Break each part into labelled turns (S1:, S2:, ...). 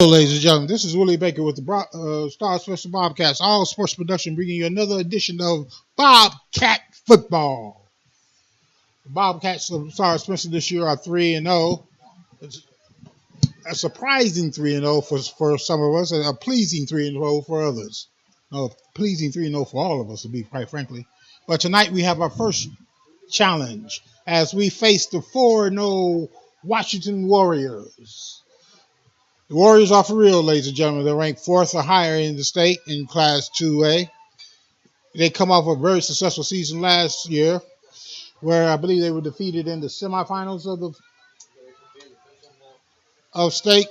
S1: Ladies and gentlemen, this is Willie Baker with the Star Special Bobcats, all sports production, bringing you another edition of Bobcat Football. The Bobcats of Star Spencer this year are 3-0. It's a surprising 3-0 for some of us, and a pleasing 3-0 for others. No, pleasing 3-0 for all of us, to be quite frankly. But tonight we have our first challenge as we face the 4-0 Washington Warriors. The Warriors are for real, ladies and gentlemen. They're ranked fourth or higher in the state in Class 2A. They come off a very successful season last year, where I believe they were defeated in the semifinals of state,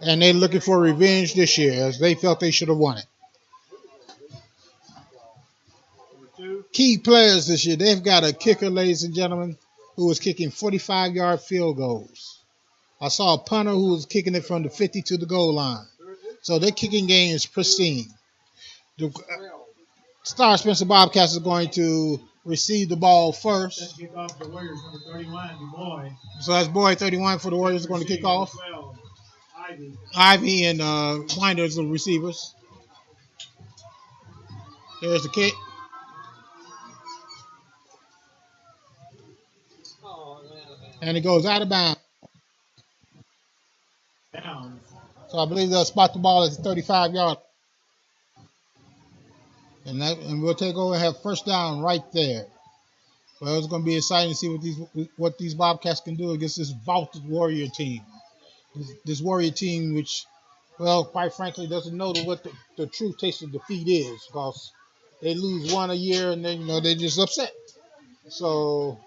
S1: and they're looking for revenge this year, as they felt they should have won it. Key players this year, they've got a kicker, ladies and gentlemen, who was kicking 45-yard field goals. I saw a punter who was kicking it from the 50 to the goal line. So their kicking game is pristine. The Star Spencer Bobcats is going to receive the ball first. So that's Boyd 31 for the Warriors going to kick off. Ivy and Winders the receivers. There's the kick. And it goes out of bounds. So I believe they'll spot the ball at the 35-yard. And we'll take over and have first down right there. Well, it's going to be exciting to see what these Bobcats can do against this vaulted Warrior team. This Warrior team, which, well, quite frankly, doesn't know what the true taste of defeat is, because they lose one a year and then they're just upset. So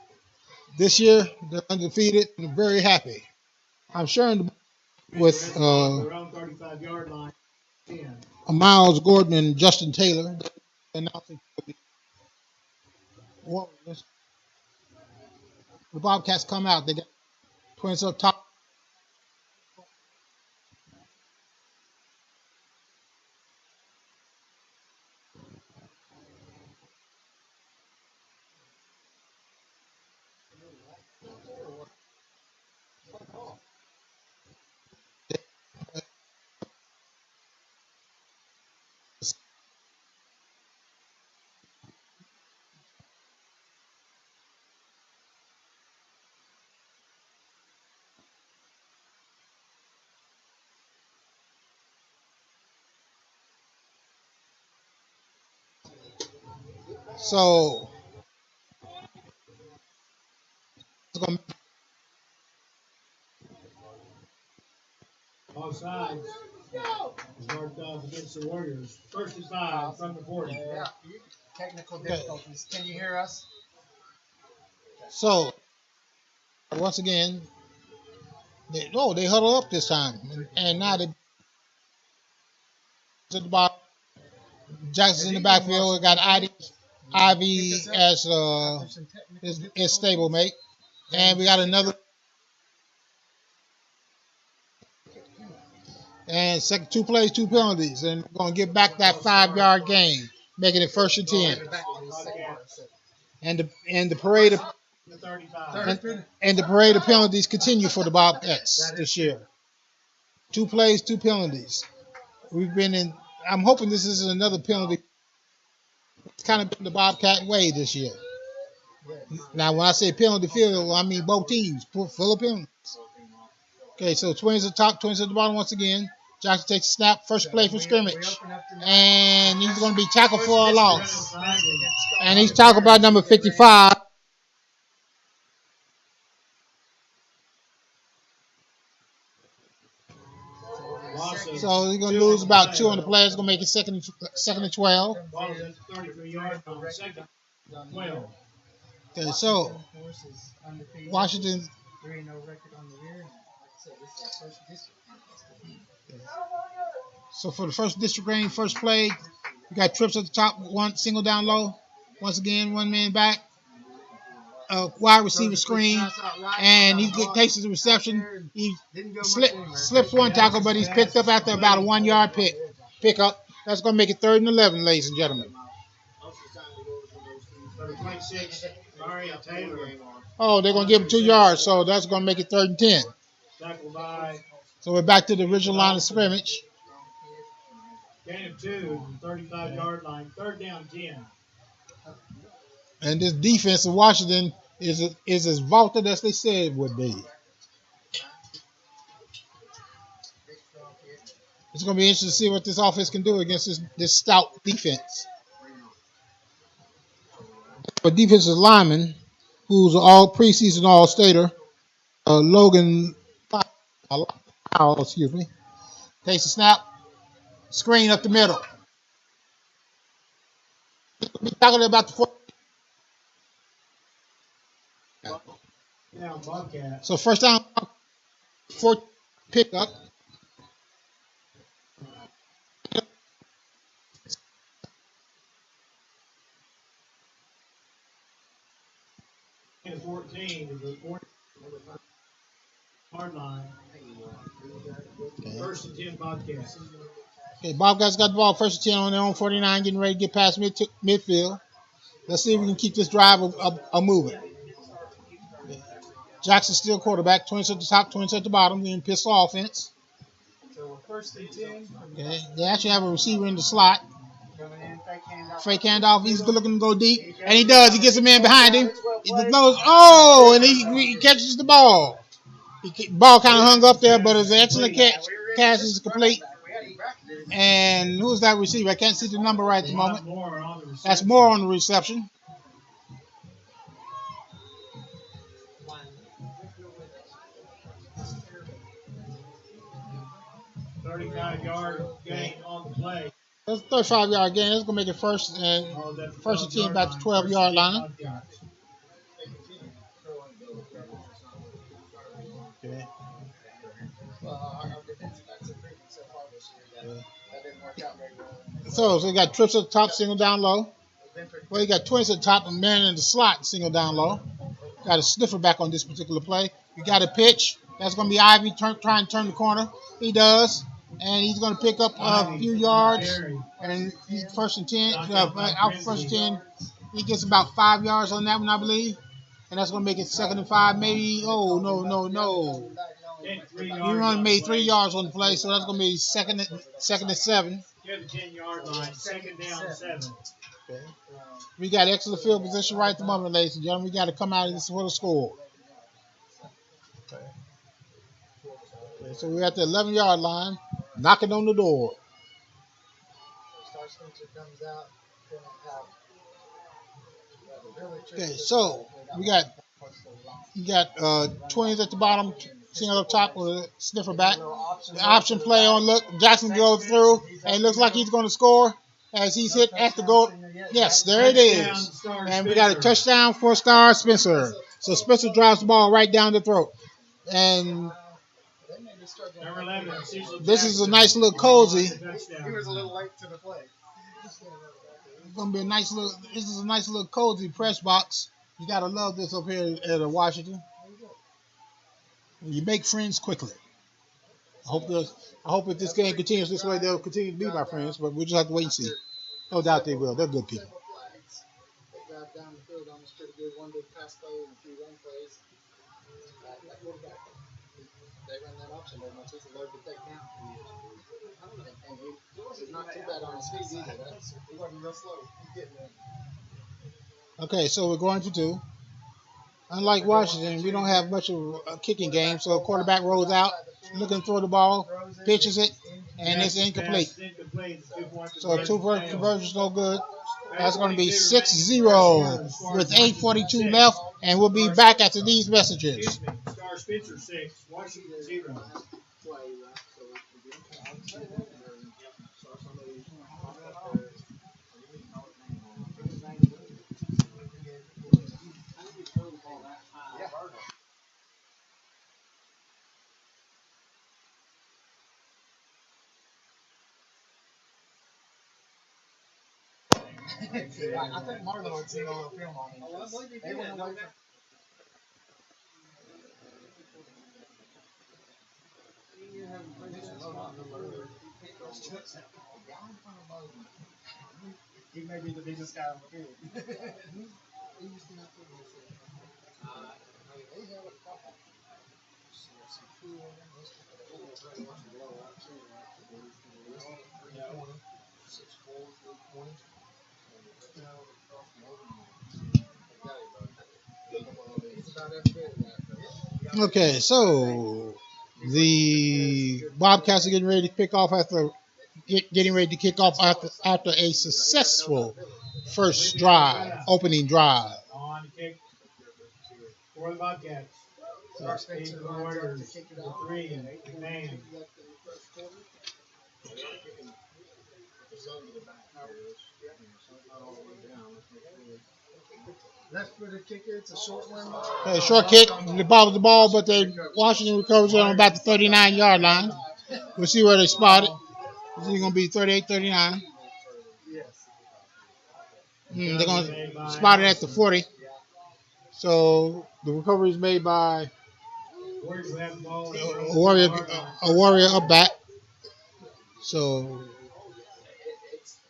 S1: this year they're undefeated and very happy. I'm sharing with Miles Gordon and Justin Taylor announcing the Bobcats come out. They got Twins up top. So it's going to
S2: All sides marked off against the Warriors. First and 5 from the 40.
S3: Yeah. Technical difficulties. Can you hear us?
S1: So once again, they huddle up this time, and now they to the bottom. Jackson's in the backfield. We got Ivy as his stablemate, and we got another. And second, 2 plays, 2 penalties, and we're gonna get back that 5-yard gain, making it first and 10. And the parade of and the parade of penalties continue for the Bobcats this year. 2 plays, 2 penalties. We've been in. I'm hoping this isn't another penalty. It's kind of been the Bobcat way this year. Now, when I say penalty field, I mean both teams full of penalties. Okay, so Twins at the top, Twins at the bottom once again. Jackson takes a snap, first play from scrimmage. And he's going to be tackled for a loss. And he's tackled by number 55. So he's going to lose about 2 on the play. It's going to make it second and 12. Okay, so Washington. So for the first district game, first play, we got trips at the top, one single down low. Once again, 1 man back. Wide receiver screen, and he takes the reception. He slips one tackle, but he's picked up after about a 1-yard pickup. That's going to make it 3rd and 11, ladies and gentlemen. Oh, they're going to give him 2 yards, so that's going to make it 3rd and 10. So we're back to the original line of scrimmage.
S2: Gain of 2, 35-yard line, 3rd down 10.
S1: And this defense of Washington is as vaulted as they said it would be. It's going to be interesting to see what this offense can do against this stout defense. A defensive lineman who's an all preseason all-stater, Logan Powell, excuse me, takes a snap, screen up the middle. We're talking about the
S2: Now Bobcat.
S1: so first down, 4 pickup.
S2: Gain of 14 to the 4-yard line.
S1: Okay.
S2: 1st and 10 Bobcats.
S1: Okay, Bobcats got the ball first and 10 on their own 49, getting ready to get past midfield. Let's see if we can keep this drive moving. Jackson still quarterback, 20 at the top, 20 at the bottom, being pistol offense.
S3: So we're 1st and 10.
S1: Okay, they actually have a receiver in the slot.
S3: Coming in,
S1: Fake handoff. He's good looking to go deep, and he does. He gets a man behind him. He throws, and he catches the ball. Ball kind of hung up there, but it's an excellent catch. Catch is complete. And who's that receiver? I can't see the number right at the moment. That's Moore on the reception.
S2: $35-yard gain on the play.
S1: That's a 35-yard gain. That's going to make it first and 10 back to 12-yard line. Okay. So we got trips at the top, single down low. Well, you got 20s at the top, and man in the slot, single down low. Got a sniffer back on this particular play. You got a pitch. That's going to be Ivy trying to turn the corner. He does. And he's going to pick up a few yards. And he's first and 10. Out first and 10. He gets about 5 yards on that one, I believe. And that's going to make it 2nd and 5, maybe. Oh, no. He only made 3 yards on the play, so that's going to be second and 7.
S2: Near the 10-yard line, 2nd down 7.
S1: Okay. We got excellent field position right at the moment, ladies and gentlemen. We got to come out of this with a score. Okay, so we're at the 11-yard line, knocking on the door. Okay, so you got 20s at the bottom, single up top with a sniffer back. The option play on look. Jackson goes through, and it looks like he's going to score as he's hit at the goal. Yes, there it is. And we got a touchdown for Star Spencer. So Spencer drives the ball right down the throat. And this is a nice little cozy.
S3: He was a little late to the play.
S1: It's gonna be this is a nice little cozy press box. You gotta love this up here at Washington. You make friends quickly. I hope if this game continues this way, they'll continue to be my friends, but we'll just have to wait and see. No doubt they will. They're good people.
S3: Down the field on this pretty good. One big pass play and a few run plays. They run that option very much. It's a load to take down. And he's not too bad on his feet either. He wasn't real slow. He's getting there.
S1: Okay, so we're going to do. Unlike Washington, we don't have much of a kicking game, so quarterback rolls out, looking to throw the ball, pitches it, and it's incomplete. So 2-point conversion is no good. That's going to be 6-0 with 8:42 left, and we'll be back after these messages.
S2: Star Spencer 6, Washington 0.
S3: I think Marlo had seen all the film on him. They went away from he may be the biggest guy on the field.
S1: Okay, so the Bobcats are getting ready to kick off getting ready to kick off after a successful first drive, opening drive.
S2: On the kick for the Bobcats. Steve the Warriors. The 3. McMahon.
S3: Left footed kicker, it's a short one.
S1: Short kick, they bobbled the ball, but Washington recovers it on about the 39-yard line. We'll see where they spot it. Is it going to be 38, 39? They're going to spot it at the 40. So the recovery is made by a Warrior up back. So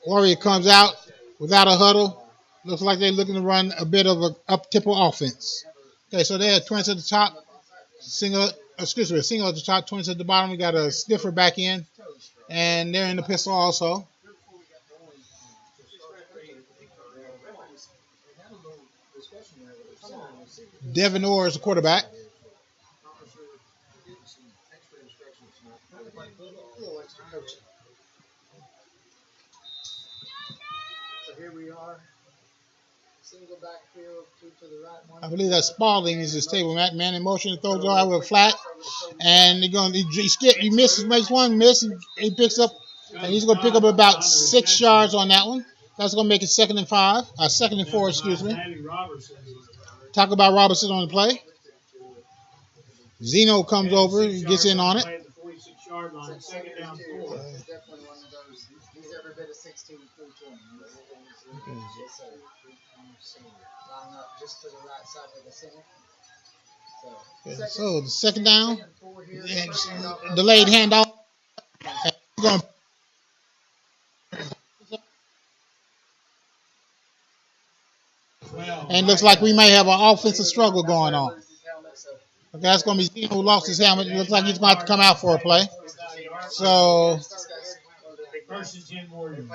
S1: Warrior comes out without a huddle. Looks like they're looking to run a bit of a up-tempo offense. Okay, so they have twins at the top, a single at the top, twins at the bottom. We got a sniffer back in, and they're in the pistol also. Devin Orr is the quarterback.
S3: So here we are. Single backfield, 2 to the right.
S1: I believe that Spalding is his table. Man in motion, throws it out with a flat, and he misses, makes one miss. He picks up, and he's going to pick up about 6 yards on that one. That's going to make it 2nd and 4, excuse me. Talk about Robertson on the play. Zeno comes over and gets in on it.
S2: Definitely one of those.
S3: He's every bit of 16 through 20. Yes, sir. Line up just to the right side of the center.
S1: So the second down, delayed handoff. And looks like we may have an offensive struggle going on. Okay, that's going to be Zeno who lost his helmet. It looks like he's going to have to come out for a play. So,
S2: First and 10 Warriors.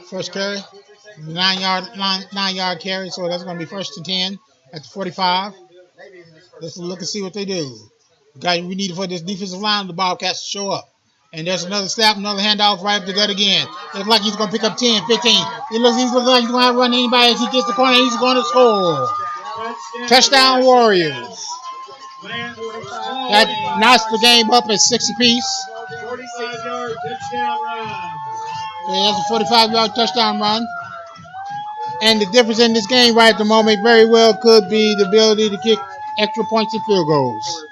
S1: First carry, 9-yard carry. So that's going to be 1st and 10 at the 45. Let's look and see what they do. We need for this defensive line, the Bobcats to show up. And there's another snap, another handoff right up the gut again. Looks like he's going to pick up 10, 15. He's looking like he's going to have to run anybody as he gets the corner. He's going to score. Touchdown Warriors. That knocks the game up at 6 apiece.
S2: 45-yard touchdown run.
S1: Okay, that's a 45-yard touchdown run. And the difference in this game right at the moment very well could be the ability to kick extra points and field goals.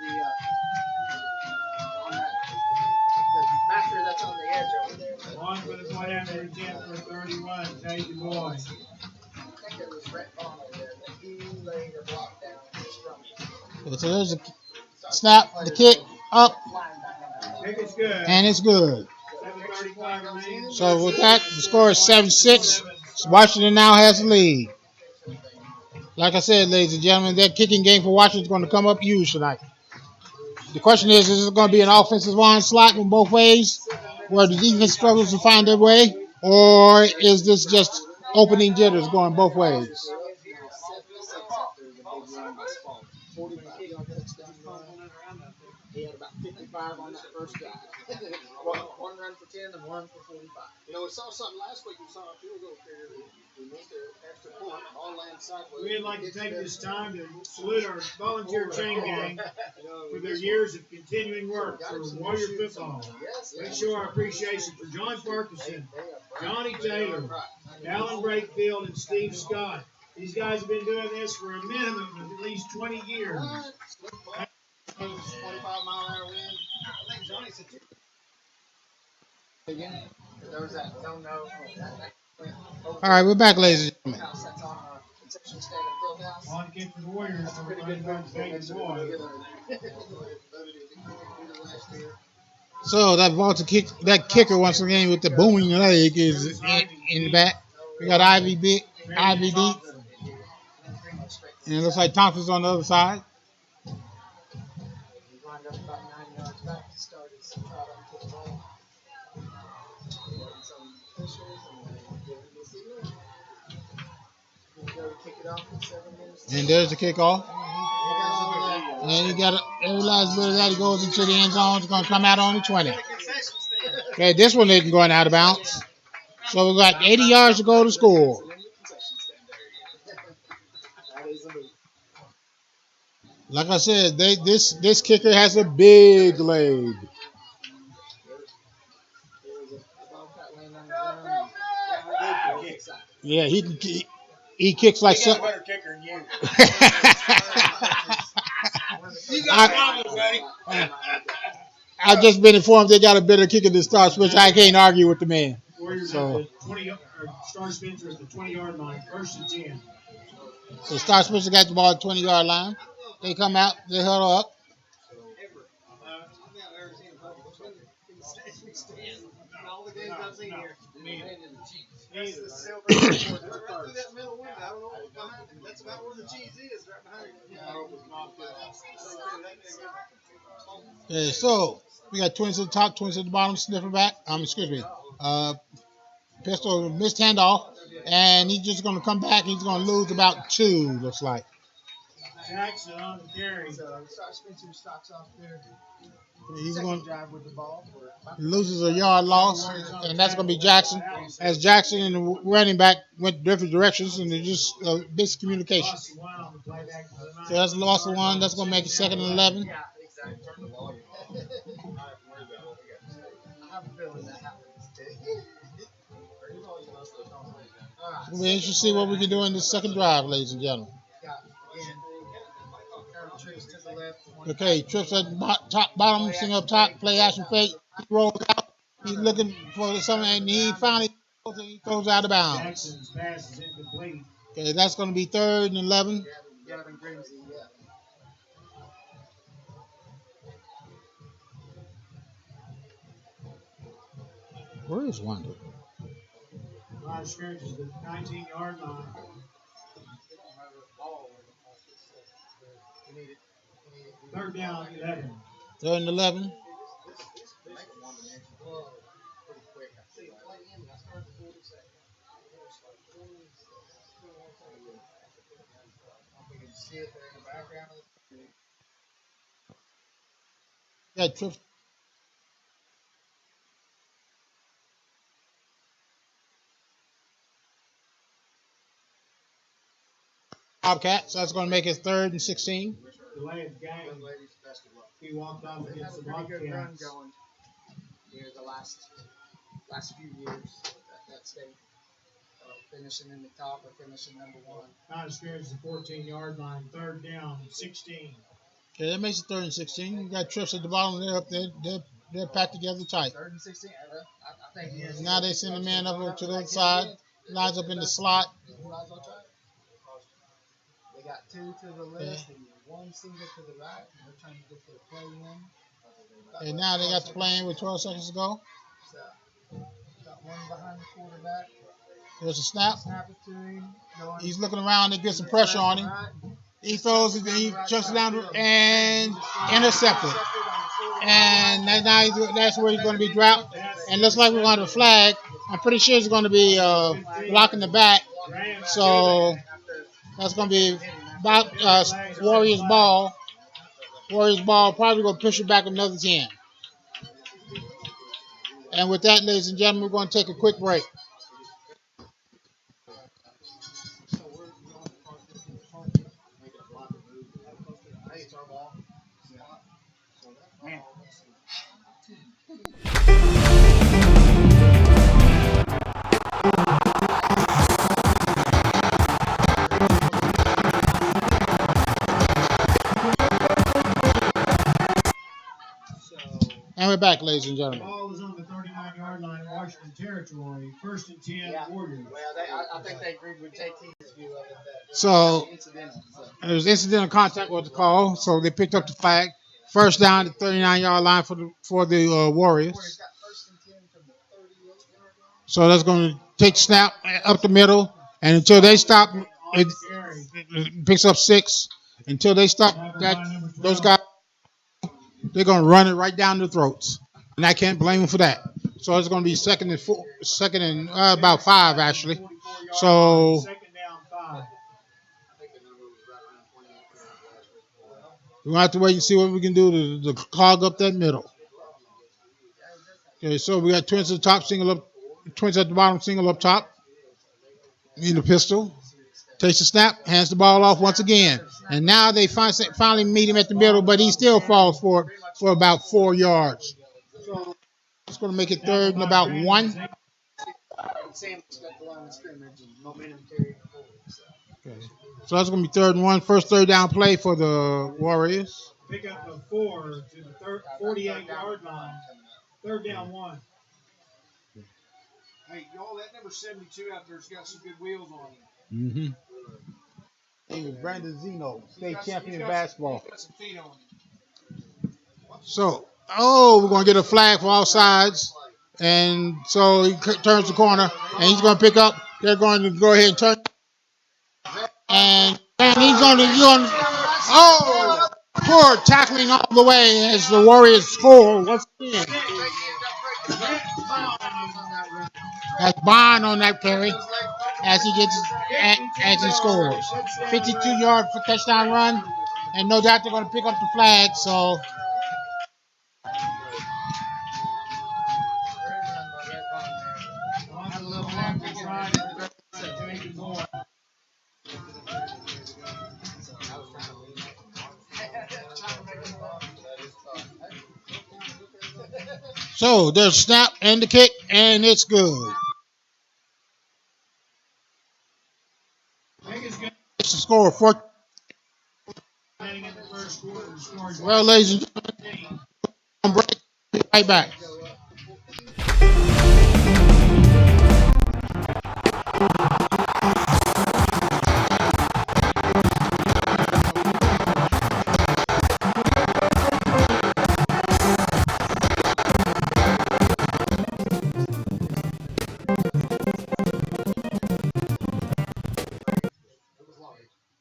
S2: One for the point after 10 for 31. Take the boy.
S1: So there's a snap, the kick, up,
S2: It's good.
S1: and it's good.
S2: 7:35 remaining.
S1: So with that, the score is 7-6. Washington now has the lead. Like I said, ladies and gentlemen, that kicking game for Washington is going to come up huge tonight. The question is it going to be an offensive line slot in both ways, where the defense struggles to find their way, or is this just opening jitters going both ways?
S3: He had about 55 on that first drive. One run for 10 and one for 45.
S4: You know, we saw something last week. We saw a field goal period. We missed an extra point. All land sideways.
S2: We'd like to take this time to salute our volunteer chain gang for their years of continuing work for Warrior football. We show our appreciation for John Parkinson, Johnny Taylor, Alan Brakefield, and Steve Scott. These guys have been doing this for a minimum of at least 20 years.
S4: 25-mile-an-hour wind. I think Johnny said two.
S3: Those that don't know.
S1: All right, we're back, ladies and gentlemen.
S3: That's on Conception State and Fieldhouse.
S2: On kick for the Warriors. So we're going to take the boy.
S1: So that kicker once again with the booming leg is in the back. We got Ivy D And it looks like Thompson's on the other side.
S3: He lined up about 9 yards back to start his trot onto the ball. Some officials and giving the signal. He's going to kick it off in 7 minutes.
S1: And there's the kickoff. And you got every last bit of that goes into the end zone. It's going to come out on the 20. Okay, this one isn't going out of bounds. So we got 80 yards to go to score. Like I said, this kicker has a big leg. Yeah, he kicks like something.
S2: Better kicker than you.
S1: I've just been informed they got a better kicker than Star Spencer. I can't argue with the man.
S2: Warriors
S1: So-
S2: at the 20, Star Spencer at the 20-yard line, 1st and 10.
S1: So Star Spencer got the ball at the 20-yard line. They come out, they huddle up.
S3: All the games I've seen here.
S4: That's the silver right through that middle window. I don't know what's behind it. That's about where the cheese is, right behind it.
S1: Okay, so we got twins at the top, twins at the bottom, sniffer back. Excuse me. Pistol missed handoff, and he's just going to come back. He's going to lose about 2, looks like.
S2: Jackson on the carry.
S3: So Star Spencer stops off there.
S1: He's
S3: Second
S1: going to
S3: drive with the ball.
S1: loses a yard loss, and that's going to be Jackson. As Jackson and the running back went different directions, and there's just miscommunication.
S2: Lost the one on the playback for the
S1: So that's lost of 1. That's going to make it 2nd and 11.
S3: Yeah, exactly. I have a feeling that happens.
S1: It's going to be interesting to see what we can do in this second drive, ladies and gentlemen.
S3: Got again. Curve trips to the left.
S1: Okay, trips at the top, bottom, swing up top, play action fake. He rolls out. He's looking for something, and he finally goes out of bounds.
S2: Jackson's pass is incomplete.
S1: Okay, that's going to be 3rd and 11.
S3: Gavin Grimsey, yeah.
S1: Where is Wanda?
S2: Line of scrimmage is the 19-yard line.
S3: We need it.
S2: 3rd down, 11.
S1: 3rd and 11.
S3: Pretty quick. I see it play in. I started the 40 seconds. We can see it there in the background.
S1: Yeah, trips. Bobcats. That's going to make it 3rd and 16.
S2: Delay of game.
S3: Ladies, best of luck.
S2: He walked off
S3: They've had
S2: against
S3: a
S2: the
S3: pretty good run
S2: Bobcats.
S3: going here the last few years at that state. Finishing in the top or finishing number 1.
S2: Line of scrimmage is the 14-yard line. 3rd down, 16.
S1: Okay, that makes it 3rd and 16. You got trips at the bottom. They're up there. They're packed together tight.
S3: 3rd and 16. I think he is.
S1: Now they send the man up to the other side. Lines up in the slot.
S3: Might as well try it. They got 2 to the left and 1 single to the right. And they're trying to go for the play in.
S1: And now they got the play in with 12 seconds to go.
S3: So, got 1 behind the quarterback.
S1: There's a snap.
S3: Snap it to him. Going
S1: He's looking around and gets some pressure on him.
S3: right.
S1: He throws it, he jumps it down and intercepted. And that's where he's going to be dropped. And looks like we're going to flag. I'm pretty sure it's going to be blocking the back. So that's going to be Warriors ball. Warriors ball, probably going to push it back another 10. And with that, ladies and gentlemen, we're going to take a quick break. And we're back, ladies and
S2: The
S1: gentlemen.
S2: ball is on the 39-yard line, Washington territory. 1st and 10,
S3: Yeah.
S2: Warriors.
S3: Well, I think they agreed with JT's view of it. That
S1: So
S3: incidental. So.
S1: it was incidental contact was the call, so they picked up the flag. 1st down at the 39-yard line for the
S3: Warriors
S1: Warriors.
S3: got 1st and 10 from the 38-yard line.
S1: So that's going to take snap up the middle, and until they stop,
S2: On the carry.
S1: picks up 6 until they stop that. Those guys, they're going to run it right down their throats, and I can't blame them for that. So it's going to be second and about 5 actually. So
S2: Second down 5.
S1: we're going to have to wait and see what we can do to clog up that middle. Okay, so we got twins at the top, single up, twins at the bottom, single up top. In the pistol. Takes a snap, hands the ball off once again. And now they finally meet him at the middle, but he still falls for about 4 yards. So it's going to make it third and about 1. Okay. So that's going to be third and 1. First third down play for the Warriors.
S2: Pick up a 4 to the 48-yard line. Third down 1.
S4: Hey, y'all, that number 72 out there's got some good wheels on him.
S1: Mm-hmm. Name is Brandon Zeno, state champion in basketball.
S4: He's got some feet on him.
S1: So, we're going to get a flag for all sides. And so he turns the corner, and he's going to pick up. They're going to go ahead and turn. And he's going to, poor tackling all the way as the Warriors score once again. That's Bond on that carry as he scores. 52-yard for touchdown run, and no doubt they're going to pick up the flag. So there's snap and the kick, and it's good. It's the score of 4. Well, ladies and gentlemen, break. Be right back.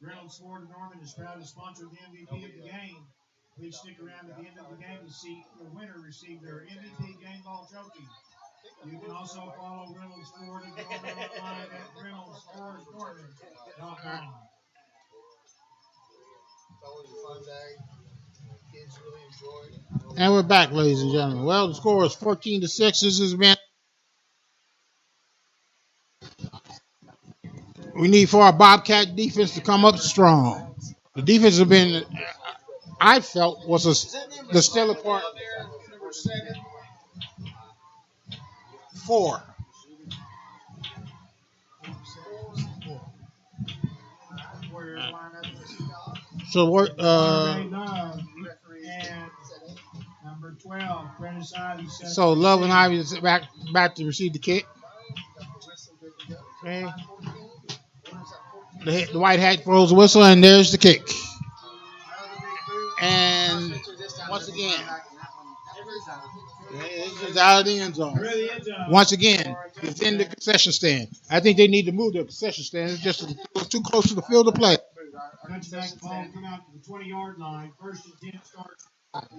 S2: Reynolds Ford of Norman is proud to sponsor the MVP of the game. Please stick around at the end of the game to see the winner receive their MVP game ball trophy. You can also follow Reynolds Ford of Norman online at ReynoldsFordNorman.com.
S1: And we're back, ladies and gentlemen. Well, the score is 14-6. This has been. We need for our Bobcat defense to come up strong. The defense has been, I felt, was the stellar part. 4. So what?
S2: Number 12, Prentice Ivy.
S1: So Love and Ivy is back to receive the kick. Okay. The white hat throws a whistle, and there's the kick. And once again, it's out of the end zone. Once again, it's in the concession stand. I think they need to move the concession stand. It's just too close to the field of play.
S2: Touchback ball come out to the 20-yard line. First and 10 starts.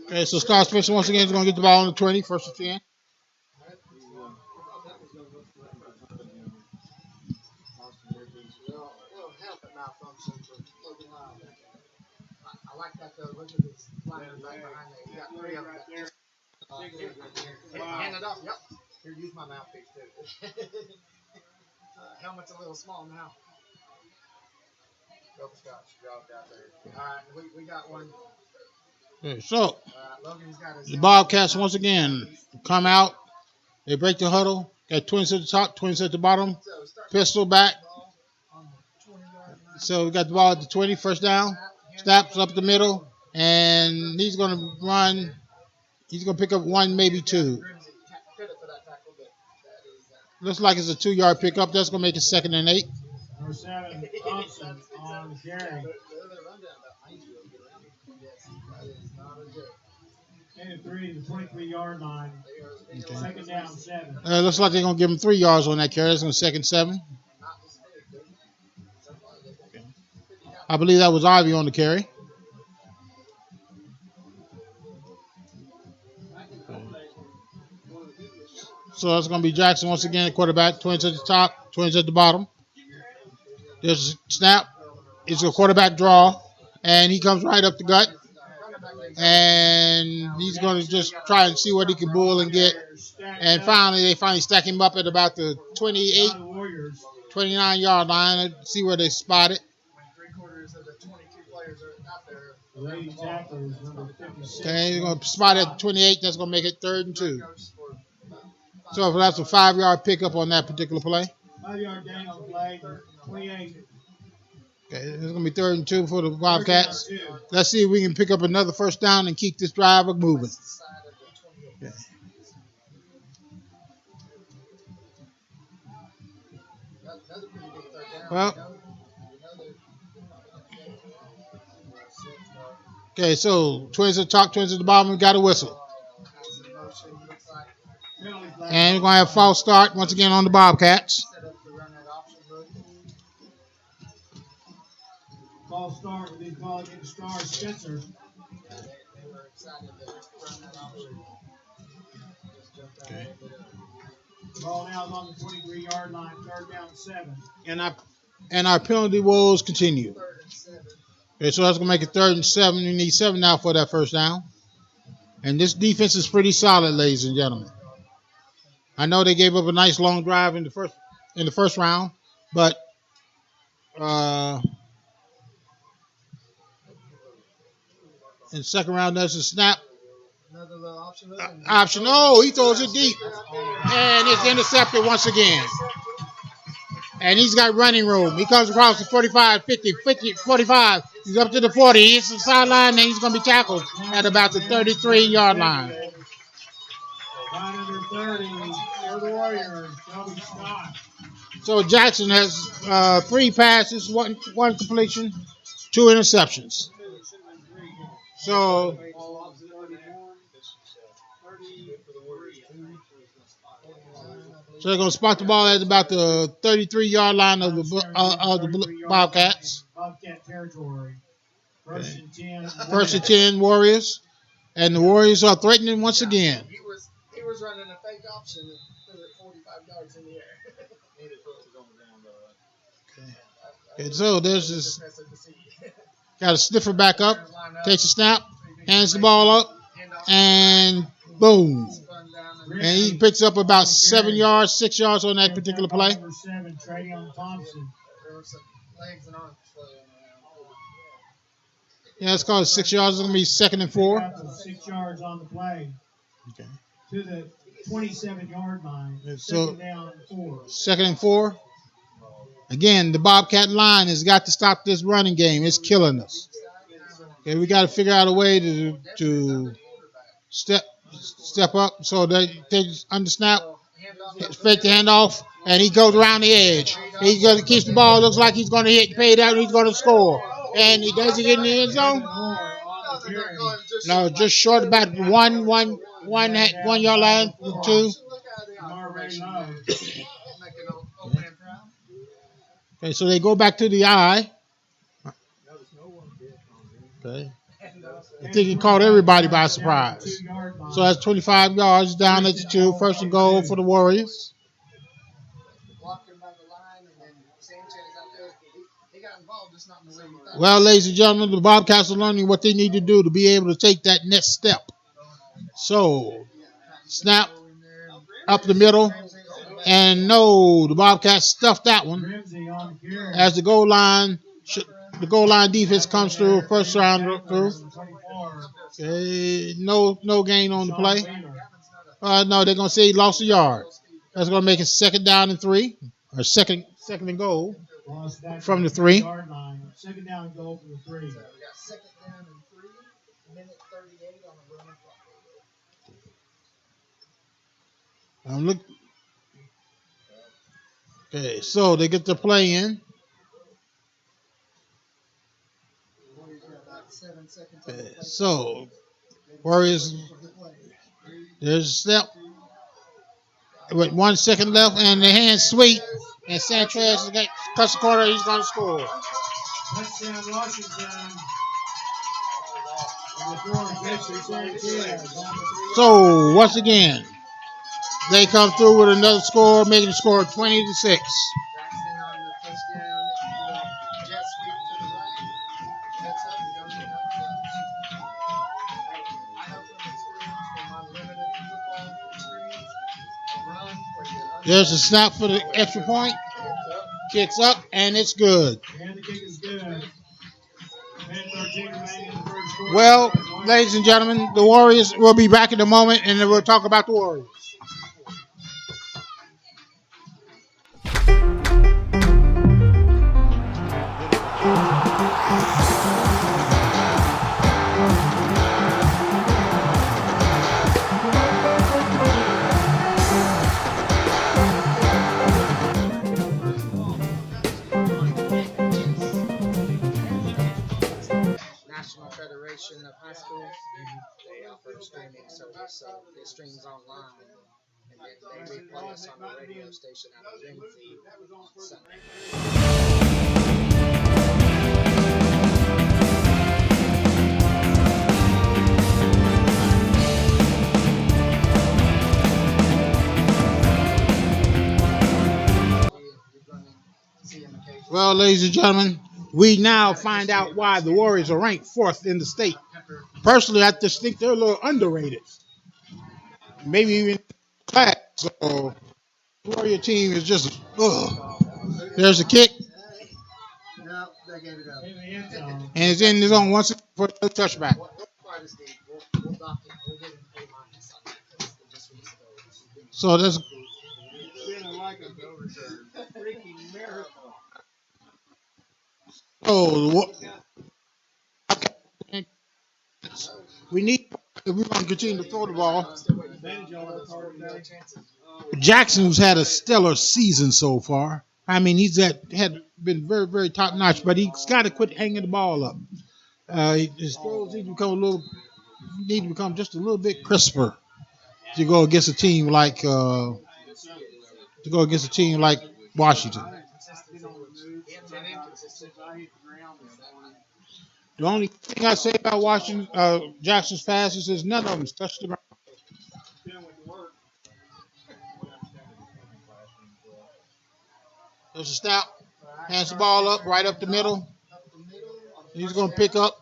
S1: Okay, so Scott Spencer once again is going to get the ball on the 20, first and 10.
S3: I like that though. Look at this liner right behind there. You got 3 of them. Hand it off. Yep. Here, use my mouthpiece too. Helmet's a little small now. Go Scott. Dropped out there. All right, we got one.
S1: Okay, so
S3: Logan's got his
S1: the Bobcats once again come out. They break the huddle. Got twins at the top, twins at the bottom. Pistol back. So we got the ball at the 20, first down. Snaps up the middle, and he's going to run. He's going to pick up 1, maybe 2. Looks like it's a 2-yard pickup. That's going to make it 2nd and 8.
S2: Number 7, Thompson on the carry. And 3 to the 23-yard line. Okay. Second down, 7.
S1: Looks like they're going to give him 3 yards on that carry. It's going to 2nd 7. I believe that was Ivy on the carry. So that's going to be Jackson once again, quarterback. Twins at the top, Twins at the bottom. There's a snap. It's a quarterback draw, and he comes right up the gut. And he's going to just try and see what he can bull and get. And finally, they stack him up at about the 28, 29-yard line. See where they spot it.
S3: Three-quarters of the 22 players are out there.
S1: Okay, they're going to spot it at 28. That's going to make it 3rd and 2. So that's a 5-yard pickup on that particular play.
S2: 5-yard gain on the play, 28.
S1: Okay, it's going to be 3rd and 2 for the Bobcats. Let's see if we can pick up another first down and keep this drive moving. Okay. Well, okay, so Twins at the top, Twins at the bottom. We got a whistle. And we're going to have a false start once again on the Bobcats.
S2: False start with the ball against Star Spencer.
S1: Okay.
S2: Ball now is on the 23-yard line, 3rd down and 7.
S1: And our penalty woes continue. Okay, so that's going to make it 3rd and 7. We need 7 now for that first down. And this defense is pretty solid, ladies and gentlemen. I know they gave up a nice long drive in the first round, but in the second round, there's a snap.
S3: Another little option.
S1: Option. Oh, he throws it deep. And it's intercepted once again. And he's got running room. He comes across the 45, 50, 45. He's up to the 40. He hits the sideline, and he's going to be tackled at about the 33-yard line.
S2: Line number 30 for the Warriors, Shelby Scott.
S1: So Jackson has 3 passes, one completion, 2 interceptions. So they're going to spot the ball at about the 33-yard line of the Bobcats.
S2: Bobcat territory. First and 10.
S1: First and 10 Warriors. And the Warriors are threatening once again.
S3: He was running a fake option and threw it 45 yards in the air.
S1: Okay, so there's this. Got a sniffer back up. Takes a snap. Hands the ball up. And boom. And he picks up about 7 yards, 6 yards on that particular play.
S2: Number 7, Trayon Thompson.
S3: There were some legs and arms flailing around.
S1: Yeah, it's called 6 yards. It's going to be 2nd and 4.
S2: 6 yards on the play.
S1: Okay.
S2: To the 27-yard line.
S1: So,
S2: 2nd down and 4.
S1: 2nd and 4. Again, the Bobcat line has got to stop this running game. It's killing us. Okay, we got to figure out a way to step up so they under snap, fake the handoff, and he goes around the edge. He's going to keep the ball. Looks like he's going to hit, pay down, he's going to score. And he does he get in the end zone? No, just short about one yard line, 2. Okay, so they go back to the eye. Okay. I think he caught everybody by surprise. So that's 25 yards down at the 2. 1st and goal for the Warriors. Well, ladies and gentlemen, the Bobcats are learning what they need to do to be able to take that next step. So, snap up the middle. And no, the Bobcats stuffed that one. As the goal line defense comes through, first round through. Okay, no gain on the play. No, they're going to say he lost a yard. That's going to make it 2nd down and 3, or second and goal from the 3.
S2: 2nd down and goal from the 3.
S3: So we got 2nd down and 3, minute 38 on the running clock.
S1: I'm looking. Okay, so they get the play in. So, Warriors, there's a step with 1 second left, and the hand sweep, and Sanchez cuts the corner. He's going to score.
S2: Touchdown, Washington. And the score is 6-6.
S1: So once again, they come through with another score, making the score 20-6.
S3: Jackson on the touchdown. Jet sweep to the right. Jets up. You don't need another touch. I have some experience from my limited football experience. Run for your
S1: There's a snap for the extra point. Kicks up, and it's good.
S2: And the kick is good. 10-13 remaining in the first quarter.
S1: Well, ladies and gentlemen, the Warriors will be back in a moment, and then we'll talk about the Warriors.
S3: National Federation of High Schools. They offer a streaming service, so it streams online. And then they replay us on the radio station out of Greenfield on Sunday.
S1: Well, ladies and gentlemen, we now find out why the Warriors are ranked 4th in the state. Personally, I just think they're a little underrated. Maybe even class. So the Warrior team is just, ugh. There's a kick,
S3: No, they gave it up.
S2: In the end zone.
S1: and it's in the zone once again for a touchback.
S3: What part is the we'll dock it. We'll give him A- on that because they just released those.
S1: So that's
S4: Feeling like a go return. Freaking miracle.
S1: we need if we're going to continue to throw the ball.
S2: Advantage on the card today.
S1: Jackson, who's had a stellar season so far. I mean, had been very, very top notch, but he's got to quit hanging the ball up. His throws need to become just a little bit crisper to go against a team like Washington. The only thing I say about Washington, Jackson's passes is none of them touch the ground. There's a snap, hands the ball up, right up the middle. He's going to pick up.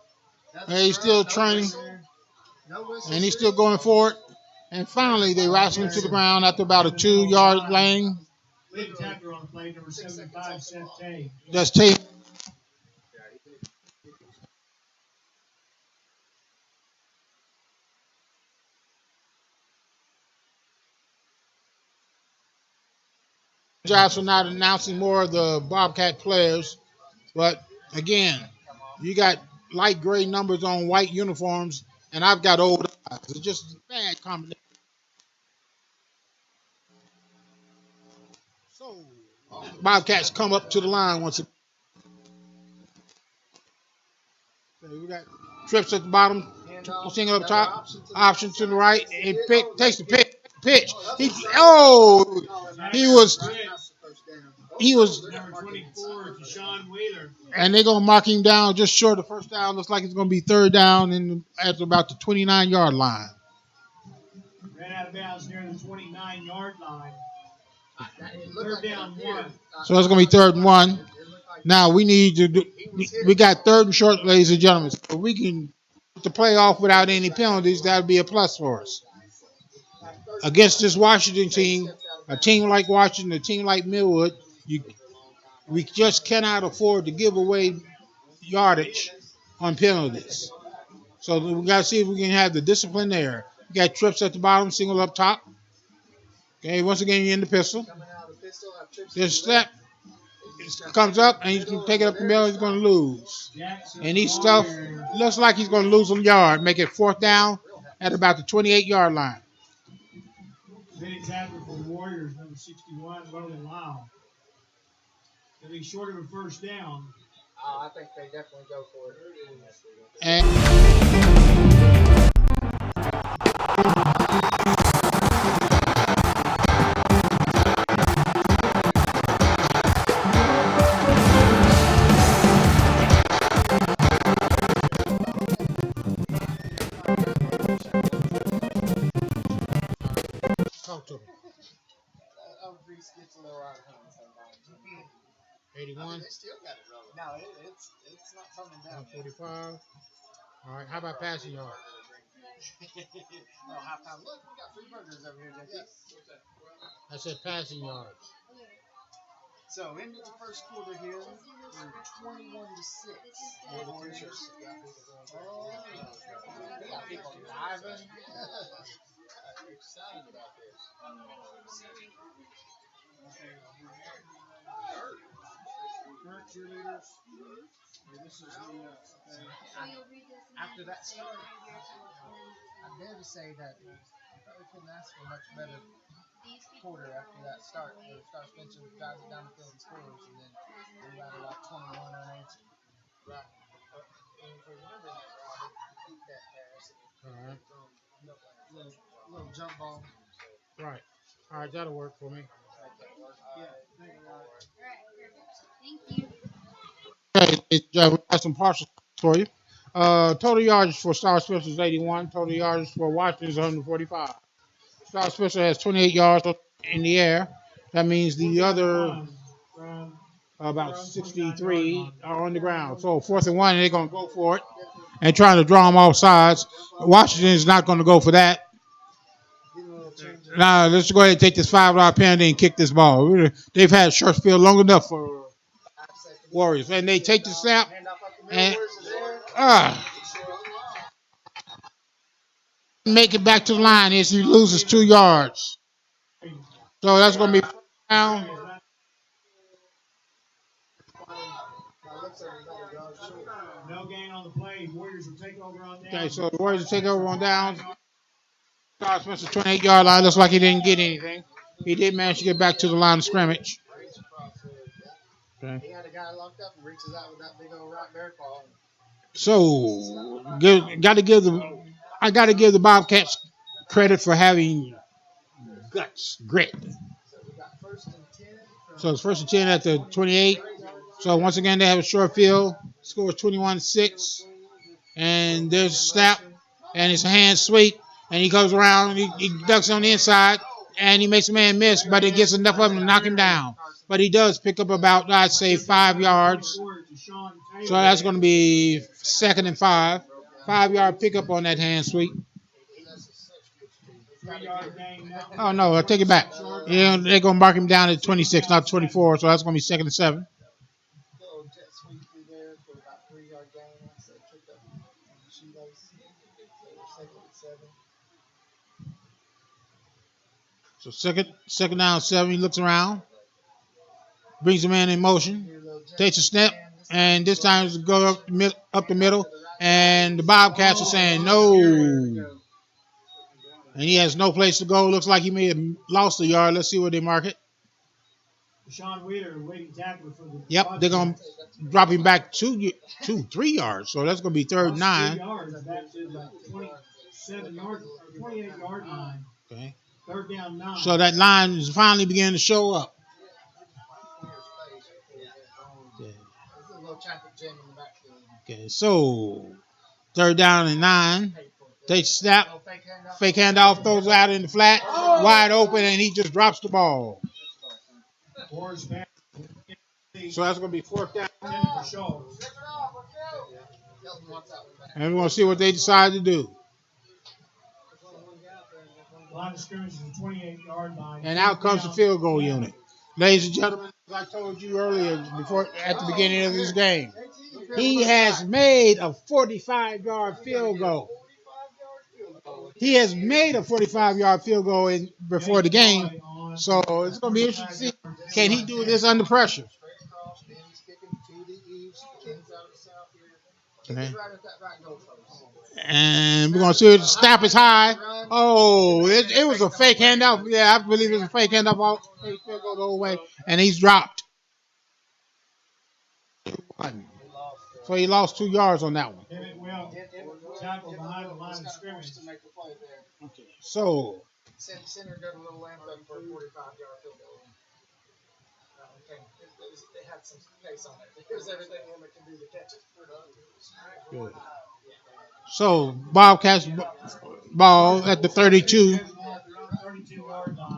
S1: And he's still training, and he's still going for it. And finally, they wrestle him to the ground after about a 2-yard lane.
S2: Big tackler on play, number 75, Seth Tate.
S1: That's Tate. Jobs for not announcing more of the Bobcat players, but again, you got light gray numbers on white uniforms, and I've got old eyes. It's just a bad combination. So, Bobcats come up to the line once again. Okay, we got trips at the bottom, single up top, option to the right, and takes the pitch. He was,
S2: Number 24, Deshaun Wheeler.
S1: and they're gonna mark him down just short of first down. Looks like it's gonna be third down at about the 29-yard line.
S2: Ran out of bounds near the 29-yard line. Third down 1.
S1: So it's gonna be 3rd and 1. Now we got 3rd and short, ladies and gentlemen. So if we can get the play off without any penalties, that would be a plus for us. Against this Washington team, a team like Washington, a team like Millwood, we just cannot afford to give away yardage on penalties. So we got to see if we can have the discipline there. We got trips at the bottom, single up top. Okay, once again, you're in the pistol. There's a step. It comes up, and you can take it up the middle. He's going to lose. And he's stuff looks like he's going to lose a yard, make it 4th down at about the 28-yard line.
S2: Big tackler for the Warriors, number 61, Roland Lyle. If he's short of a first down.
S3: I think they definitely go for it. Oh, Grease gets a little out of hand sometimes.
S1: 81.
S4: They still got it rolling.
S3: No, it's not coming down.
S1: 145. All right. How about passing yards?
S3: Oh, half time. Look, we got free burgers over here, JT.
S1: I said passing yards.
S3: So, into the first quarter here, we're 21-6. Oh, we got people diving.
S4: Excited about this.
S2: Current cheerleaders. This is the
S3: After that start, I dare to say that probably couldn't ask for much better quarter after that start. Where Star Spencer drives it down the field and scores, and then we got about 21 unanswered. Right. And if we remember that, Rob, beat that pass and
S1: All right.
S3: little jump ball.
S1: Right. All right. That'll work for me.
S2: Thank you.
S1: Okay. We got some partial for you. Total yards for Star Spencer is 81. Total yards for Washington is 145. Star Spencer has 28 yards in the air. That means the other about 63 are on the ground. So 4th and 1, they're going to go for it and trying to draw them off sides. Washington is not going to go for that. Now, let's go ahead and take this $5 penalty and kick this ball. They've had short field long enough for Warriors. And they take the snap and make it back to the line as he loses 2 yards. So that's going to be down.
S2: No gain on the play. Warriors will take over on downs.
S1: Okay, so the Warriors will take over on downs. Star Spencer 28-yard line. Looks like he didn't get anything. He did manage to get back to the line of scrimmage. Okay.
S3: He had a guy locked up and reaches out with that big old right bear claw.
S1: So, I got to give the Bobcats credit for having guts, grit. So it's 1st and 10 at the 28. So once again, they have a short field. Score is 21-6. And there's a snap. And it's a hand sweep. And he goes around. He ducks on the inside. And he makes a man miss. But it gets enough of him to knock him down. But he does pick up about, I'd say, 5 yards. So that's going to be 2nd and 5. 5-yard pickup on that hand sweep. Oh, no, I'll take it back. Yeah, they're going to mark him down at 26, not 24. So that's going to be 2nd and 7. So second down, 7. He looks around, brings the man in motion, takes a snap, and this time it's go up the middle. And the Bobcats are saying no. And he has no place to go. Looks like he may have lost a yard. Let's see where they mark it.
S2: Deshaun Wheeler, waiting tackler for the.
S1: Yep, they're going to drop him back 3 yards. So that's going to be 3rd and 9.
S2: 3 yards back to the 28-yard line.
S1: Okay.
S2: 3rd down 9.
S1: So that line is finally beginning to show up. Okay, so 3rd down and 9. Takes a snap. Fake handoff, throws it out in the flat. Wide open, and he just drops the ball. So that's going to be 4th down. And we're going to see what they decide to do.
S2: Line of scrimmage is the 28-yard line.
S1: And out comes the field goal unit. Ladies and gentlemen, as I told you earlier, at the beginning of this game, he has made a 45-yard field goal. He has made a 45-yard field goal before the game. So it's going to be interesting to see, can he do this under pressure? Okay. And we're going to see if the snap is high. Oh, it was a fake handoff. Yeah, I believe it was a fake handoff. Field goal the whole way. And he's dropped. So he lost 2 yards on that one. Okay. So.
S3: Center got a little amped up for a 45-yard field goal. It had some pace on it. There's everything in it can do to catch it.
S1: Good. So Bobcats ball at the 32.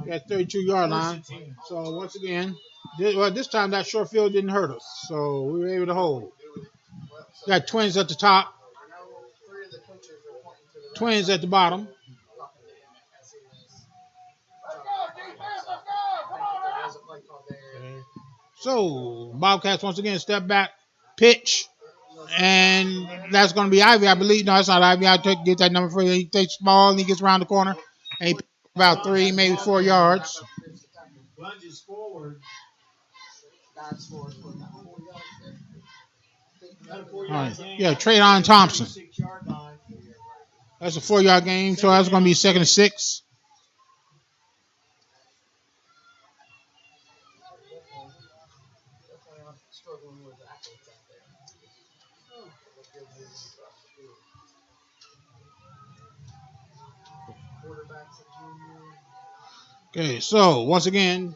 S1: That 32-yard line. So once again, this time that short field didn't hurt us. So we were able to hold. Got Twins at the top. Twins at the bottom. So Bobcats once again step back, pitch, and that's going to be Ivy, I believe. No, it's not Ivy. I'll get that number for you. He takes small and he gets around the corner, and he picks about 3, maybe 4 yards.
S2: Lunges forward.
S1: All right. Yeah, Traydon Thompson. That's a 4-yard game, so that's going to be 2nd and 6. Okay, so once again,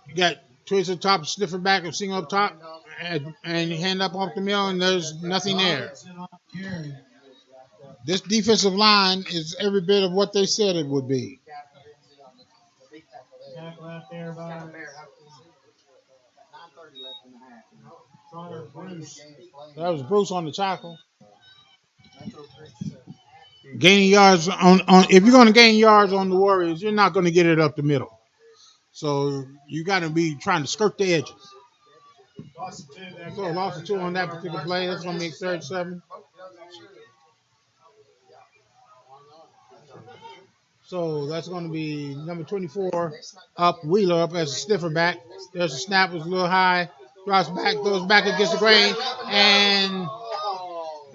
S1: you got Twins at the top, sniffer back, and single up top, and you hand up off the middle, and there's nothing there. This defensive line is every bit of what they said it would be.
S2: Tackle out there by Bruce.
S1: That was Bruce on the tackle. Gaining yards on if you're going to gain yards on the Warriors, you're not going to get it up the middle. So you got to be trying to skirt the edges. So lost 2 on that particular play. That's going to make 37. So that's going to be number 24 up, Wheeler up as a sniffer back. There's a snap, was a little high. Drops back, goes back against the grain, and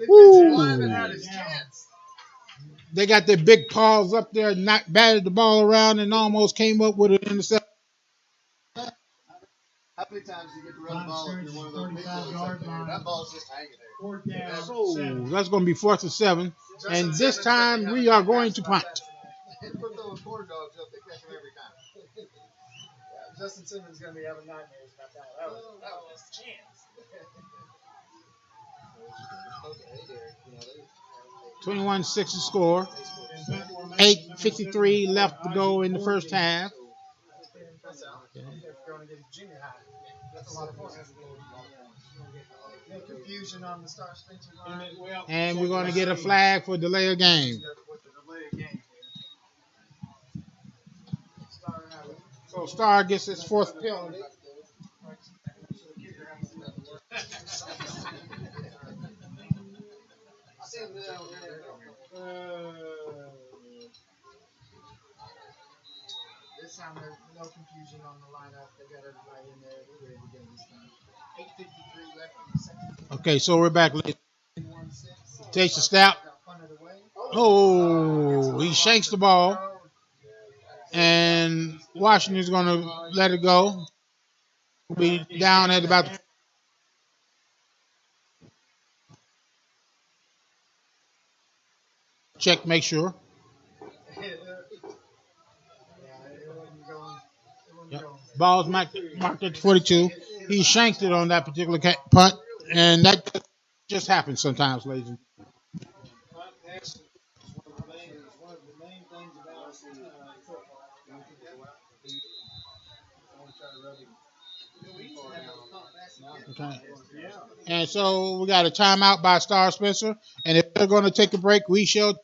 S1: woo, they got their big paws up there, batted the ball around, and almost came up with an interception.
S4: How many times do you get to run the ball if you're one of those big boys up there? That ball's just hanging there.
S1: So that's going to be 4th and 7, and this time we are going to punt.
S4: Put those corn dogs up, they catch them every time.
S3: Justin Simmons is going to be having nightmares about that. That was his chance.
S1: 21-6 to score. 8:53 left to go in the first half.
S3: No confusion on the Star Spencer line.
S1: And we're going to get a flag for delay of game. So Star gets his 4th penalty.
S3: This time there's no confusion on the lineup. They got everybody in there. We're ready to go this time. 8:53 left in the second.
S1: Okay, so we're back. Takes the snap. Oh, he shanks the ball. And Washington's going to let it go. We'll be down at about check, make sure. Yep. Ball's marked at 42. He shanked it on that particular punt, and that just happens sometimes, ladies and okay. And so we got a timeout by Star Spencer, and if they're going to take a break, we shall.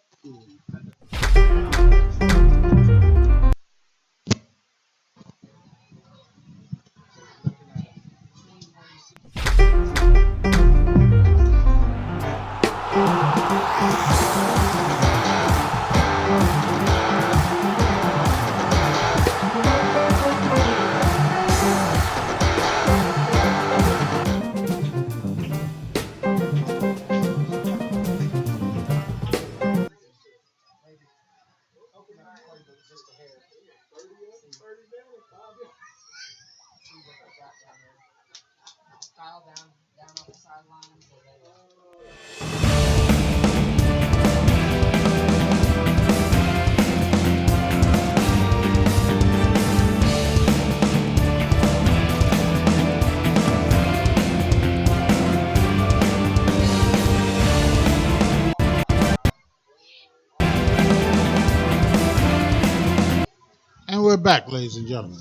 S1: back, ladies and gentlemen.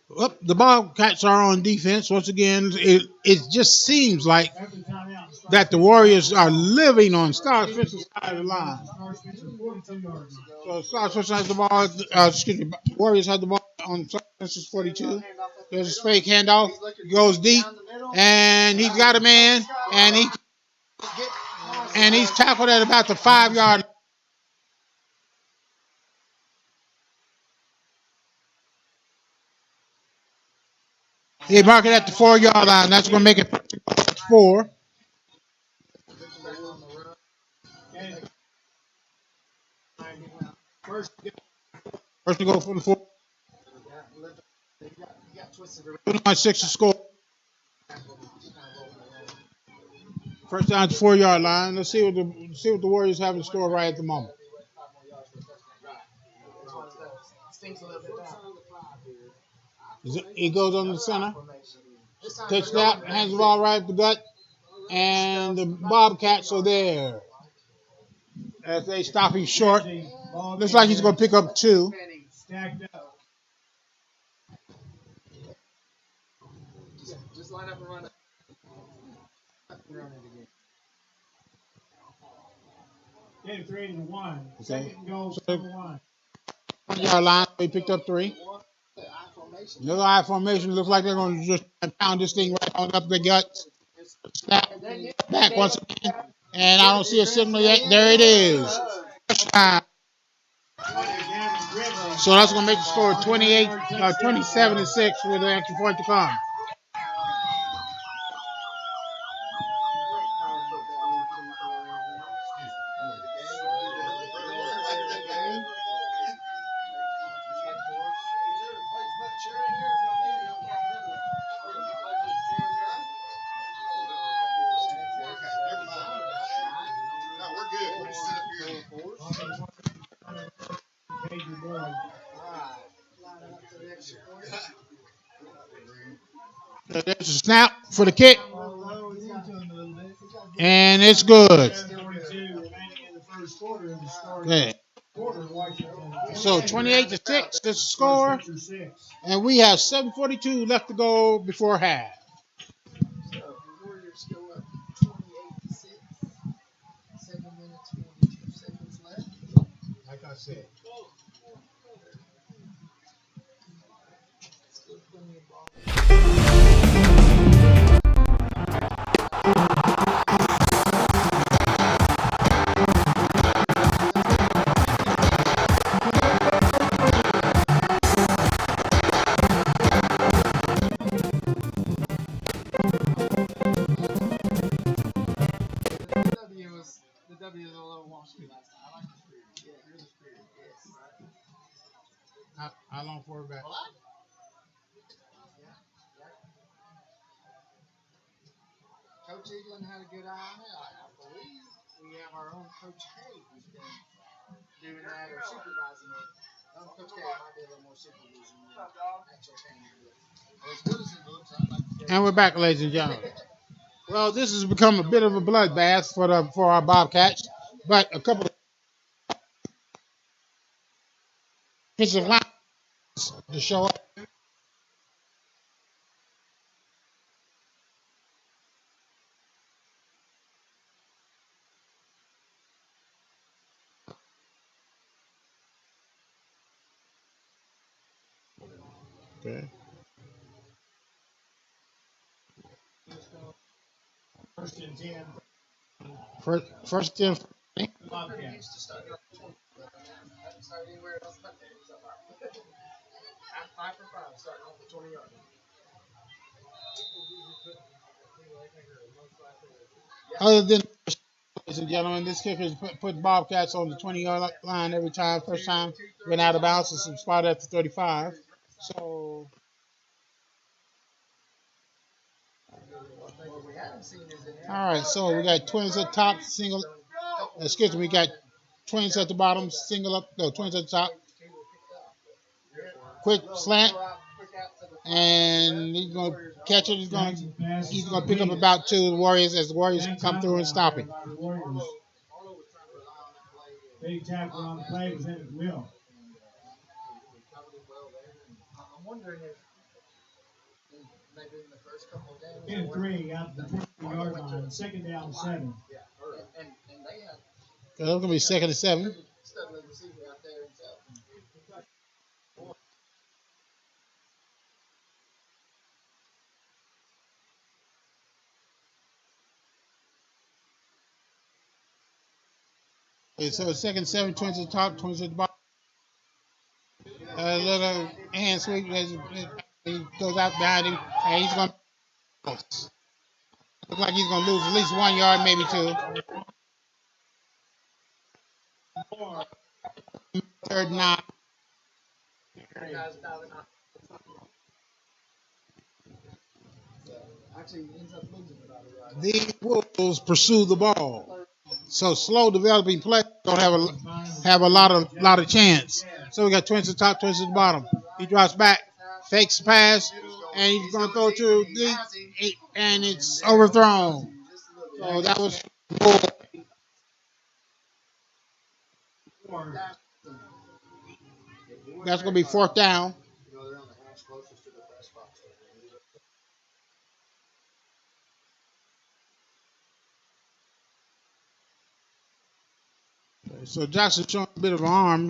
S1: Well, the Bobcats are on defense. Once again, it just seems like that the Warriors are living on Star Spencer's side of the line. So Star Spencer has the ball. Warriors have the ball on Star Spencer's 42. There's a fake handoff. Goes deep, and he's got a man, and he's tackled at about the 5-yard line. He marked it at the 4-yard line. That's going to make it 4. First to go for the 4. 2.6 to score. First down to 4-yard line. Let's see what the Warriors have in store right at the moment. He goes on the center. Takes snap, hands the ball right at the gut, and the Bobcats are there. As they stop him short. Looks like he's going to pick up 2.
S3: Just line up and run it.
S2: Get 3 to 1.
S1: Okay.
S2: Second goal, 1.
S1: 1-yard line. They picked up 3. Another eye formation. Looks like they're going to just pound this thing right on up the guts. Snap back once again. And I don't see a signal yet. There it is. So that's going to make the score 27-6 with an extra point to come. There's a snap for the kick. And it's good. Okay. So 28-6 is the score. And we have 7:42 left to go before half. Like I said.
S3: The W was a little wonky last time. I like the spirit. Yeah, you're the spirit. Yes.
S1: How long for it back?
S3: Coach Eaglin had a good eye on it. I believe we have our own Coach K who's been doing that or supervising it. Coach K might be a little more supervision than actual training. As good as it looks, I like to.
S1: And we're back, ladies and gentlemen. Well, this has become a bit of a bloodbath for our Bobcats, but a couple of offensive lines to show up. Okay.
S2: First and 10.
S1: First 10.
S2: Bobcats.
S3: Five for five, starting off the 20 yard.
S1: Other than, ladies and gentlemen, this kicker has put Bobcats on the 20-yard line every time. First time went out of bounds, and some spot at the 35. So, all right. So we got twins at the top, single. Excuse me, we got twins at the bottom, single up. No, twins at the top. Quick slant, and he's gonna catch it. He's gonna pick up about 2 of the Warriors as the Warriors come through and stop him.
S2: Big tackle on the play was Emmett Will.
S3: wondering if maybe in the first couple of games.
S2: 10-3 out the 20-yard line. Second down, 7.
S3: And they had
S1: That's going to be second and 7.
S3: Studley receiver out there himself.
S1: Okay, so it's second and 7, 20 to the top, 20 to the bottom. A little hand sweep. He goes out behind him, and he's going to look like he's going to lose at least 1 yard, maybe 2. Third and 9.
S3: Actually, he ends up losing about it, right?
S1: The Wolves pursue the ball. So slow developing players don't have a lot of chance. So we got 20 to the top, 20 to the bottom. He drops back, fakes the pass, and he's going to throw to deep, and it's overthrown. So that was that's going to be fourth down. So Jackson showing a bit of an arm.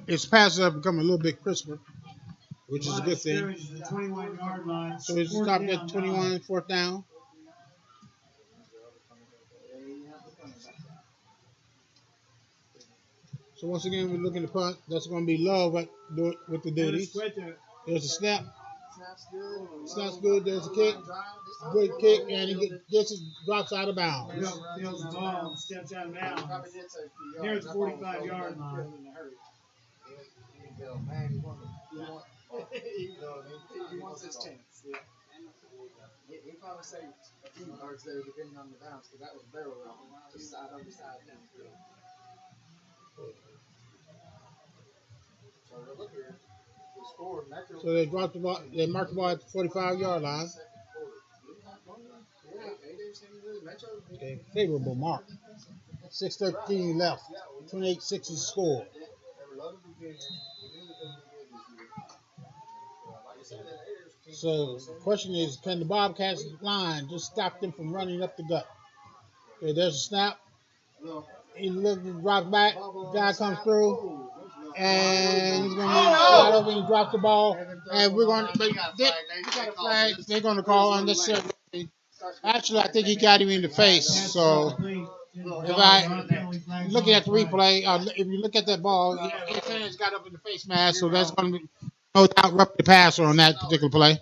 S1: His passes have become a little bit crisper, which is a good thing.
S2: The 21-yard line.
S1: So he's stopped at 21, fourth down. So once again, we're looking to punt. That's going to be Love with the duties. There's a snap. Snap's good. There's a kick. Good kick, and he drops out of bounds.
S2: Feels the ball, steps out of bounds. Near the 45-yard line.
S3: He wants his chance. Yeah. He probably saved a few yards there depending on the bounce because that was barrel rolling. Just side over side down.
S1: So they dropped the ball. They marked the ball at the 45-yard line. Okay, favorable mark. 6:13 left. 28-6 is score. So the question is, can the Bobcats line just stop them from running up the gut? Okay, there's a snap. He drops back. Guy comes through. And he's going to slide over and drop the ball. And we're going to got a flag. They're going to call unnecessary. Actually, I think he got him in the face. So if I looking at the replay, if you look at that ball, his hands got up in the face mask. So that's going to be no doubt rough the passer on that particular play.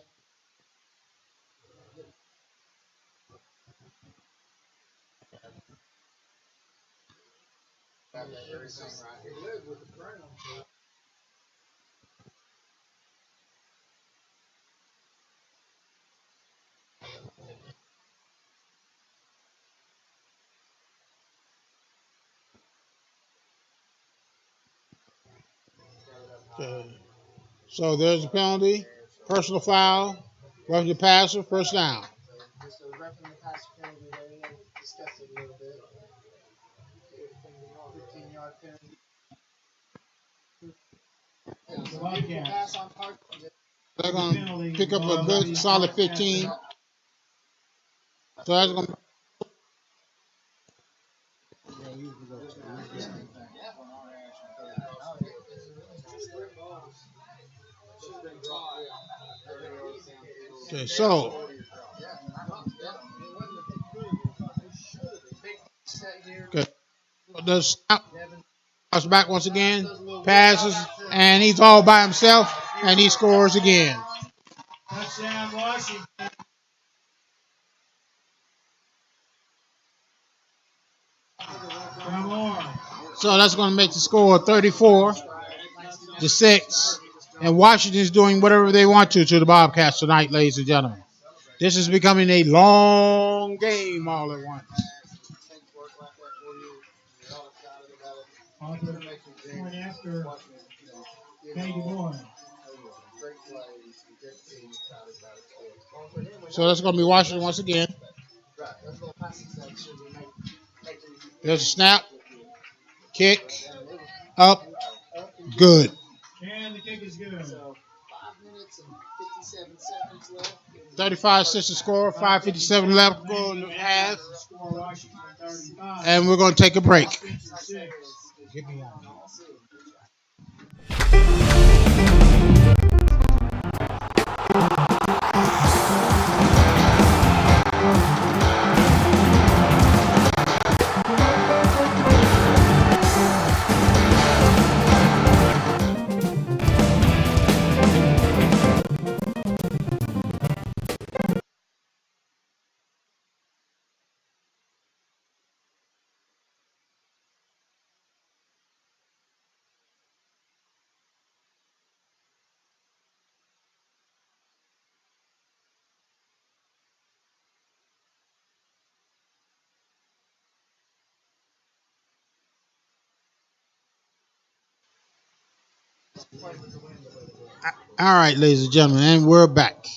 S1: Okay. So there's a penalty, personal foul, roughing the passer, first down.
S3: So roughing the passer penalty there, we discussed it a little bit. 15-yard penalty. Pass on target.
S1: They're going to pick up a good, solid 15. So that's going to okay, so okay. The snap comes back once again, passes, and he's all by himself, and he scores again.
S2: Touchdown, Washington. Come on.
S1: So that's going to make the score 34-6. And Washington's doing whatever they want to the Bobcats tonight, ladies and gentlemen. This is becoming a long game all at once.
S2: Point after Katie Moore.
S1: So that's going to be Washington once again. There's a snap. Kick. Up. Good.
S2: And the kick is good.
S3: minutes and 57 seconds left.
S1: 35 6 to score, 5:57 left, go in the half.
S2: Score Washington 35.
S1: And we're going to take a break.
S2: Spencer 6.
S1: Get me on. All right, ladies and gentlemen, and we're back.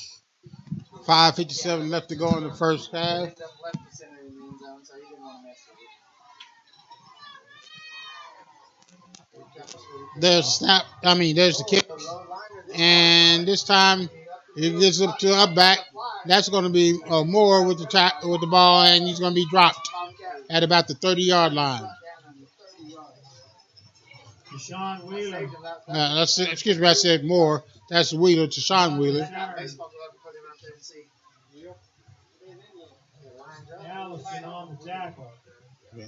S1: 5:57 left to go in the first half. There's the snap. There's the kick. And this time, it gets up to our back. That's going to be Moore with the ball, and he's going to be dropped at about the 30-yard line.
S2: Deshaun Wheeler.
S1: Excuse me, I said Moore. That's Wheeler to Sean Wheeler.
S2: Allison on the tackle.
S1: Okay.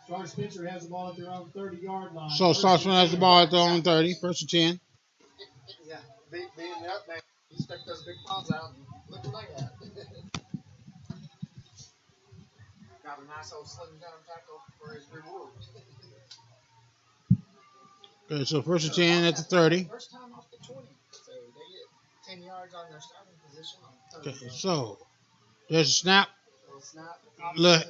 S2: Star Spencer has the ball at their own 30-yard line.
S1: So Star Spencer has the ball at their own 30, first and 10.
S3: Yeah, being the up man, he stuck those big paws out and look what they got. Got a nice old slim down tackle for his reward.
S1: Okay, so first and 10 at the 30.
S3: First time off the 20, so they get 10 yards on their starting position.
S1: Okay, so there's a snap.
S3: Snap.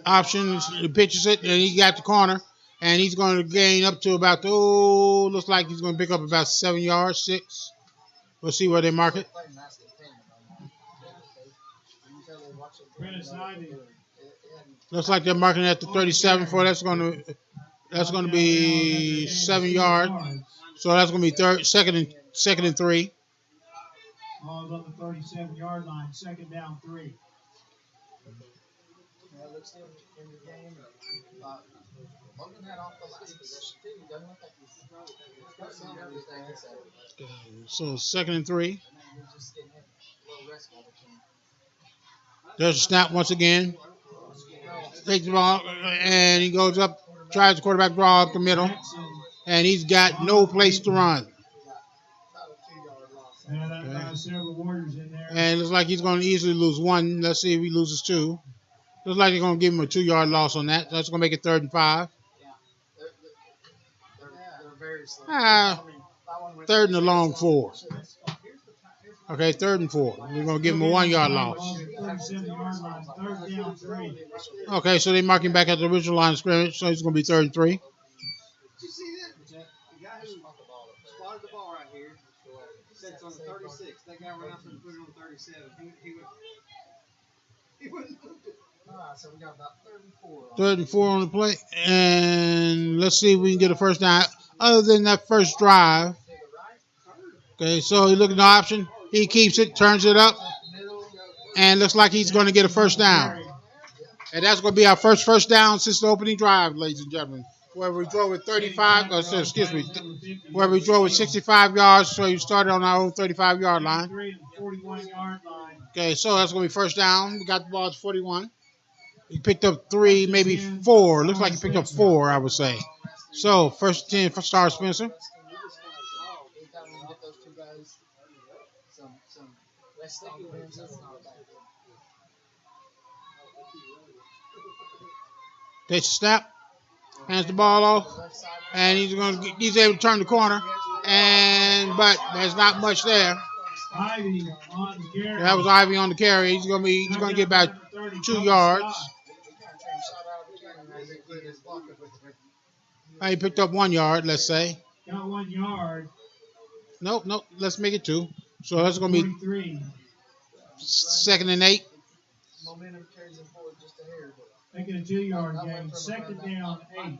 S1: Options, he pitches it, and he got the corner, and he's going to gain up to about, looks like he's going to pick up about 7 yards, 6. We'll see where they mark it. Looks like they're marking it at the 37 for that's going to be 7 yards. So that's going to be second and 3.
S2: Ball's on the 37-yard line, second down 3.
S3: Looks in the game. Logan had off the last possession too. He doesn't look like he's got everything.
S1: So second and 3.
S3: He's just getting a little rest all the time.
S1: There's a snap once again. Takes the ball, and he goes up, tries the quarterback draw up the middle, and he's got no place to run.
S2: Several Warriors in there.
S1: And it looks like he's going to easily lose 1. Let's see if he loses 2. Looks like they're going to give him a 2-yard loss on that. That's going to make it 3rd and 5.
S3: Yeah, they're very slow.
S1: 3rd and a long 4. Okay, 3rd and 4. We're going to give him a 1-yard loss.
S2: 37-yard line, third down 3.
S1: Okay, so they mark him back at the original line of scrimmage, so he's going to be 3rd and 3.
S4: Did you see that? The guy who spotted the ball right here said it's on the 36. That guy ran out there and put it on 37. He wouldn't move it.
S3: All right, so we got about 34.
S1: 3rd and 4 on the play. And let's see if we can get a first down. Other than that first drive. Okay, so he looked at the option. He keeps it, turns it up, and looks like he's going to get a first down. And that's going to be our first down since the opening drive, ladies and gentlemen. Where we drove with 65 yards, so you started on our own 35-yard line.
S2: 41-yard line.
S1: Okay, so that's going to be first down. We got the ball at 41. He picked up 3, maybe 4. Looks like he picked up 4, I would say. So, first 10 for Star Spencer. Takes a snap, hands the ball off, and he's able to turn the corner, but there's not much there.
S2: Ivy on the carry.
S1: That was Ivy on the carry. He's going to get about 2 yards. He picked up 1 yard, let's say.
S2: Got 1 yard.
S1: Nope. Let's make it 2. So that's going to be
S2: 43.
S1: 2nd and 8.
S3: Momentum carries him forward just a hair.
S2: Making a 2-yard gain. Second down, 8.
S3: Heating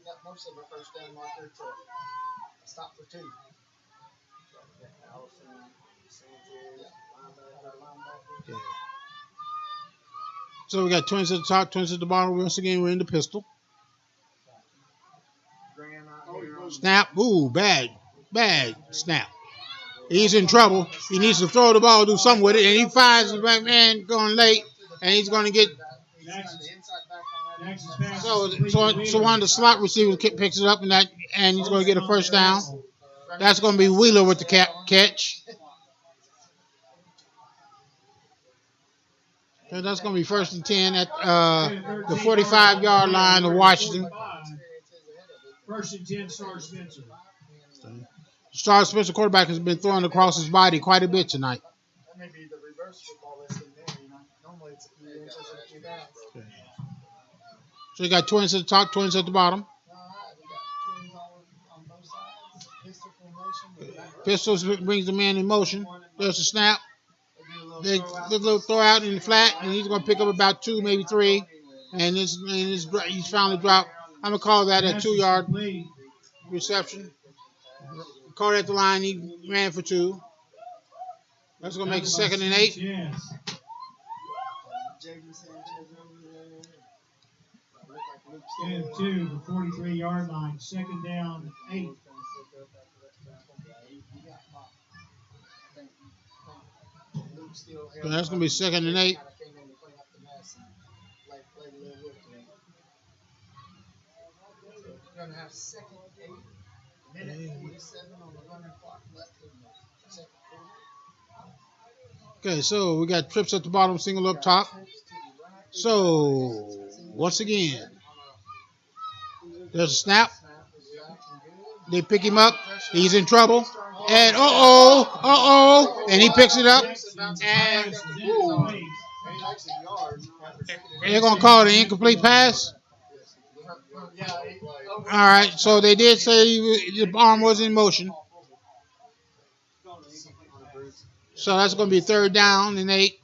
S3: up most of the first down marker to stop for 2. Allison, Sanchez, linebacker.
S1: Yeah. So we got twins at the top, twins at the bottom. Once again, we're in the pistol.
S3: Graham out here on
S1: Snap. Ooh, bad snap. He's in trouble. He needs to throw the ball, do something with it, and he finds the back man going late, and he's going to get. So one of the slot receivers picks it up, and he's going to get a first down. That's going to be Wheeler with the catch. So that's going to be 1st and 10 at the 45-yard line of Washington.
S2: 1st and 10, Star Spencer.
S1: Star Spencer, quarterback, has been throwing across his body quite a bit tonight.
S3: That may be the reverse football that's in there. Normally it's a few inches or a few downs.
S1: So you got twins at the top, twins at the bottom.
S3: All right, we got twins on both sides. Pistol formation.
S1: Pistols brings the man in motion. There's a snap. They little throw out in the flat, and he's going to pick up about 2, maybe 3. And he's finally dropped. I'm going to call that a 2-yard reception. Caught at the line, he ran for 2. That's going to make it 2nd and 8.
S2: Yes. And 2, the 43-yard line. 2nd down, 8.
S1: So that's going to be 2nd and 8.
S3: You're going to have 2nd and 8. Minute 47 on the running clock left in the second quarter.
S1: Okay, so we got trips at the bottom, single up top. So, once again, there's a snap. They pick him up. He's in trouble. And and he picks it up. And they're going to call it an incomplete pass. All right, so they did say the arm was in motion. So that's going to be 3rd down and 8.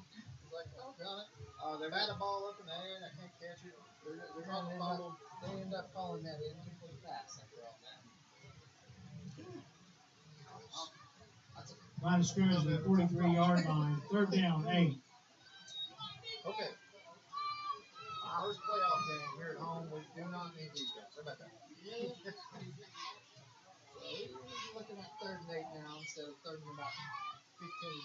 S3: They've had a ball up in the air and I can't catch it. They're trying to fumble. They end up calling that incomplete pass after all that.
S2: Line of scrimmage at the 43-yard line. 3rd down, 8.
S3: Okay. First playoff game here at home. We do not need these guys. How about that? We're looking at 3rd and 8 now instead of 3rd and about 15.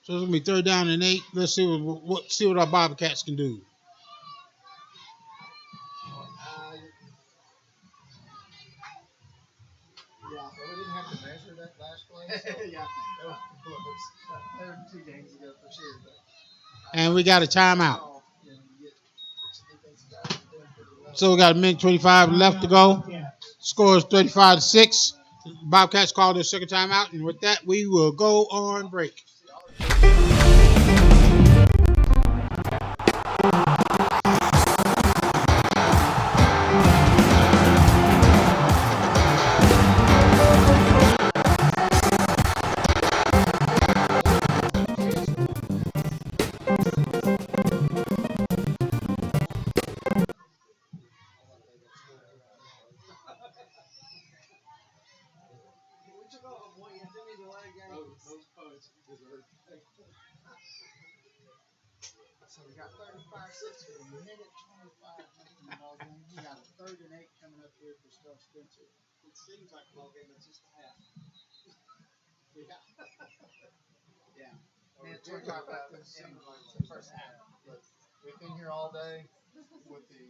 S1: So it's going to be 3rd down and 8. Let's see what our Bobcats can do.
S3: Yeah, we didn't have to measure that last play. So yeah, that was close. There were 2 games ago for sure. But
S1: And we got a timeout. So we got a minute 25 left to go. Score is 35-6. Bobcats called their 2nd timeout. And with that, we will go on break.
S3: So we got 35-6 for a minute 25 making the ball game. We got a 3rd and 8 coming up here for Star Spencer. It seems like a ball game, it's just a half. Yeah. Yeah. Minute 25 left in the first half. But we've been here all day with the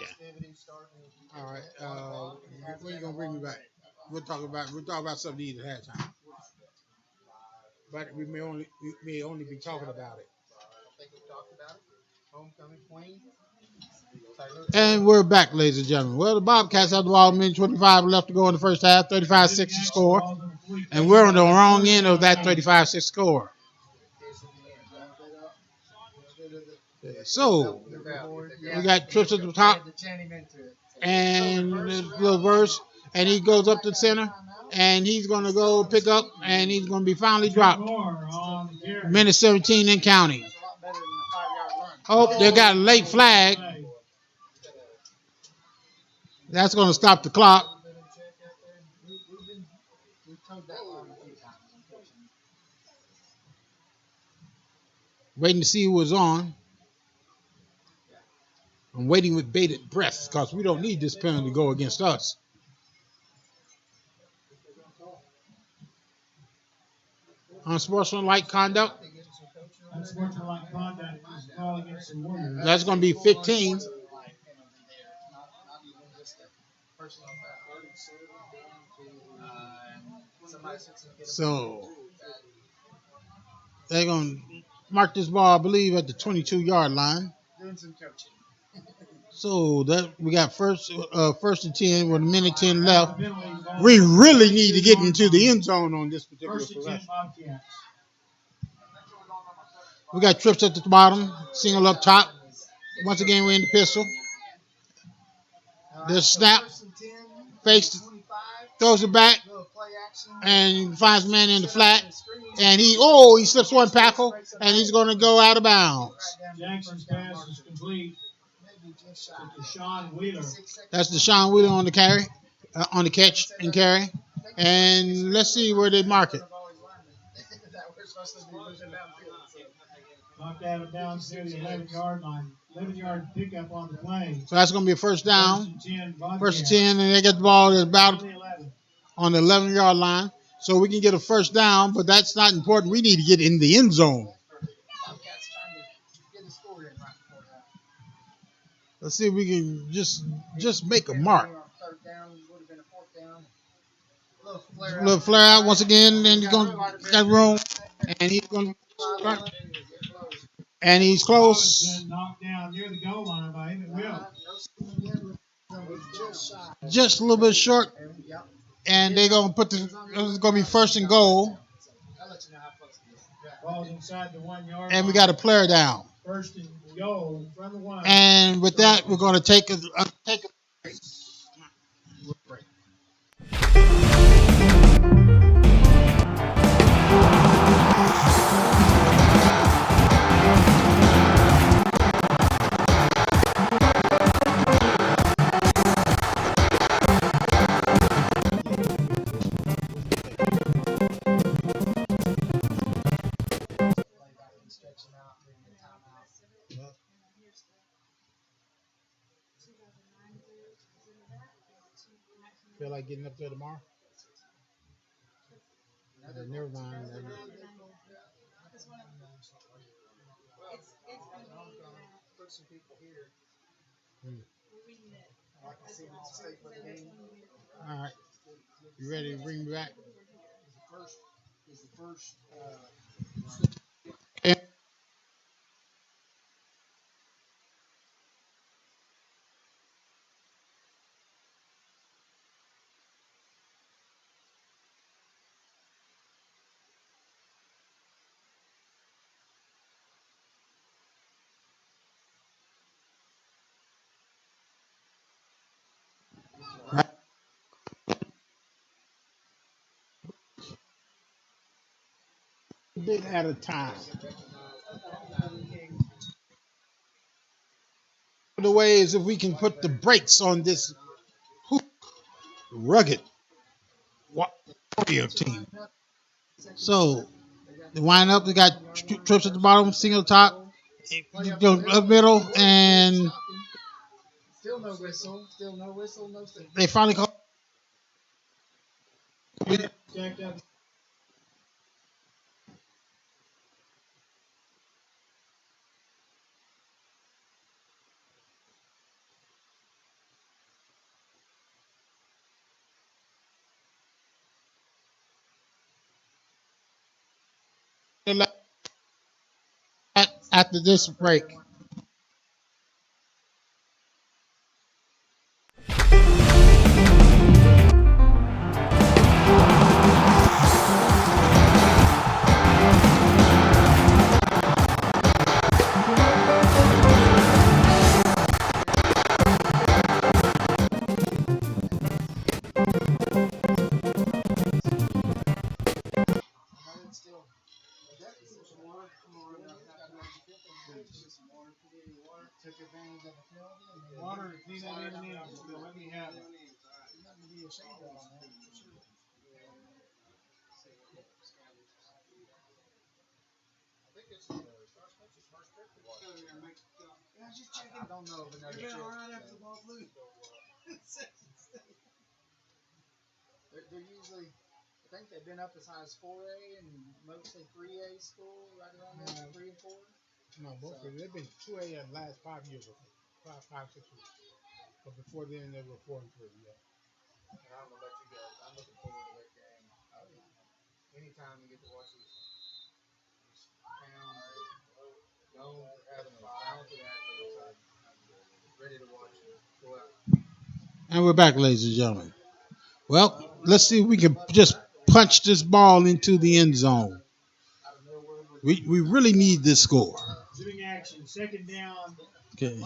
S3: festivities starting.
S1: All right. When are you gonna bring me back? We'll talk about something to eat at halftime. But we may only be talking about it.
S3: I think we talked about it. Homecoming queen.
S1: And we're back, ladies and gentlemen. Well, the Bobcats have the ball, minute 25 left to go in the first half, 35-6 score. And we're on the wrong end of that 35-6 score. So, we got trips at the top and the little verse, and he goes up to the center, and he's going to go pick up, and he's going to be finally dropped. Minute 17 and counting. Oh, they got a late flag. That's going to stop the clock. Waiting to see who was on. I'm waiting with bated breath because we don't need this penalty to go against us. Unsportsmanlike conduct.
S2: Unsportsmanlike conduct is a call against the Warriors.
S1: That's going to be 15. So they're going to mark this ball, I believe, at the 22-yard line. So that we got first and 10 with a minute 10 left. We really need to get into the end zone on this particular possession. We got trips at the bottom, single up top. Once again, we're in the pistol. There's snap, face, throws it back, and finds man in the flat. And he slips one tackle, and he's going to go out of bounds.
S2: Jackson's pass is complete. Deshaun Wheeler.
S1: That's Deshaun Wheeler on the carry, on the catch and carry. And let's see where they mark it.
S2: Knocked out of bounds near the 11-yard line. 11-yard pickup on the play.
S1: So that's going to be a first down. First and 10, and they get the ball that's about on the 11-yard line. So we can get a first down, but that's not important. We need to get in the end zone. Let's see if we can just make a mark. A little flare out once again, and he's going to get room, and he's going to start. And he's close.
S2: Knocked down near the goal line by Emmett Will.
S1: Just a little bit short. And they're going to it's going to be first and goal.
S2: Ball's inside the 1 yard.
S1: And we got a player down.
S2: First and goal from the 1.
S1: And with that, we're going to take a break. Feel like getting up there tomorrow? Never mind. All right. You ready to bring me back? A bit at a time. The way is if we can put the brakes on this rugged warrior team. So they wind up. They got trips at the bottom, single top, up middle, and
S3: Still no whistle. Still no whistle. No signal.
S1: they finally call.
S2: Jacked up.
S1: After this break.
S3: I don't know of another
S4: You've been
S3: field.
S4: all right after the ball blue.
S3: They're usually, I think they've been up as high as 4A and mostly 3A school, right around there, 3 and 4.
S1: No, both of them. They've been 2A the last 5 years or so. 6 years. But before then, they were 4 and 3. Yeah.
S3: And I don't know about you guys. I'm looking forward to that game. Anytime we get to watch these towns known for having a talented athletes, I'm ready to watch them go out.
S1: And we're back, ladies and gentlemen. Well, let's see if we can just punch this ball into the end zone. We really need this score.
S2: Zooming action, second down.
S1: Okay.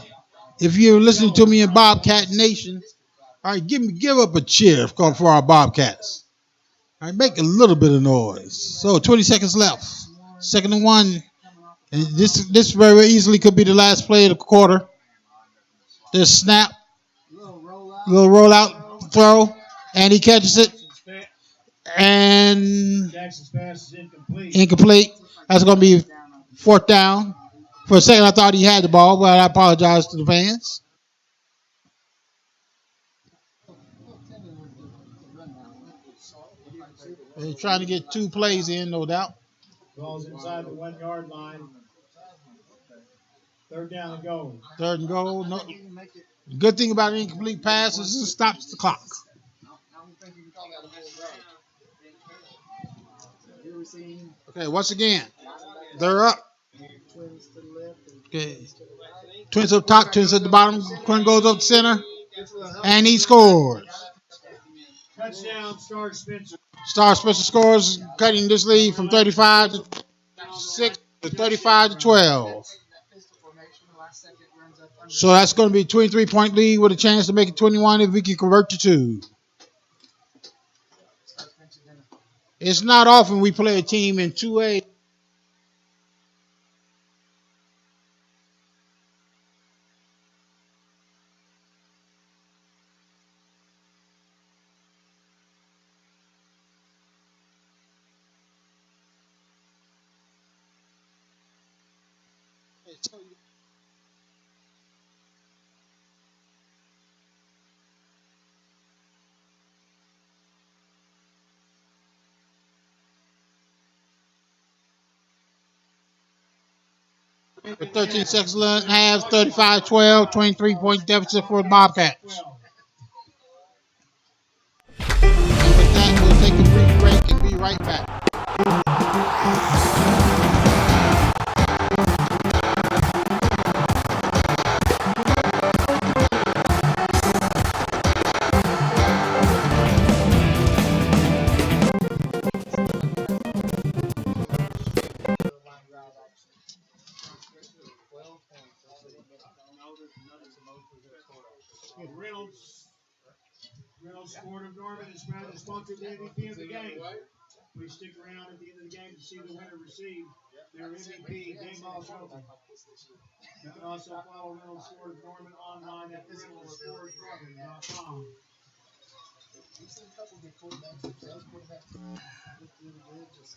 S1: If you're listening to me in Bobcat Nation, all right, give up a cheer for our Bobcats. All right, make a little bit of noise. So 20 seconds left. 2nd and 1. And this very easily could be the last play of the quarter. There's snap. Little rollout throw. And he catches it. And
S2: Jackson's pass is incomplete.
S1: Incomplete. That's going to be 4th down. For a second, I thought he had the ball, but I apologize to the fans. They're trying to get 2 plays in, no doubt.
S2: Ball's inside the 1 yard line. 3rd down and goal.
S1: 3rd and goal. No. The good thing about an incomplete pass is it stops the clock. Okay, once again, they're up. Okay. Twins up top, twins at the bottom. Quinn goes up the center, and he scores.
S2: Touchdown, Star Spencer.
S1: Star Spencer scores, cutting this lead from 35 to 6 to 35 to 12. So that's going to be a 23-point lead with a chance to make it 21 if we can convert to 2. It's not often we play a team in 2A. With 13 seconds left, halves, 35-12, 23-point deficit for the Bobcats. And with that, we'll take a brief break and be right back.
S2: Reynolds Sport of Norman is proud to sponsor the MVP of the game. Please stick around at the end of the game to see the winner receive their MVP game ball trophy. You can also follow Reynolds Sport of Norman online at ReynoldsSportNorman.com.
S3: We've seen a couple good quarterbacks, sales quarterbacks, look really good. Just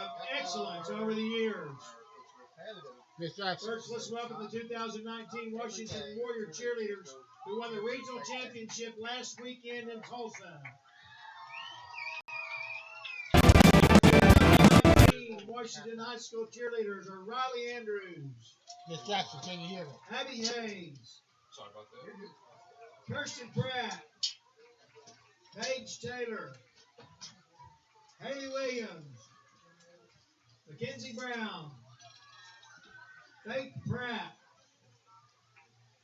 S2: of excellence over the years.
S1: Miss Jackson.
S2: First, let's welcome the 2019 Washington Warrior cheerleaders who won the regional championship last weekend in Tulsa. 2019 Washington High School cheerleaders are Riley Andrews,
S1: Miss Jackson, can you hear me?
S2: Abby Hayes,
S5: Sorry about that.
S2: Kirsten Pratt, Paige Taylor, Haley Williams, Mackenzie Brown, Faith Pratt,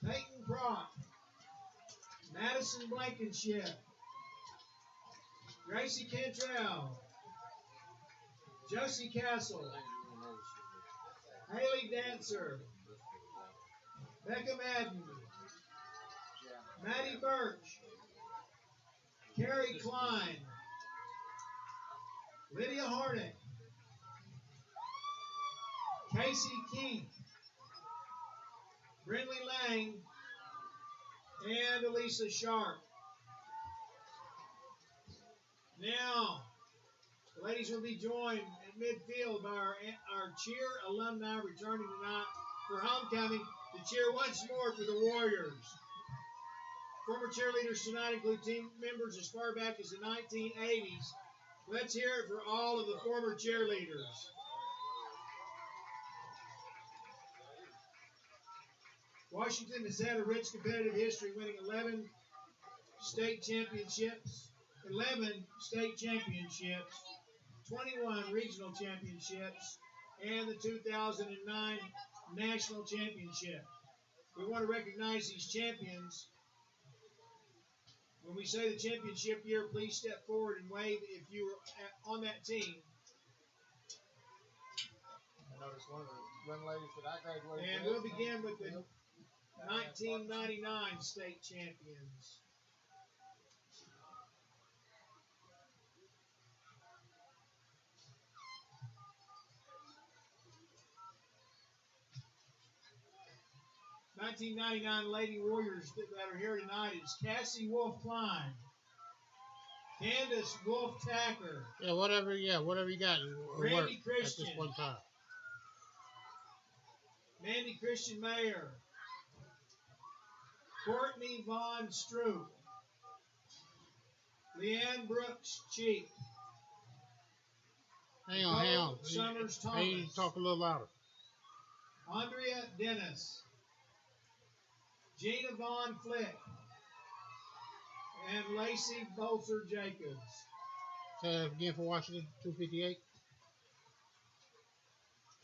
S2: Peyton Brock, Madison Blankenship, Gracie Cantrell, Josie Castle, Haley Dancer, Becca Madden, Maddie Birch, Carrie Klein, Lydia Harnick, Casey Keith, Brindley Lang, and Elisa Sharp. Now, the ladies will be joined at midfield by our cheer alumni returning tonight for homecoming to cheer once more for the Warriors. Former cheerleaders tonight include team members as far back as the 1980s. Let's hear it for all of the former cheerleaders. Washington has had a rich competitive history, winning 11 state championships, 21 regional championships, and the 2009 national championship. We want to recognize these champions. When we say the championship year, please step forward and wave if you were on that team.
S4: I noticed one of the young ladies that I graduated
S2: And
S4: with.
S2: we'll begin with the 1999 state champions. '99 Lady Warriors that are here tonight is Cassie Wolf Klein, Candace Wolf Tacker,
S1: Whatever you got.
S2: Randy
S1: Work at
S2: Christian,
S1: this one time.
S2: Mandy Christian Mayer, Courtney Vaughn Stroop, Leanne Brooks Cheek,
S1: Hang on.
S2: Summers
S1: I need you to
S2: Thomas,
S1: talk a little louder.
S2: Andrea Dennis, Gina Vaughn Flick, and Lacey Bolser Jacobs.
S1: Say that again for Washington. 258.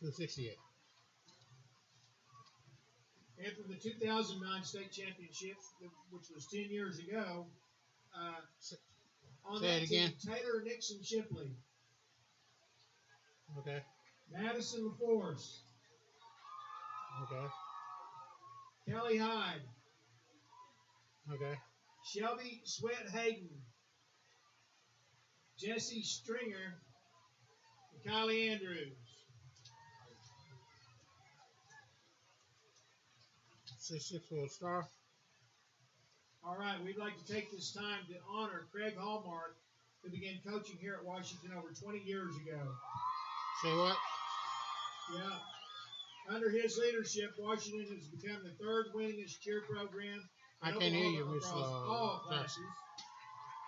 S1: 268.
S2: And from the 2009 state championship, which was 10 years ago, on
S1: Say
S2: that
S1: it again.
S2: team, Taylor Nixon Shipley,
S1: Okay.
S2: Madison LaForce,
S1: Okay.
S2: Kelly Hyde,
S1: Okay.
S2: Shelby Sweat Hayden, Jesse Stringer, and Kylie Andrews.
S1: 6'6" for a star.
S2: All right, we'd like to take this time to honor Craig Hallmark, who began coaching here at Washington over 20 years ago.
S1: Say what?
S2: Yeah. Under his leadership, Washington has become the third winningest cheer program
S1: I
S2: in
S1: can't hear you,
S2: Oklahoma
S1: Miss
S2: across all classes.
S1: Jackson.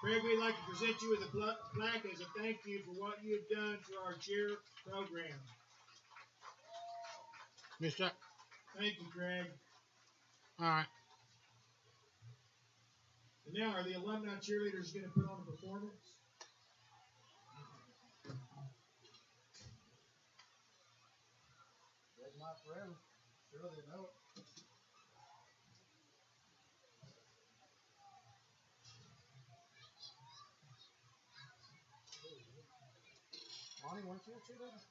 S2: Craig, we'd like to present you with a plaque as a thank you for what you've done for our cheer program.
S1: Miss Jack.
S2: Thank you, Craig.
S1: All right.
S2: And now, are the alumni cheerleaders going to put on a performance?
S4: That's not forever. Sure they know it. Lonnie, weren't you a cheerleader?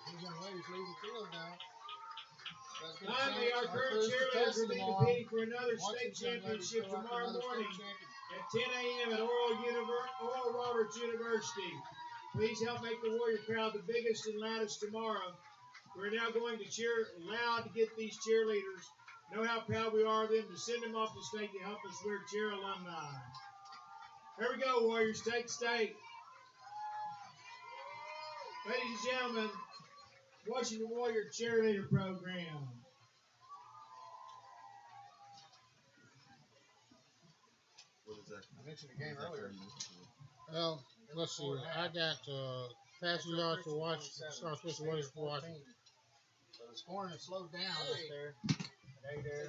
S4: These young ladies leaving the field now.
S2: Finally, our current cheerleaders will be competing for another state championship tomorrow morning at 10 a.m. at Oral Roberts University. Please help make the Warrior crowd the biggest and loudest tomorrow. We're now going to cheer loud to get these cheerleaders. Know how proud we are of them to send them off the state to help us wear cheer alumni. Here we go, Warriors. Take state. Ladies and gentlemen, Washington Warrior cheerleader program.
S4: What is that? I mentioned the game earlier.
S1: Well, let's see. I got passing yards for Washington. Star Special Warriors for Washington.
S3: So the scoring has slowed down up there. Hey there.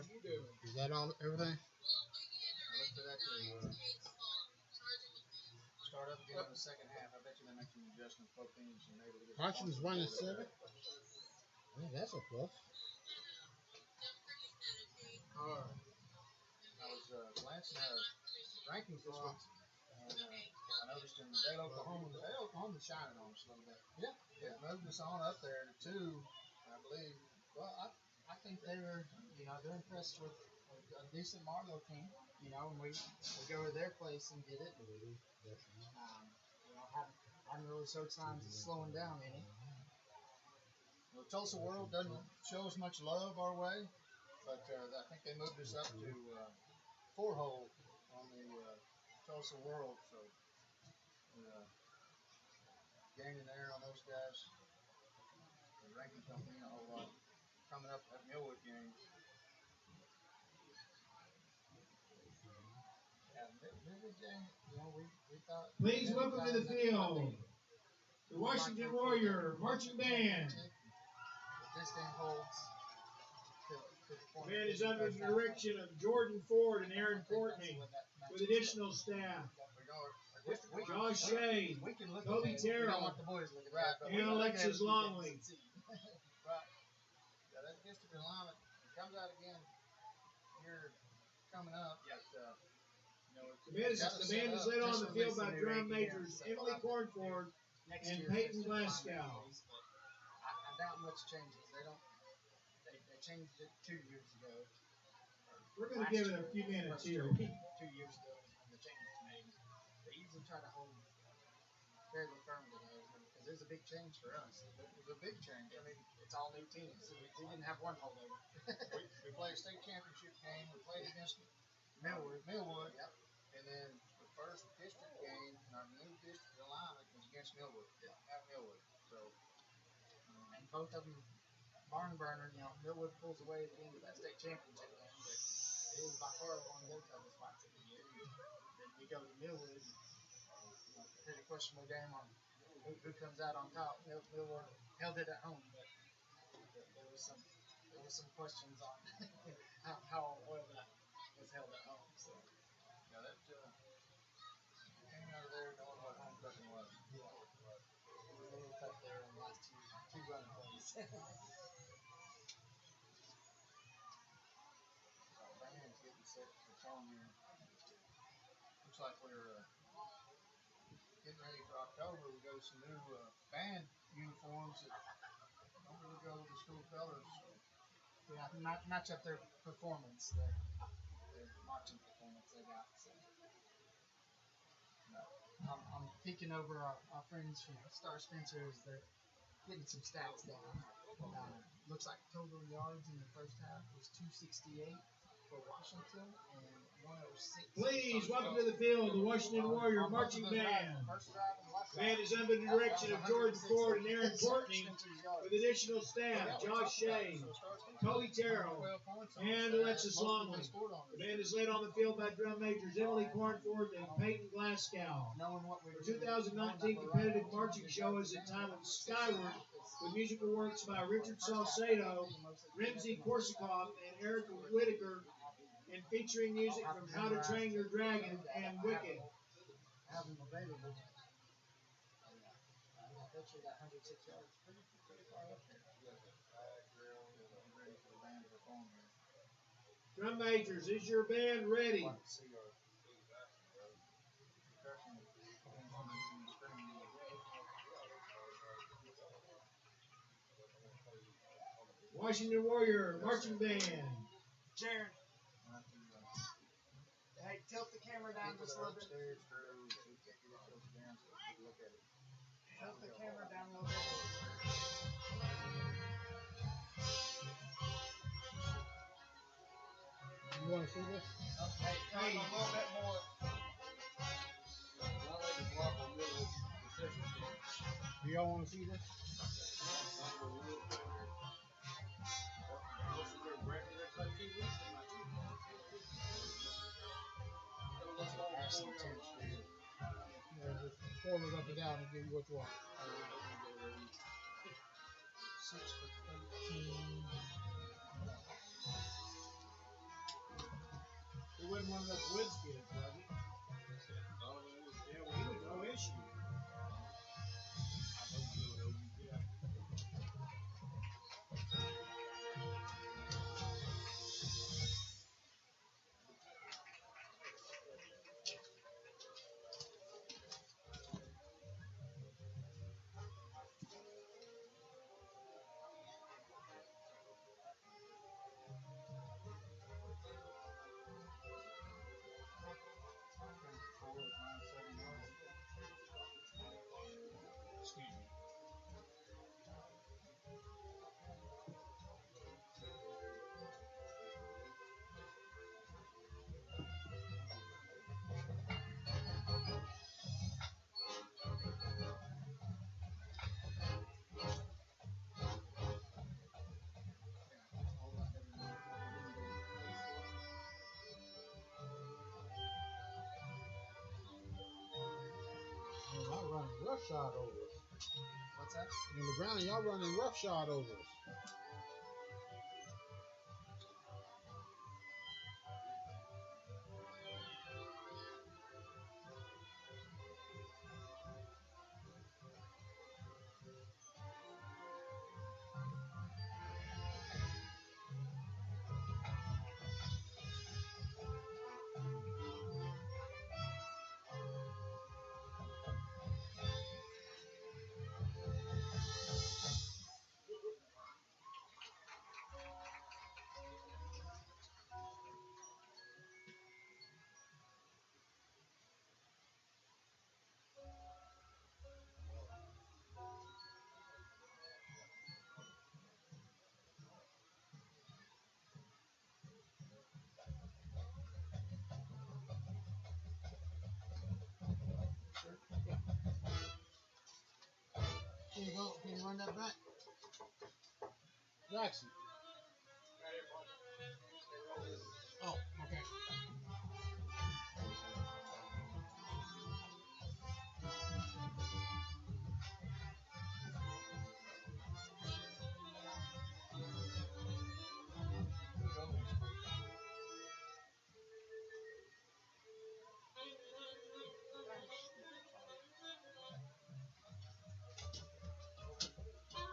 S1: Is that on everything?
S3: Look for that to start up again in the second half. I bet you they make some adjustments. Both teams and maybe
S1: Washington's 1-7. Yeah, that's a plus.
S3: I was glancing at rankings this week, and I noticed in Dale, Oklahoma's shining on us a little bit. Yeah. It moved us on up there to 2, I believe. Well, I think they're impressed with a decent Marlowe team, and we go to their place and get it. Haven't really showed signs of slowing down any. Well, Tulsa World doesn't show us much love our way, but I think they moved us up to 4-hole on the Tulsa World, so we're gaining there on those guys. The ranking don't mean a whole lot. Coming up at Millwood games. Millwood game, we thought.
S2: Please welcome to the field the Washington Warrior Marching Band.
S3: This thing holds.
S2: The band is under the direction of Jordan Ford and Aaron Courtney, with additional staff. Josh Shea, Kobe Terrell, and Alexis Longley.
S3: Yeah, that district alignment comes out again here coming up.
S2: The band is led on the field by drum majors Emily Cornford and Peyton Glasgow.
S3: I doubt much changes. They changed it 2 years ago.
S2: We're going to give it a few minutes here.
S3: 2 years ago when the change was made. They usually try to hold fairly firm to those because it was a big change for us. It was a big change. I mean, it's all new teams. We didn't have one holdover. we played a state championship game. We played against Millwood. Yep. And then the first district game in our new district alignment was against Millwood. Yeah. At Millwood. So, and both of them barn burner. Millwood pulls away at the end of that state championship game, but it was by far one of their toughest fights of the year. Then we go to Millwood. Pretty questionable game on who comes out on top. Millwood held it at home, but there was some questions on how well that was held at home. So yeah, that came out of there knowing what home cooking was. Yeah, it was a little tough there in the last two run plays. Band's getting set to perform here. Looks like we're getting ready for October. We got some new band uniforms that don't really go with the school colors. So. Yeah, match up their performance, their marching performance they got. So. I'm peeking over our friends from Star Spencer as they're getting some stats down. Looks like total yards in the first half was 268 for Washington and 106.
S2: Please welcome to the field the Washington Warrior Marching Band. The band is under the direction of Jordan Ford and Aaron Courtney, with additional staff Josh Shea, Kobe Terrell, and Alexis Longley. The band is led on the field by drum majors Emily Cornford and Peyton Glasgow. The 2019 competitive marching show is entitled Skyward, with musical works by Richard Salcedo, Ramsey Korsakoff, and Erica Whitaker, and featuring music from How to Train Your Dragon and Wicked.
S3: Have them available. I bet you that 106 yards pretty far up there. Ready for the band to perform here.
S2: Drum majors, is your band ready? Washington Warrior Marching Band.
S3: Jared. Hey, tilt the camera camera down just a little bit.
S4: Upstairs, so we can't get it filtered down, so we can look at it.
S3: Tilt the camera down a little bit.
S1: You want to see this?
S4: Hey, turn a little bit more.
S1: Do y'all want to see this? Yeah, just scroll it up and down and give you what you want.
S3: 6 for 13.
S2: It wasn't one of those Woods kids, was it? Yeah, well, he was OSU. Excuse me.
S1: Y'all running roughshod over us.
S3: What's that?
S1: On the ground, y'all running roughshod over us. Can you run that back? Jackson. Oh, okay.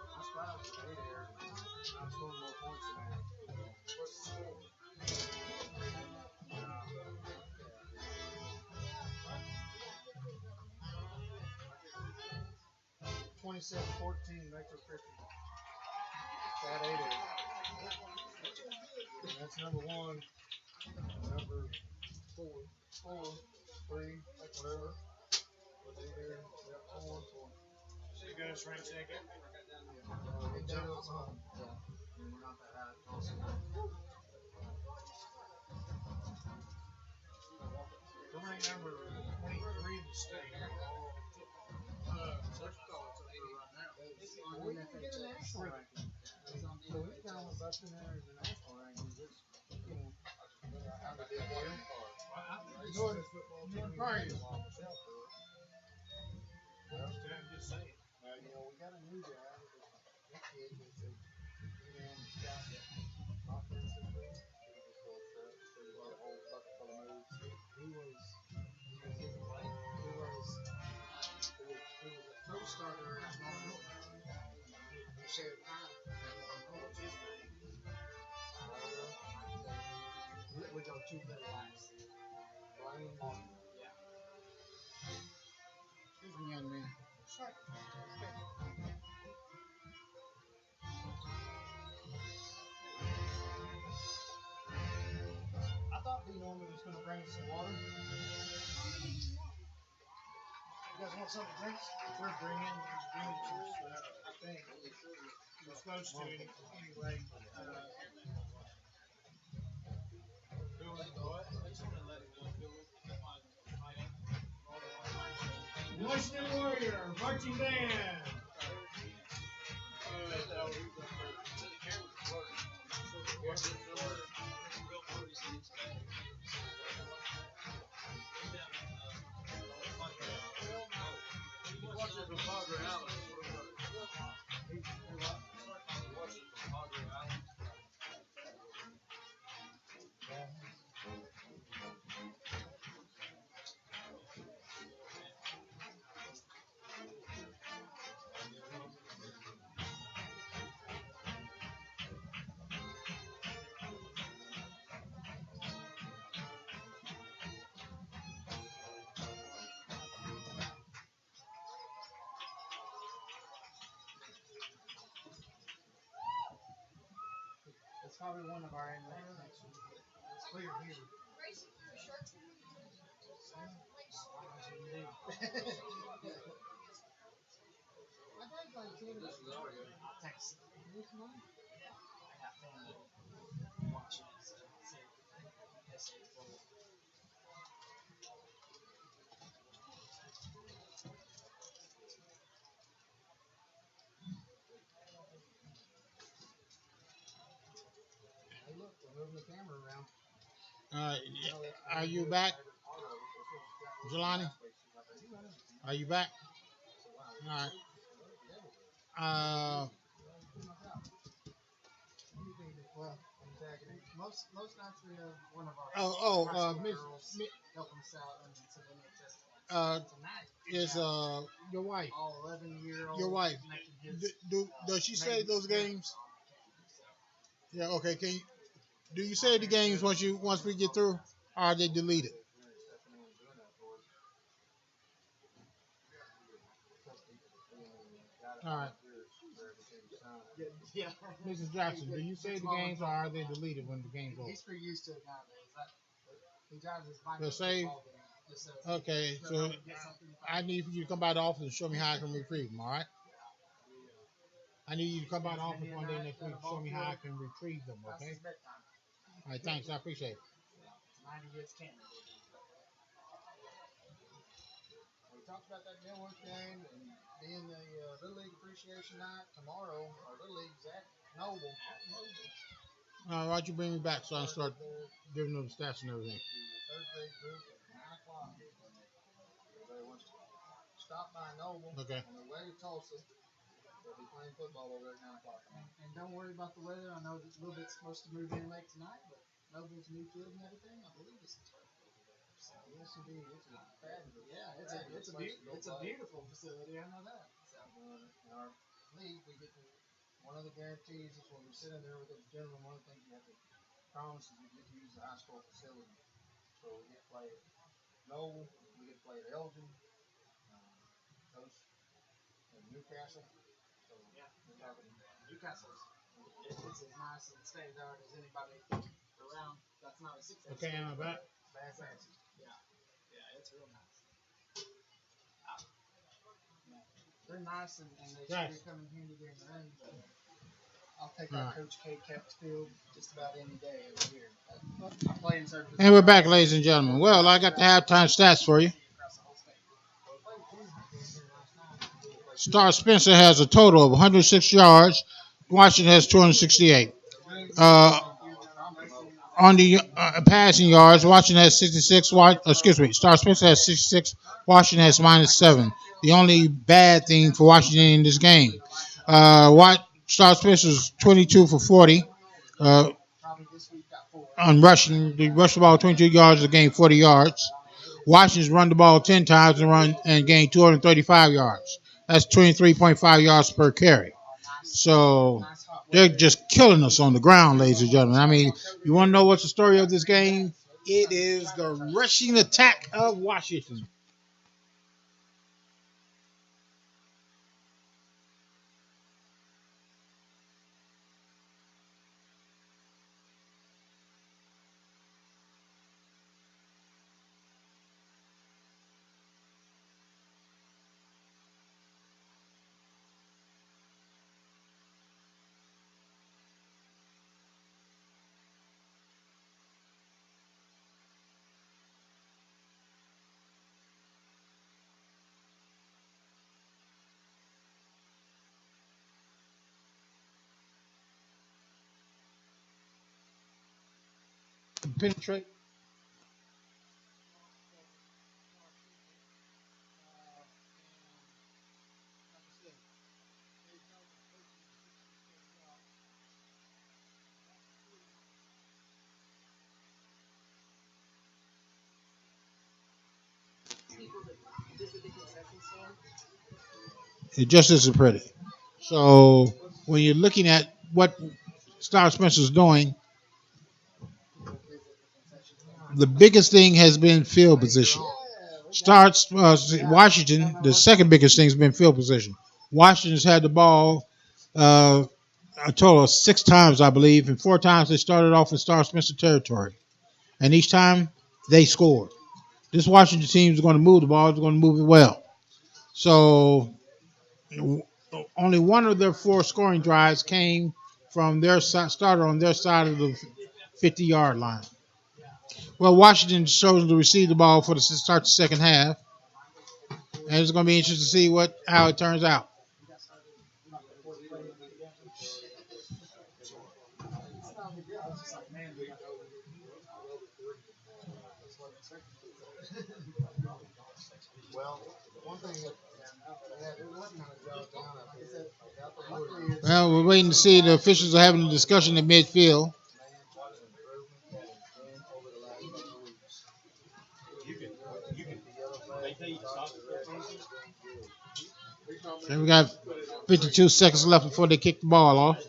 S4: I'm surprised to stay there. I'm scoring more points than that. What's the score? 27-14, Metro Christian. That 8. That's number 1. Number 4. 3, whatever. Was he there? Yep, 4.
S2: So you got us ranked second?
S4: He jumped us up. Yeah. And we're not that high. Awesome.
S2: We're ranked number 23 in the state.
S4: We didn't get a national ranking. So we kind of busting there as a national ranking. Just, you know, how to do it.
S2: Enjoy this football team.
S1: Praise.
S2: I'm just saying.
S4: You know, we got a new guy. This kid is a got the offensively. He just goes up. So he got a whole bucket full of moves. He was a co-starter at North.
S3: You shared time.
S4: We go 2 for the last. Blaine Martin.
S1: Excuse me, young man.
S4: I thought D. Norman was going to bring us some water.
S2: guys want something to drink? We're bringing juice, I think. We're supposed to anyway. Washington Warrior Marching Band.
S3: It's probably one of our inmates next week. It's clear here. Text. I got family watching it, so it's full. Hey, look, we're moving the camera around.
S1: Are you back, Jelani? Are you back? All right.
S3: Well, I'm tagging it. Most nights we have one of our high school girls helping us out, and so then it just tonight
S1: is your wife?
S3: all 11-year-old.
S1: Your wife? Does she say those games? Yeah. Okay. Do you say the games once we get through, or are they deleted? All right.
S3: Yeah.
S1: Mrs. Jackson, do you say the games, or are they deleted when the game's over?
S3: He's pretty used to it nowadays. He drives his bike.
S1: They'll save. Okay, so I need for you to come by the office and show me how I can retrieve them. All right. I need you to come by the office one day next week and show me how I can retrieve them. Okay. All right. Thanks. I appreciate it.
S3: We talked about that Gilworth game and being the Little League Appreciation Night tomorrow. Our Little League's at Noble.
S1: All right, why'd you bring me back so I can start giving them the stats and everything?
S3: Thursday group at 9 o'clock. Everybody wants to stop by Noble.
S1: Okay.
S3: On their way to Tulsa. They'll be playing football over at 9 o'clock. And don't worry about the weather. I know it's a little bit supposed to move in late tonight, but Noble's new field and everything, I believe it's yes, indeed. It's a fabulous. Yeah, it's a beautiful facility. I know that. So, in our league, we get to, one of the guarantees is when we sit in there with those gentlemen, one of the things you have to promise is we get to use the high school facility. So we get to play at Noble, we get to play at Elgin, Coast, and Newcastle. So yeah, we're talking Newcastle's. It's as nice and state of the art as anybody around. That's not a 6.
S1: Okay, I'm back.
S3: Fancy. Yeah, it's real nice. They're nice and they should be coming handy during the rain, but I'll take our Coach K kept field just about any day over here. I play in service.
S1: And we're back, ladies and gentlemen. Well, I got the halftime stats for you. Star Spencer has a total of 106 yards. Washington has 268. On the passing yards, Washington has 66. Star Spencer has 66. Washington has -7. The only bad thing for Washington in this game. Star Spencer's 22 for 40. On rushing, they rushed the ball 22 yards a game, 40 yards. Washington's run the ball 10 times and gained 235 yards. That's 23.5 yards per carry. So they're just killing us on the ground, ladies and gentlemen. I mean, you want to know what's the story of this game? It is the rushing attack of Washington. penetrate. It just isn't pretty. So when you're looking at what Star Spencer's doing, the biggest thing has been field position. Starts Washington. The second biggest thing has been field position. Washington's had the ball a total of 6 times, I believe, and 4 times they started off in Star Spencer territory, and each time they scored. This Washington team is going to move the ball. It's going to move it well. So only one of their 4 scoring drives came from their starter on their side of the 50-yard line. Well, Washington chose to receive the ball for the start the second half, and it's going to be interesting to see how it turns out.
S4: Well, one thing that it wasn't going to drop down up here.
S1: Well, we're waiting to see. The officials are having a discussion at midfield. And we got 52 seconds left before they kick the ball off.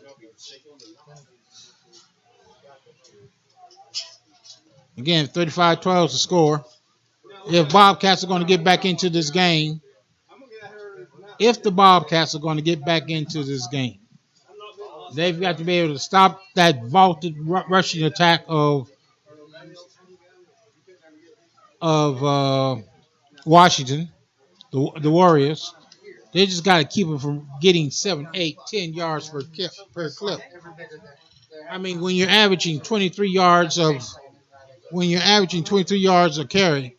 S1: Again, 35-12 is the score. If Bobcats are going to get back into this game, they've got to be able to stop that vaulted rushing attack of Washington, the Warriors. They just got to keep them from getting 7, 8, 10 yards per clip. I mean, when you're averaging 23 yards of carry,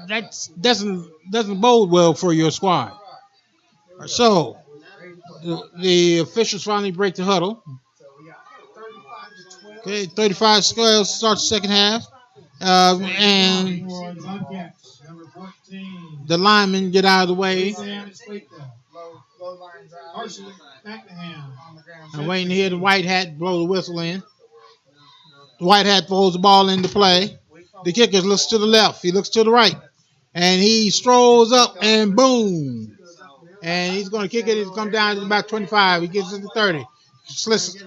S1: that doesn't bode well for your squad. So the officials finally break the huddle. Okay, 35 squares starts the second half, and the linemen get out of the way. I'm waiting to hear the white hat blow the whistle in. The white hat throws the ball into play. The kicker looks to the left. He looks to the right. And he strolls up and boom. And he's going to kick it. He's come down to about 25. He gets it to 30.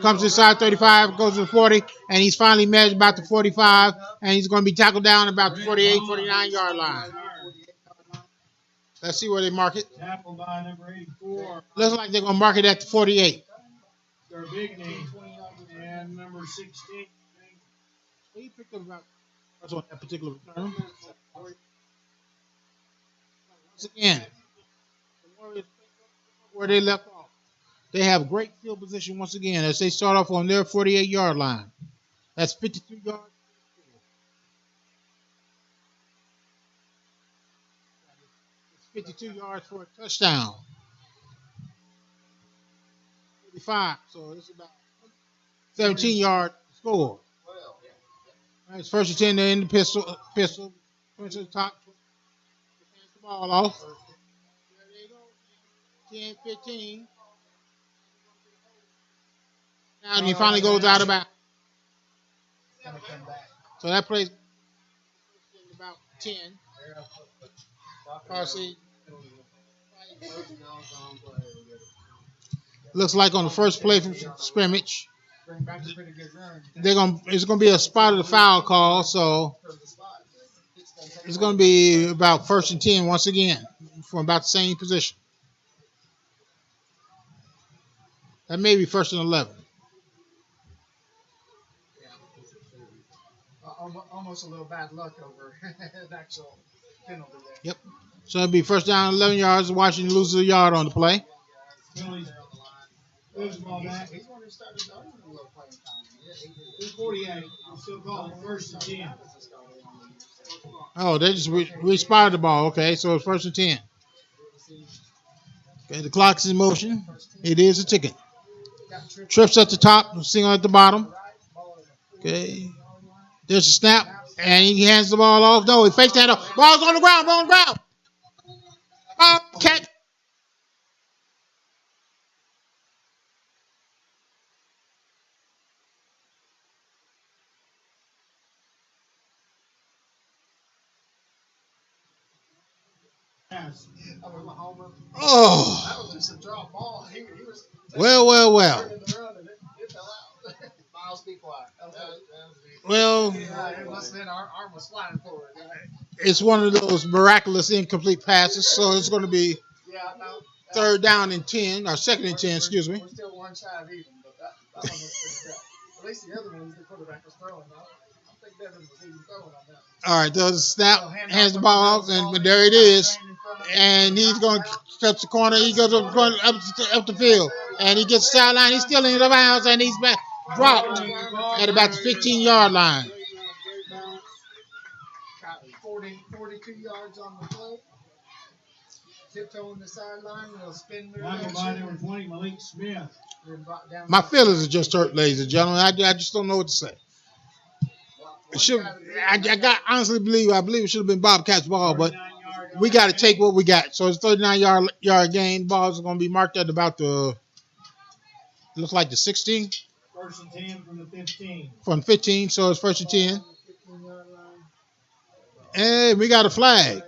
S1: Comes inside 35, goes to the 40, and he's finally measured about the 45, and he's going to be tackled down about the 48, 49-yard line. Let's see where they mark it.
S2: Tackled by number 84.
S1: Looks like they're going to mark it at the 48.
S2: Their big name. And number 16.
S1: He picked up about on that particular return. Once again, the Warriors where they left off. They have great field position once again as they start off on their 48-yard line. That's 52 yards. 52 yards for a touchdown. 35. So it's about 17-yard score. All right, it's first and 10. They're in the pistol. Push to the top. Hands the ball off. There they go. 10, 15. Now and he finally goes out of bounds. So that plays about 10. Parsley. Looks like on the first play from scrimmage, it's gonna be a spot of the foul call, so it's gonna be about first and 10 once again from about the same position. That may be first and 11.
S3: Almost a little bad luck over an actual penalty there.
S1: Yep. So it'll be first down 11 yards. Washington loses a yard on the play.
S2: He's going to start a little playing time. 48. Still calling first and 10.
S1: Oh, they just re-spotted the ball. Okay, so it's first and 10. Okay, the clock's in motion. It is a ticket. Trips at the top, single at the bottom. Okay. There's a snap, and he hands the ball off. No, he fakes that up. Ball's on the ground. Ball on the ground. Catch.
S2: Pass.
S1: Oh.
S4: That was just a drop ball. He was
S1: Well.
S4: turning the run and it fell out. Miles, be quiet.
S1: Well,
S4: It must have been our arm was flying forward.
S1: it's one of those miraculous incomplete passes, so it's going to be
S4: Yeah, I know.
S1: third down and 10, or second and 10, excuse me.
S4: We're still one shy of even, but that one was pretty tough. At least the other ones, the quarterback was throwing. I think Devin was even throwing on that.
S1: All right, does snap, hands the ball off, and there it is. And he's going to touch the corner. He goes up the field, and he gets the sideline. He's still in the bounds, and he's back dropped at about the 15-yard line.
S4: 42 yards on the play. Tiptoeing the sideline, little spin move.
S2: Blocking by number 20, Malik Smith.
S1: My feelings are just hurt, ladies and gentlemen. I just don't know what to say. I honestly believe it should have been Bobcats ball, but we got to take what we got. So it's 39-yard gain. Balls are going to be marked at about looks like the 16.
S2: First and 10 from the 15.
S1: From 15, so it's first and 10. And we got a flag.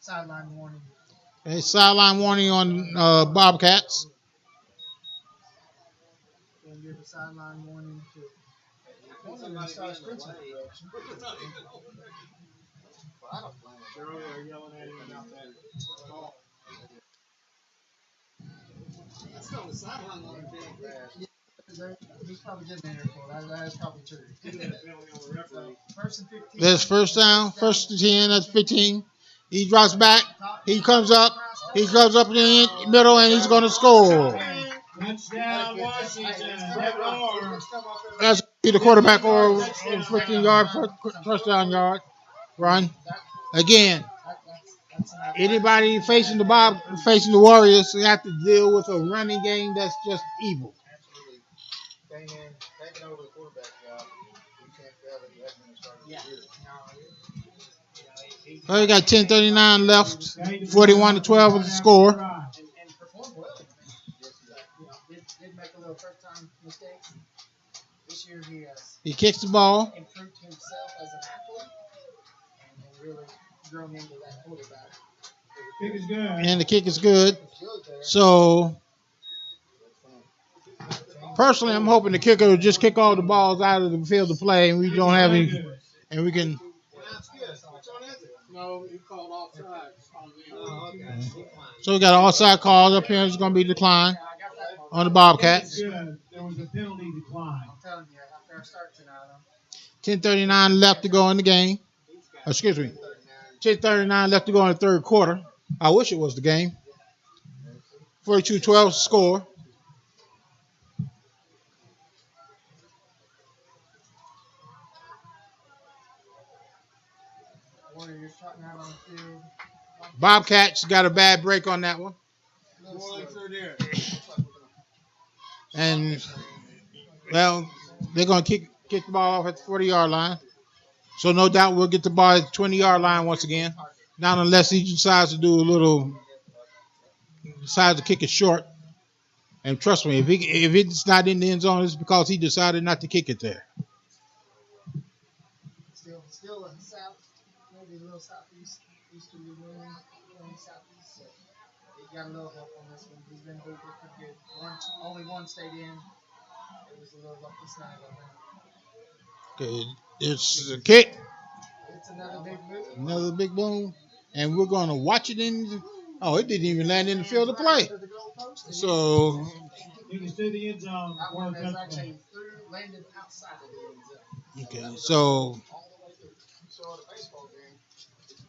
S4: Sideline warning.
S1: A sideline warning on Bobcats.
S4: Gonna give a sideline warning to. He's probably getting there for that. That's probably true. First and 15.
S1: That's first down. First and 10. That's 15. He drops back. He comes up. He goes up in the middle, and he's going to score.
S2: Touchdown, Washington.
S1: That's the quarterback or 15-yard touchdown yard run. Again, anybody facing the Warriors, they have to deal with a running game that's just evil.
S4: Taking over the quarterback job. You can't fail that you haven't been starting the year.
S1: Well, we got 10:39 left. 41-12 is the score.
S4: And performed well. Did make a little first time mistakes. This year
S1: he kicks the ball.
S4: Improved himself as an athlete and really grown into that quarterback.
S2: Kick is good.
S1: And the kick is good. So, personally, I'm hoping the kicker will just kick all the balls out of the field of play, and we don't have any, and we can.
S4: No, he called offside.
S1: So we got an offside call up here. It's going to be declined on the Bobcats.
S2: Good. There was a penalty decline.
S4: I'm telling you, after our start tonight,
S1: 10:39 left to go in the game. Excuse me. 10:39 left to go in the third quarter. I wish it was the game. 42-12 score.
S4: Warriors trotting out on the field.
S1: Bobcats got a bad break on that one. And, well, they're going to kick the ball off at the 40-yard line. So no doubt we'll get the ball at the 20-yard line once again. Not unless he decides to decides to kick it short. And trust me, if it's not in the end zone, it's because he decided not to kick it there.
S4: Still in the south, maybe a little southeast, easterly wind, going southeast. So he got a little help on this one. He's been moving pretty good. Only one stayed in. It was a little lucky snag on that.
S1: Okay, it's a kick.
S4: It's another big move.
S1: Another big boom. And we're going to watch it in. Oh, it didn't even land in the field of play. So.
S2: He can see the end zone.
S4: That one is actually landed outside of the end zone.
S1: Okay, so.
S4: So at a baseball game,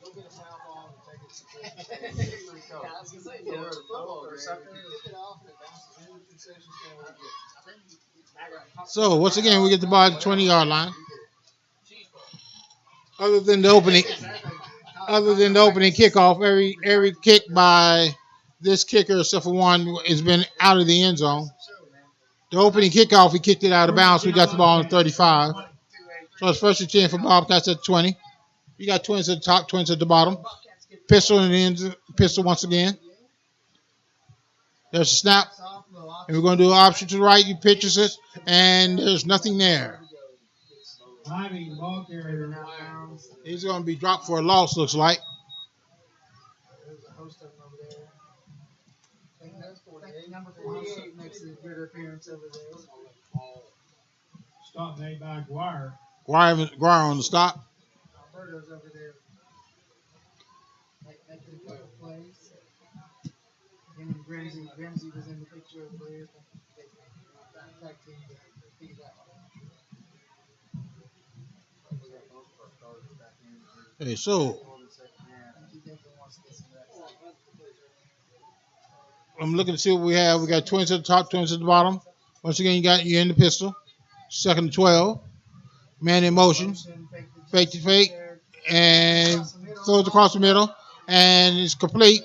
S4: go get a foul ball and take it to the I was going to say, you know, football or something. Kick it off and it bounces into the concession stand where you get.
S1: So once again, we get the ball at the 20-yard line. Other than the opening kickoff, every kick by this kicker, except for one, has been out of the end zone. The opening kickoff, he kicked it out of bounds. We got the ball on 35. So it's first and 10 for Bobcats at 20. You got Twins at the top, Twins at the bottom. Pistol and then pistol once again. There's a snap. And we're going to do an option to the right. He pitches it, and there's nothing there. He's going to be dropped for a loss, looks like.
S4: Number 48 makes a good appearance over there.
S2: Stop made by Guire.
S1: Guire on the stop.
S4: Alberto's over there. Making a couple plays. Him and Grimsey was in the picture over there. Tag team to figure that one.
S1: Hey, so I'm looking to see what we have. We got Twins at the top, Twins at the bottom. Once again, you're in the pistol. Second and 12. Man in motion. Fake to fake. And throws across the middle. And it's complete.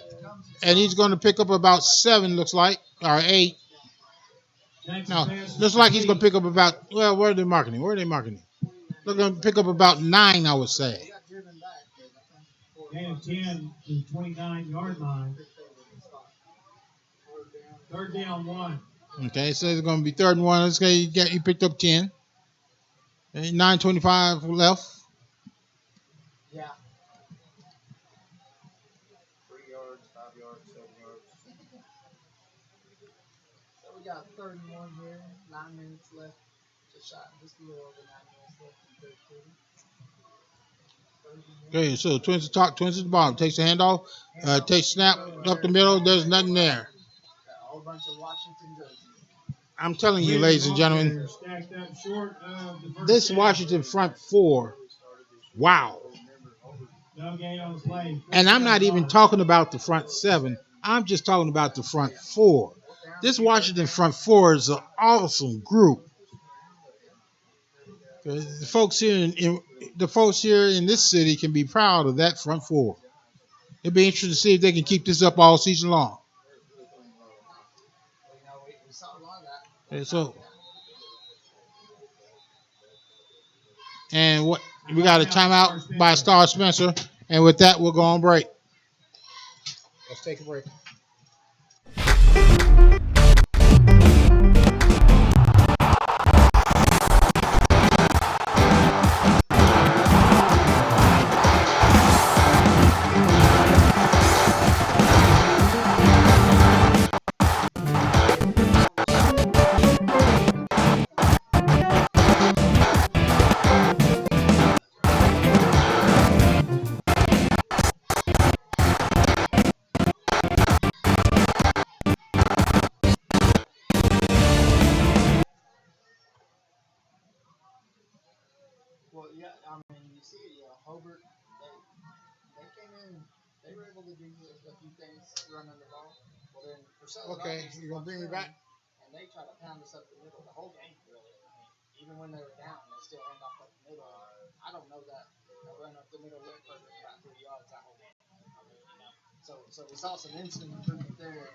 S1: And he's going to pick up about 7, looks like. Or 8. No, looks like he's going to pick up about, well, where are they marking him? They're going to pick up about 9, I would say.
S2: And 10 to the 29-yard line. Third down 1.
S1: Okay, so it's going to be 3rd and 1. Let's say you picked up 10. And 9:25 left.
S4: Yeah.
S3: 3 yards, 5 yards, 7 yards.
S4: So we got 3rd and 1 here. 9 minutes left. Just a little over 9 minutes left in the 3rd quarter.
S1: Okay, so Twins at the top, Twins at the bottom. Takes the handoff. Takes snap up the middle. There's nothing there.
S4: A whole bunch of Washington jerseys.
S1: I'm telling you, ladies and gentlemen, this Washington front 4, wow. And I'm not even talking about the front 7. I'm just talking about the front 4. This Washington front 4 is an awesome group. The folks here in this city can be proud of that front 4. It'd be interesting to see if they can keep this up all season long. Okay, so, and what we got a timeout by Star Spencer, and with that we'll go on break. Let's take a break.
S4: Well, yeah, I mean, you see, Hobart, they came in, they were able to do a few things running the ball. Well, then,
S1: Okay, you gonna bring me back?
S4: And they try to pound us up the middle the whole game, really. I mean, even when they were down, they still end up up the middle. I don't know that a run up the middle went for about 3 yards that whole game. So we saw some instant improvement there.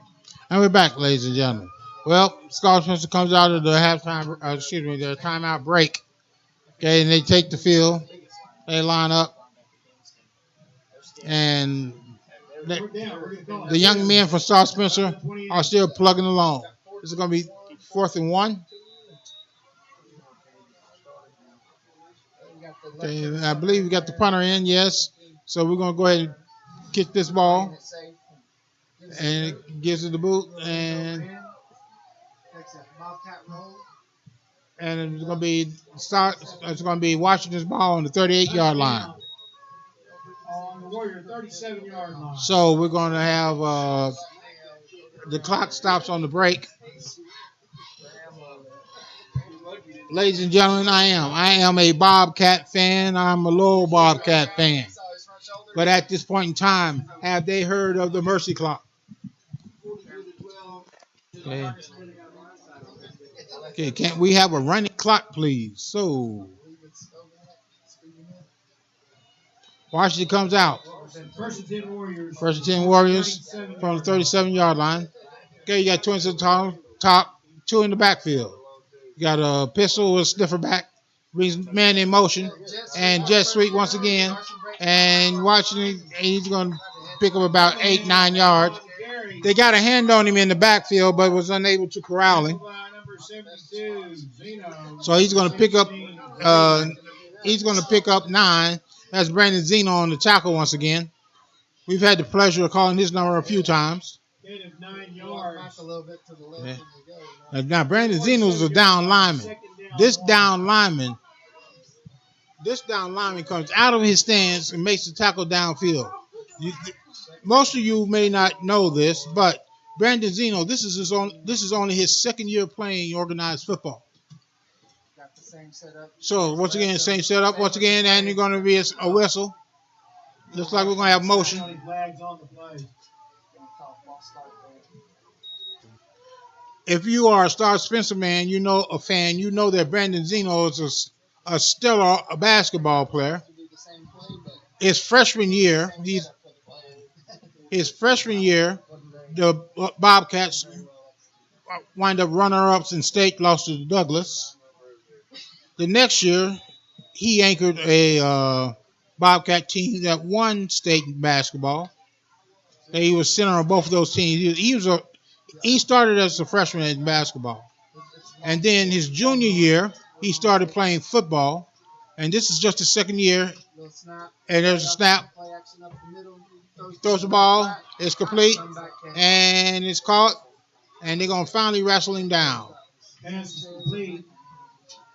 S1: And we're back, ladies and gentlemen. Well, Star Spencer comes out of the their timeout break. Okay, and they take the field. They line up. And the young men from Star Spencer are still plugging along. This is going to be 4th and 1. Okay, and I believe we got the punter in, yes. So we're going to go ahead and kick this ball. And it gives it the boot. And it's going to be Washington's ball on the 38-yard line.
S2: On the Warrior 37-yard line.
S1: So we're going to have the clock stops on the break. Ladies and gentlemen, I am a Bobcat fan. I'm a low Bobcat fan. But at this point in time, have they heard of the mercy clock? Okay, can't we have a running clock, please? So Washington comes out.
S2: First and 10 Warriors.
S1: First and 10 Warriors from the 37-yard line. Okay, you got Twins at the top, 2 in the backfield. Got a pistol with a sniffer back. Brings man in motion. And Jet Sweet once again. And Washington, he's going to pick up about 8-9 yards. They got a hand on him in the backfield, but was unable to corral him. So he's going to pick up. He's going to pick up 9. That's Brandon Zeno on the tackle once again. We've had the pleasure of calling his number a few times. Yeah. Now Brandon Zeno's a down lineman. This down lineman comes out of his stance and makes the tackle downfield. Most of you may not know this, but Brandon Zeno, this is only his second year playing organized football.
S4: Got the same setup.
S1: So once again, same setup. Once again, and you're going to be a whistle. Looks like we're going to have motion. If you are a Star Spencer man, you know that Brandon Zeno is a stellar basketball player. His freshman year, the Bobcats wind up runner-ups in state, lost to Douglas. The next year, he anchored a Bobcat team that won state basketball. He was center on both of those teams. He started as a freshman in basketball. And then his junior year, he started playing football. And this is just his second year. And there's a snap. Throws the ball. It's complete. And it's caught. And they're going to finally wrestle him down.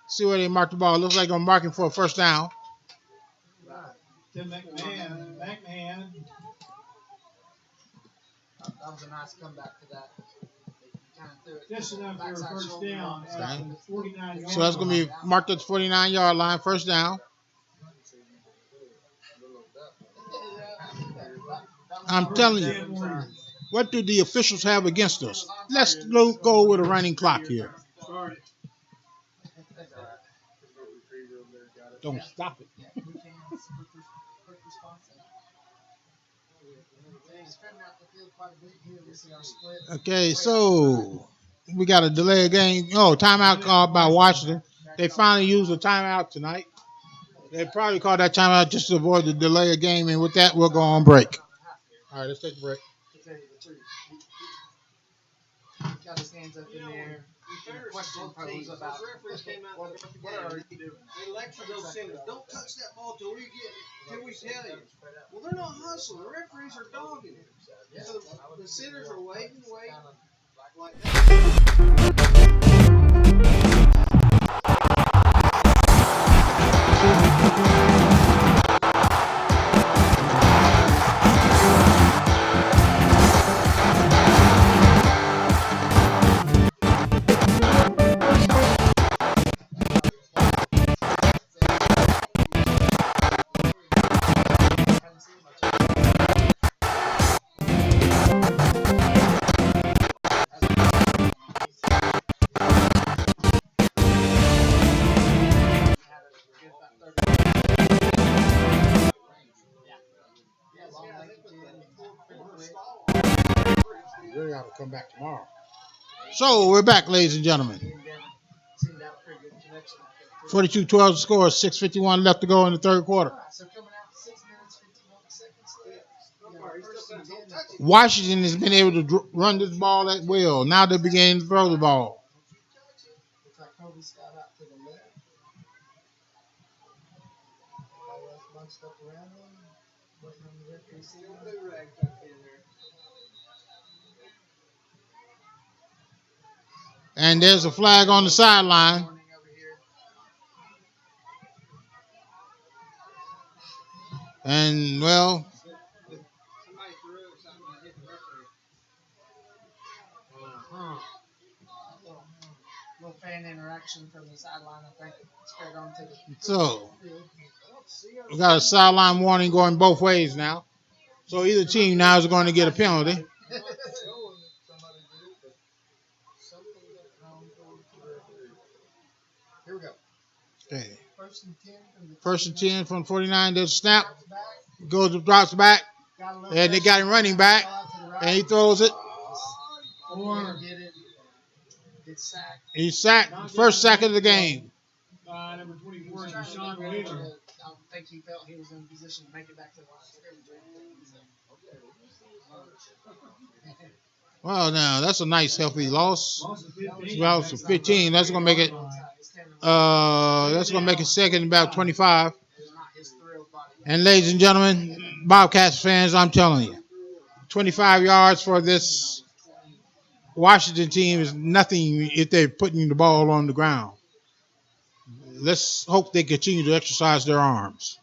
S1: See where they mark the ball. Looks like they're marking for a first down.
S2: Tim McMahon.
S3: That was a nice comeback to that.
S2: Just enough for a first down.
S1: Okay.
S2: 49 yards.
S1: So that's going to be marked at the 49-yard line, first down. I'm telling you, what do the officials have against us? Let's go with a running clock here. Don't stop it. Okay, so we got a delay of game. Oh, timeout called by Washington. They finally used a timeout tonight. They probably called that timeout just to avoid the delay of game. And with that, we'll go on break. All right, let's take a break.
S3: Got his hands up in there. Question posed about what are you doing?
S5: They lecture those sinners. Don't touch that ball till we tell you. Well, they're not hustling. The referees are dogging it. So the sinners are waiting. Like
S1: You really ought to come back tomorrow. So we're back, ladies and gentlemen. 42-12 score, 6:51 left to go in the third quarter. Washington has been able to run this ball at will. Now they're beginning to throw the ball. And there's a flag on the sideline. And, well,
S3: Little fan interaction from the sideline, I think. Straight on to the
S1: so we got a sideline warning going both ways now. So either team now is going to get a penalty.
S3: Here we go.
S1: Okay.
S3: First and 10
S1: from 49. There's a snap. Drops back. And they got him running back. And he throws it.
S3: Didn't get it.
S4: gets sacked.
S1: He's sacked. First sack of the game.
S2: Number 24,
S4: He's trying
S2: Deshaun
S4: to get
S2: Wheeler.
S4: I don't think he felt he was in a position to make it back to the line of scrimmage or anything.
S1: Well, now that's a nice healthy loss.
S2: Loss of 15.
S1: Loss of 15. That's gonna make it. That's gonna make it second and about 25. And ladies and gentlemen, Bobcats fans, I'm telling you, 25 yards for this Washington team is nothing if they're putting the ball on the ground. Let's hope they continue to exercise their arms.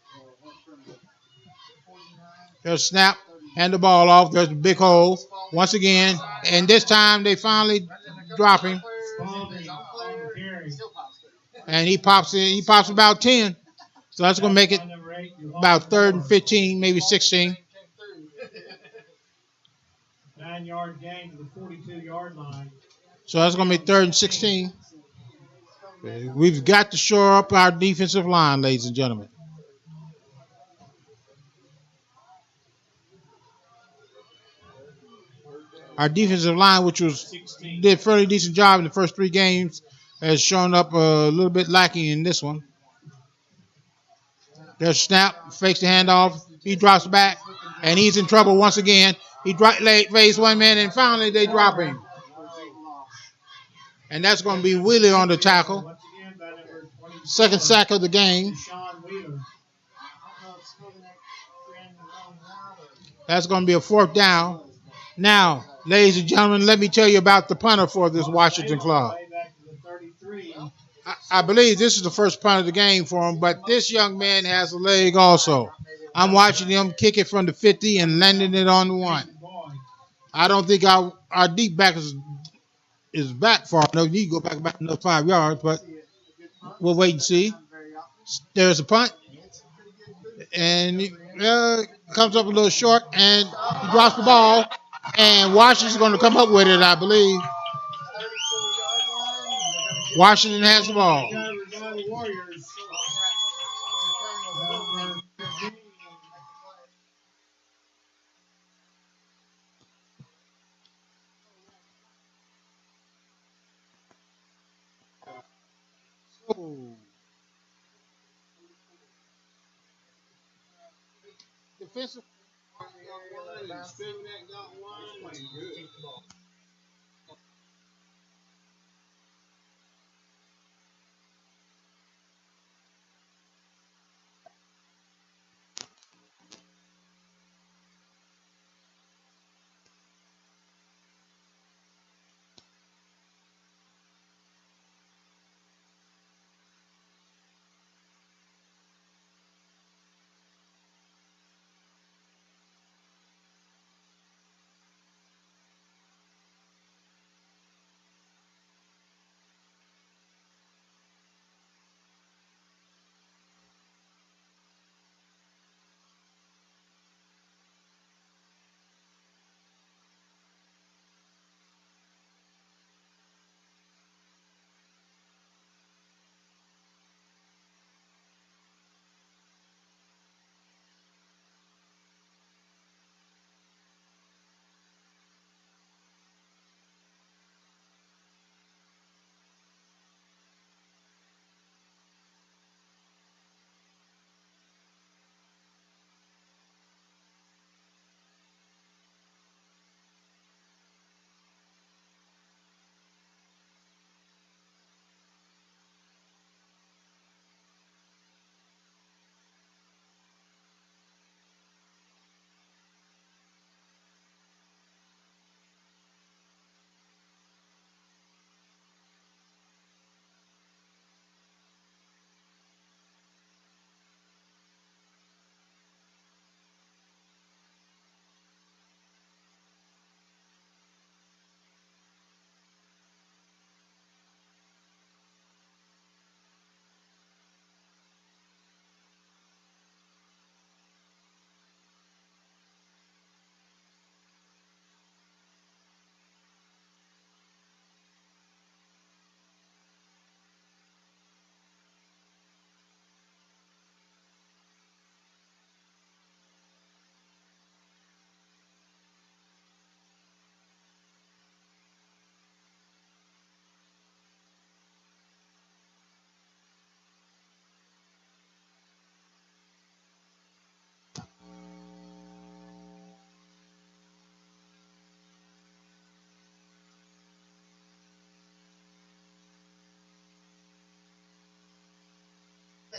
S1: There's a snap, hand the ball off. There's a big hole once again, and this time they finally drop him, and he pops in. He pops about 10, so that's gonna make it about 3rd and 15, maybe 16.
S2: 9-yard gain to the 42-yard line.
S1: So that's gonna be 3rd and 16. We've got to shore up our defensive line, ladies and gentlemen. Our defensive line, which did a fairly decent job in the first 3 games, has shown up a little bit lacking in this one. There's a snap, fakes the handoff, he drops back, and he's in trouble once again. He faced one man, and finally they drop him. And that's going to be Wheeler on the tackle. Second sack of the game. That's going to be a 4th down. Now, ladies and gentlemen, let me tell you about the punter for this Washington club. I believe this is the first punt of the game for him, but this young man has a leg also. I'm watching him kick it from the 50 and landing it on the 1. I don't think our deep back is back far enough. You can go back another 5 yards, but we'll wait and see. There's a punt, and he comes up a little short, and he drops the ball, and Washington's going to come up with it, I believe. Washington has the ball. Defensive.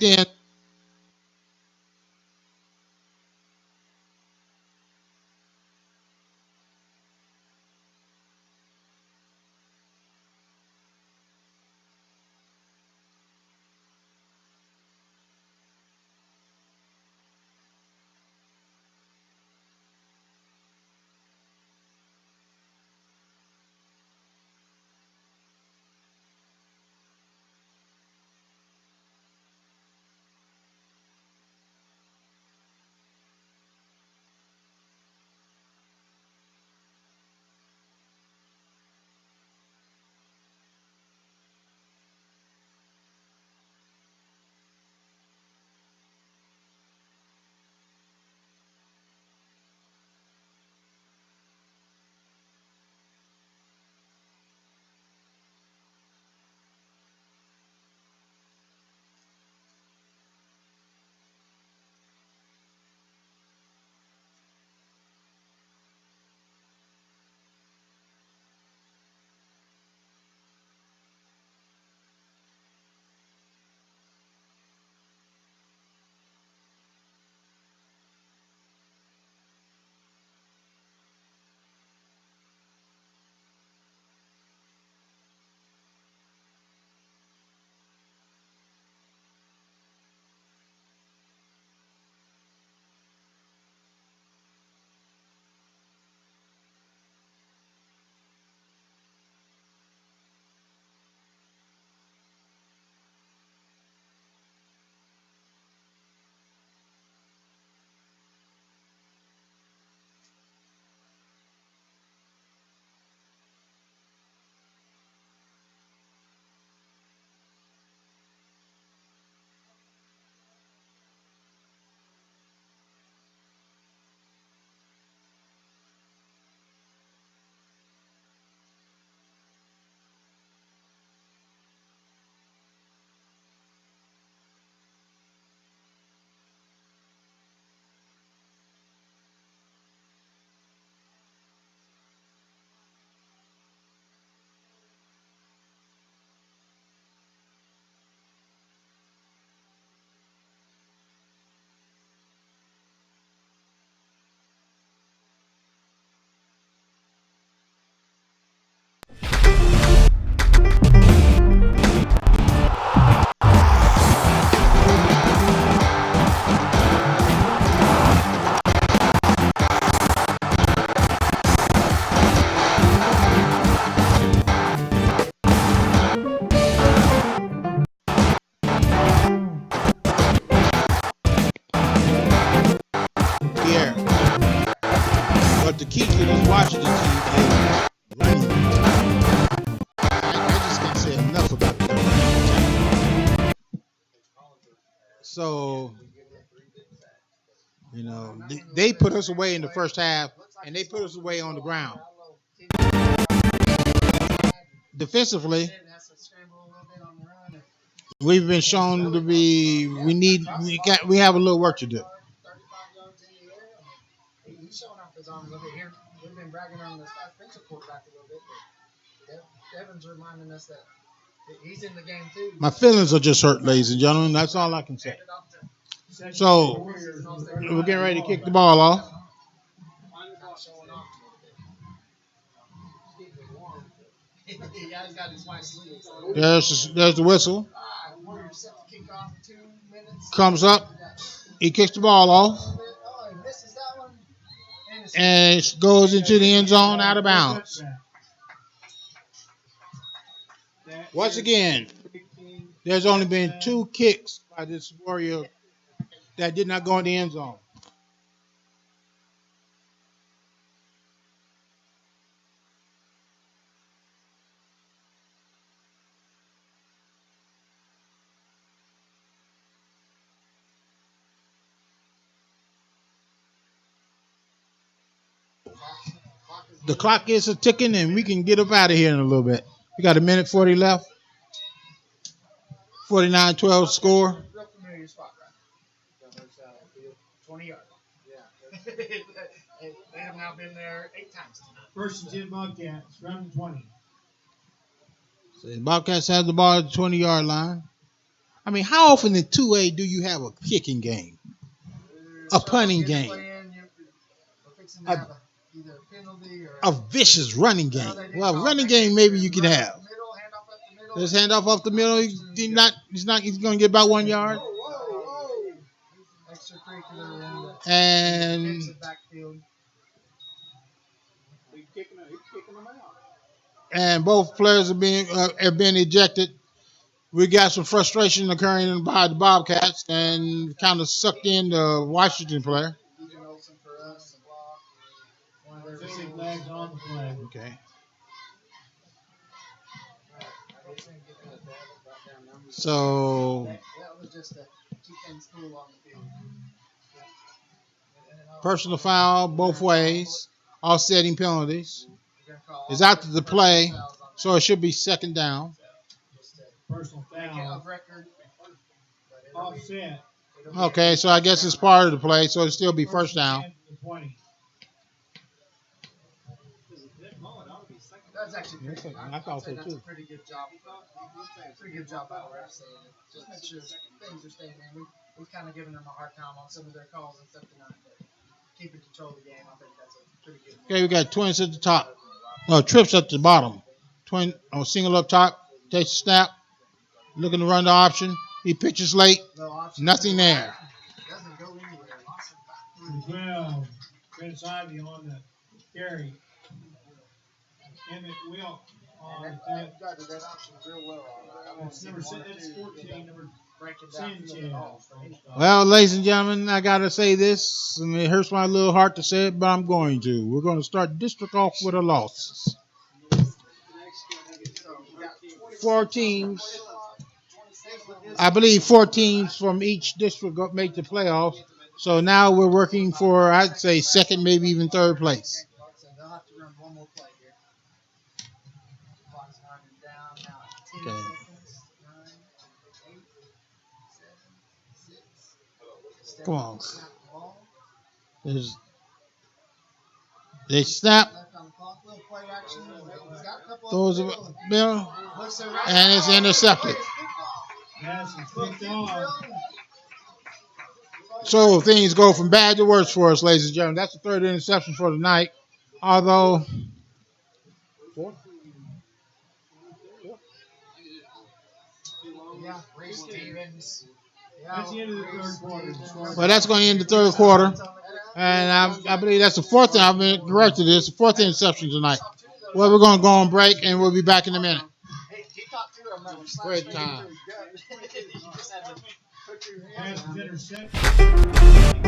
S1: then yeah. But the key to this Washington team is running. I just can't say enough about that running attack. So, they put us away in the first half, and they put us away on the ground. Defensively, we've been shown to be. We have a little work to do.
S3: He's showing off his arm a little bit here. We've been bragging on the Scott Spencer quarterback a little bit, but Devin's reminding us that he's in the game too.
S1: My feelings are just hurt, ladies and gentlemen. That's all I can say. So we're getting ready to kick the ball off. There's the whistle. Comes up. He kicks the ball off. And it goes into the end zone out of bounds. Once again, there's only been 2 kicks by this Warrior that did not go in the end zone. The clock is a ticking, and we can get up out of here in a little bit. We got 1:40 left. 49-12 score.
S3: Real familiar spot, right? 20 yards. Yeah. They have now been there 8 times tonight.
S2: First and 10 Bobcats, round 20.
S1: So the Bobcats have the ball at the 20-yard line. I mean, how often in 2A do you have a kicking game? A punting game.
S4: We're fixing to
S1: A-
S4: have either a penalty or
S1: A vicious running game.
S4: Well, they did
S1: Well,
S4: call
S1: running
S4: it
S1: game maybe you can
S4: right
S1: have.
S4: up the middle, handoff up the middle.
S1: Just hand off the middle. He's going to get about 1 yard.
S5: Whoa.
S4: Extracurricular in the
S1: And
S4: defensive backfield.
S5: He's kicking them out.
S1: and both players are being ejected. We got some frustration occurring by the Bobcats and kind of sucked in the Washington player.
S4: Ethan Olsen for us. One of their
S2: Penalty
S4: receivers.
S2: flags on the play.
S1: Okay. So
S4: That was just to keep things cool on the field.
S1: personal foul both ways, offsetting penalties.
S4: We're gonna call
S1: It's after the play,
S4: fouls on that.
S1: so it should be second down.
S4: Just to
S2: Personal
S4: make it
S2: foul.
S4: of record. But it'll be-
S2: Offset.
S4: it'll be-
S1: Okay, so I guess it's part of the play, so it'll still be first down.
S2: 10 to 20.
S4: That's actually pretty good.
S1: I thought
S4: I'd say
S1: so,
S4: that's
S1: too.
S4: a pretty good job. Pretty good job by the refs saying it. Just make sure things are staying in. We've kind of given them a hard time on some of their calls and stuff tonight, but keeping control of the game, I think that's a pretty good.
S1: Okay, we got twins at the top. No, trips at the bottom. Twin single up top, takes a snap, looking to run the option. He pitches late,
S4: Little option.
S1: nothing there.
S4: Doesn't go anywhere.
S2: 12. Chris Ivy on the carry. Emmett Wilk on the tip.
S4: That option real well on
S2: That's number 14. Number
S4: breaking
S2: Sanchez.
S1: Well, ladies and gentlemen, I got to say this, and it hurts my little heart to say it, but I'm going to. We're going to start district off with a loss. 4 teams. I believe 4 teams from each district make the playoffs. So now we're working for, I'd say, second, maybe even third place.
S4: So they'll have to run one more play here. Clock's winding down now. 10
S1: Okay.
S4: seconds. 9, 8, 7, 6.
S1: Come on.
S4: Snap the ball.
S1: They snap,
S4: Left on the clock. Little play action. He's got a couple of
S1: throws a
S4: them.
S1: middle,
S4: Looks to the right.
S1: and it's intercepted.
S2: Pass is picked off.
S1: So things go from bad to worse for us, ladies and gentlemen. That's the third interception for the night. Although,
S4: Yeah, Ray Stevens.
S2: That's the end of the third quarter.
S1: well, that's going to end the third quarter. And I believe that's the fourth thing I've been corrected. It's the fourth interception tonight. Well, we're going to go on break, and we'll be back in a minute.
S4: He talked to him. That was
S1: Great time.
S4: You just had to put your
S2: Pass
S4: hands
S2: is
S4: on it.
S2: intercepted.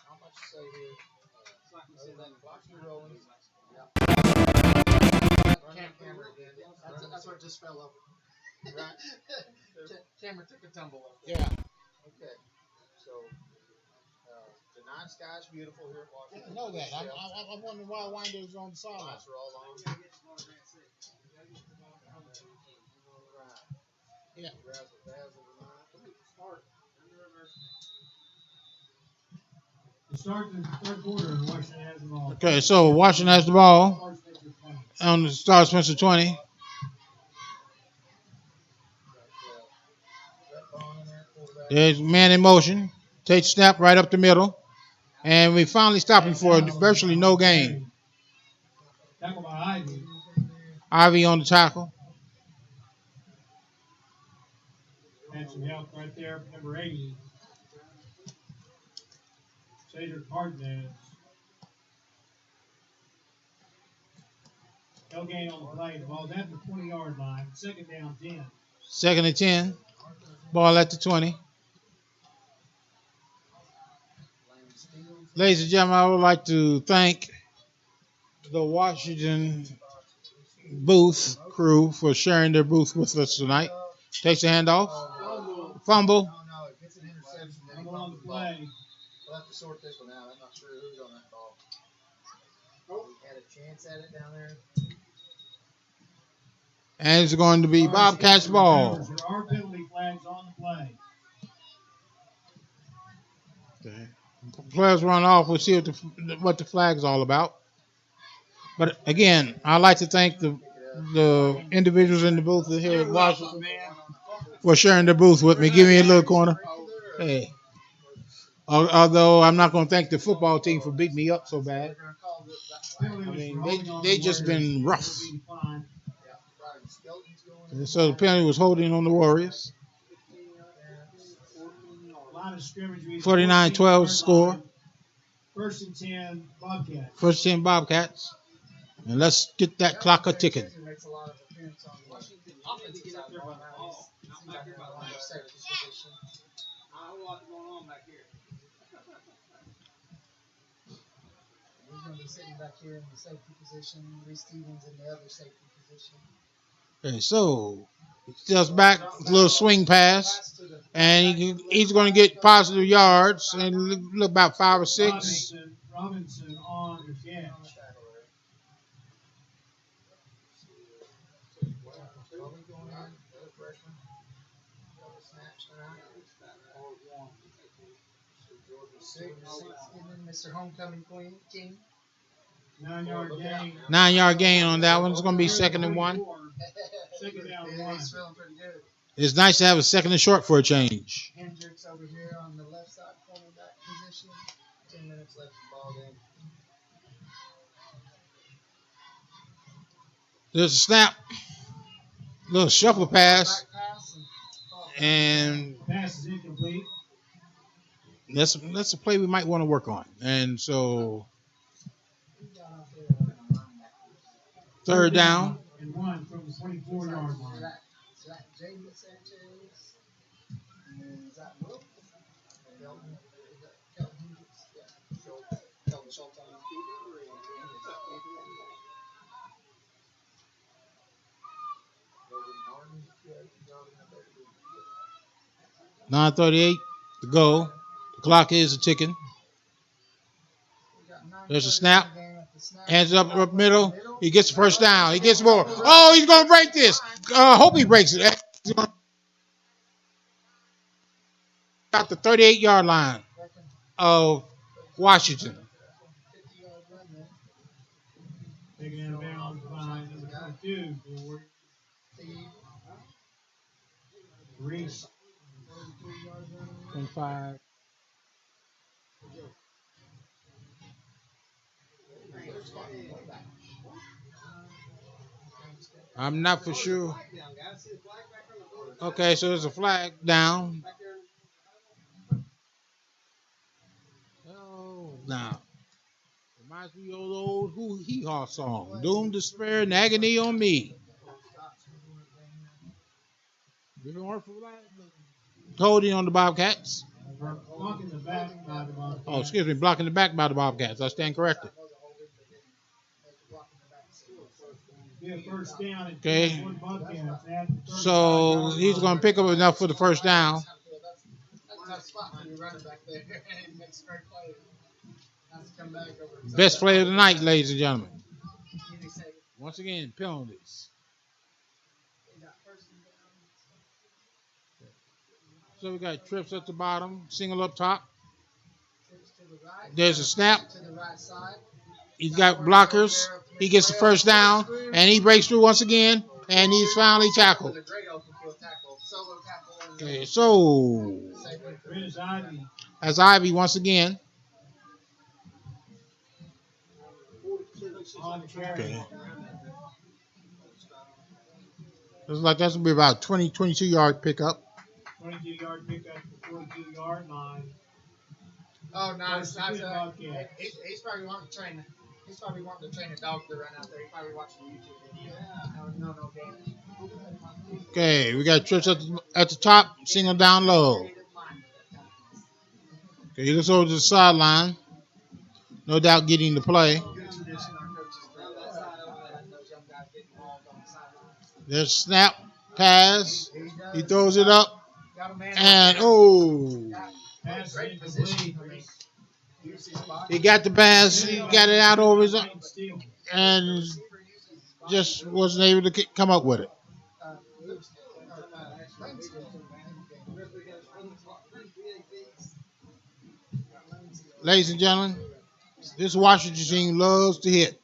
S3: How much say here? Other than clocks are rolling.
S4: Camera again. That's what just fell over.
S3: Right.
S4: Camera took a tumble over.
S1: Yeah.
S3: Okay. So, tonight sky's beautiful here at
S1: I
S3: Washington.
S1: know that. I'm wondering why Windows on the sideline.
S3: Lights are all on.
S1: Yeah.
S3: Razzle dazzle tonight.
S2: To start the third quarter, Washington has the ball.
S1: Okay, so Washington has the ball
S2: Start Spencer 20.
S1: on the Star Spencer 20. There's man in motion. Takes snap right up the middle. And we finally stopped him for virtually no gain.
S2: Tackle by Ivy.
S1: Ivy on the tackle.
S2: Had some help right there, number 80. Cedric Martinez. No gain on the play. The ball's at the 20-yard line. Second down, 10.
S1: Second and 10. Ball at the 20. Ladies and gentlemen, I would like to thank the Washington booth crew for sharing their booth with us tonight. Takes a handoff. Fumble.
S4: No, it gets an interception. Then he
S2: On the
S4: fumbles the ball.
S2: play.
S4: We'll have to sort this one out. I'm not sure who's on that ball. We had a chance at it down there.
S1: And it's going to be Bobcats ball.
S2: There are penalty flags on the play.
S1: Okay. Players run off. We'll see what the flag's all about. But again, I'd like to thank the individuals in the booth here at Washington for sharing their booth with me. Give me a little corner. Hey. Although I'm not going to thank the football team for beating me up so bad. I mean, they just been rough. And so the penalty was holding on the Warriors. 49-12 score.
S2: First and 10 Bobcats.
S1: First 10 Bobcats. And let's get that clock a ticking.
S4: He's going to be sitting back here in the safety position. Reese Stevens in the other safety position.
S1: Okay, so steps back, a little swing pass, and he's going to get positive yards and look about 5 or 6.
S2: Robinson on the catch.
S4: Mr. Homecoming King.
S2: 9-yard gain.
S1: 9-yard gain on that one. It's going to be 2nd and 1.
S2: Second down 1.
S4: He's feeling pretty good.
S1: It's nice to have a 2nd and short for a change.
S4: Hendricks over here on the left side cornerback position. 10 minutes left in the ball game.
S1: There's a snap. Little shuffle pass. And
S2: Pass is incomplete.
S1: that's a play we might want to work on. And so 3rd down.
S2: And 1 from the 24-yard line.
S4: Is that Jaden Sanchez? And is that Will? Kelton Hendricks? Yeah. Kelton Schultz.
S1: 9:38 to go. The clock is ticking. There's a snap. Hands up middle. He gets the first down. He gets more. Oh, he's going to break this. Hope he breaks it. Got the 38-yard line of Washington.
S2: Taken out of bounds by number 22 for Reese.
S1: 25. I'm not for sure. Okay, so there's a flag down. Oh, now. Reminds me of the old hoo-hee-haw song. Doom, despair, and agony on me. Holding on the Bobcats.
S2: Blocking the back by the Bobcats.
S1: Oh, excuse me, blocking the back by the Bobcats. I stand corrected.
S2: Yeah, first down.
S1: Okay.
S2: Bobcats.
S1: So he's going to pick up enough for the first down. Best play of the night, ladies and gentlemen. Once again, penalties. So we got trips at the bottom, single up top. There's a snap. He's got blockers. He gets the first down, and he breaks through once again, and he's finally tackled. Okay, so as Ivy once again. Okay. Looks like that's going to be about 22-yard pickup.
S2: 22-yard pickup at the 42-yard line.
S4: Oh, no, he's probably wanting to train. He's probably wanting to train a dog to run out there. He's probably watching a YouTube video. No game.
S1: Okay, we got trips at the top, single down low. Okay, he looks over to the sideline. No doubt getting the play. There's snap, pass. He throws it up. And, he got the pass. He got it out over his and just wasn't able to come up with it. Ladies and gentlemen, this Washington team loves to hit.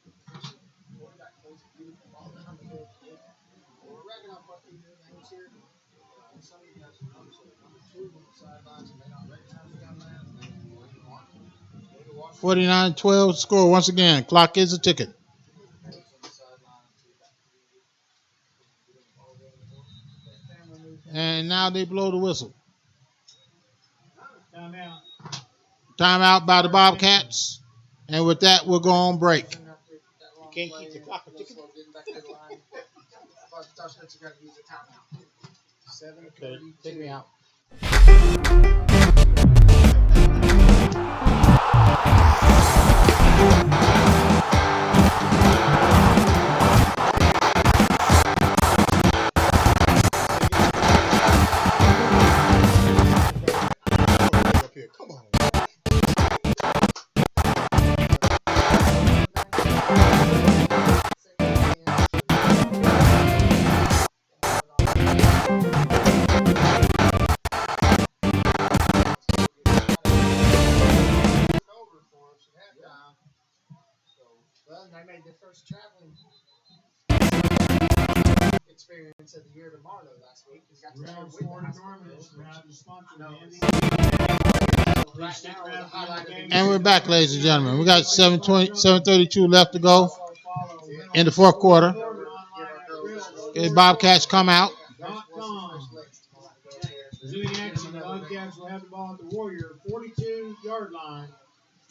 S1: (49-12) score once again. Clock is a ticket. And now they blow the whistle. Timeout by the Bobcats. And with that, we'll go on break.
S2: You can't keep the clock a ticking. Okay, take me out.
S1: Come on.
S4: Well, they made their first traveling experience of the year tomorrow last week. He's got to start with the
S1: And we're back, ladies and gentlemen. We got 7:32 left to go in the fourth quarter. Okay, Bobcats come out.
S2: Resuming action, the Bobcats will have the ball at the Warrior 42-yard line.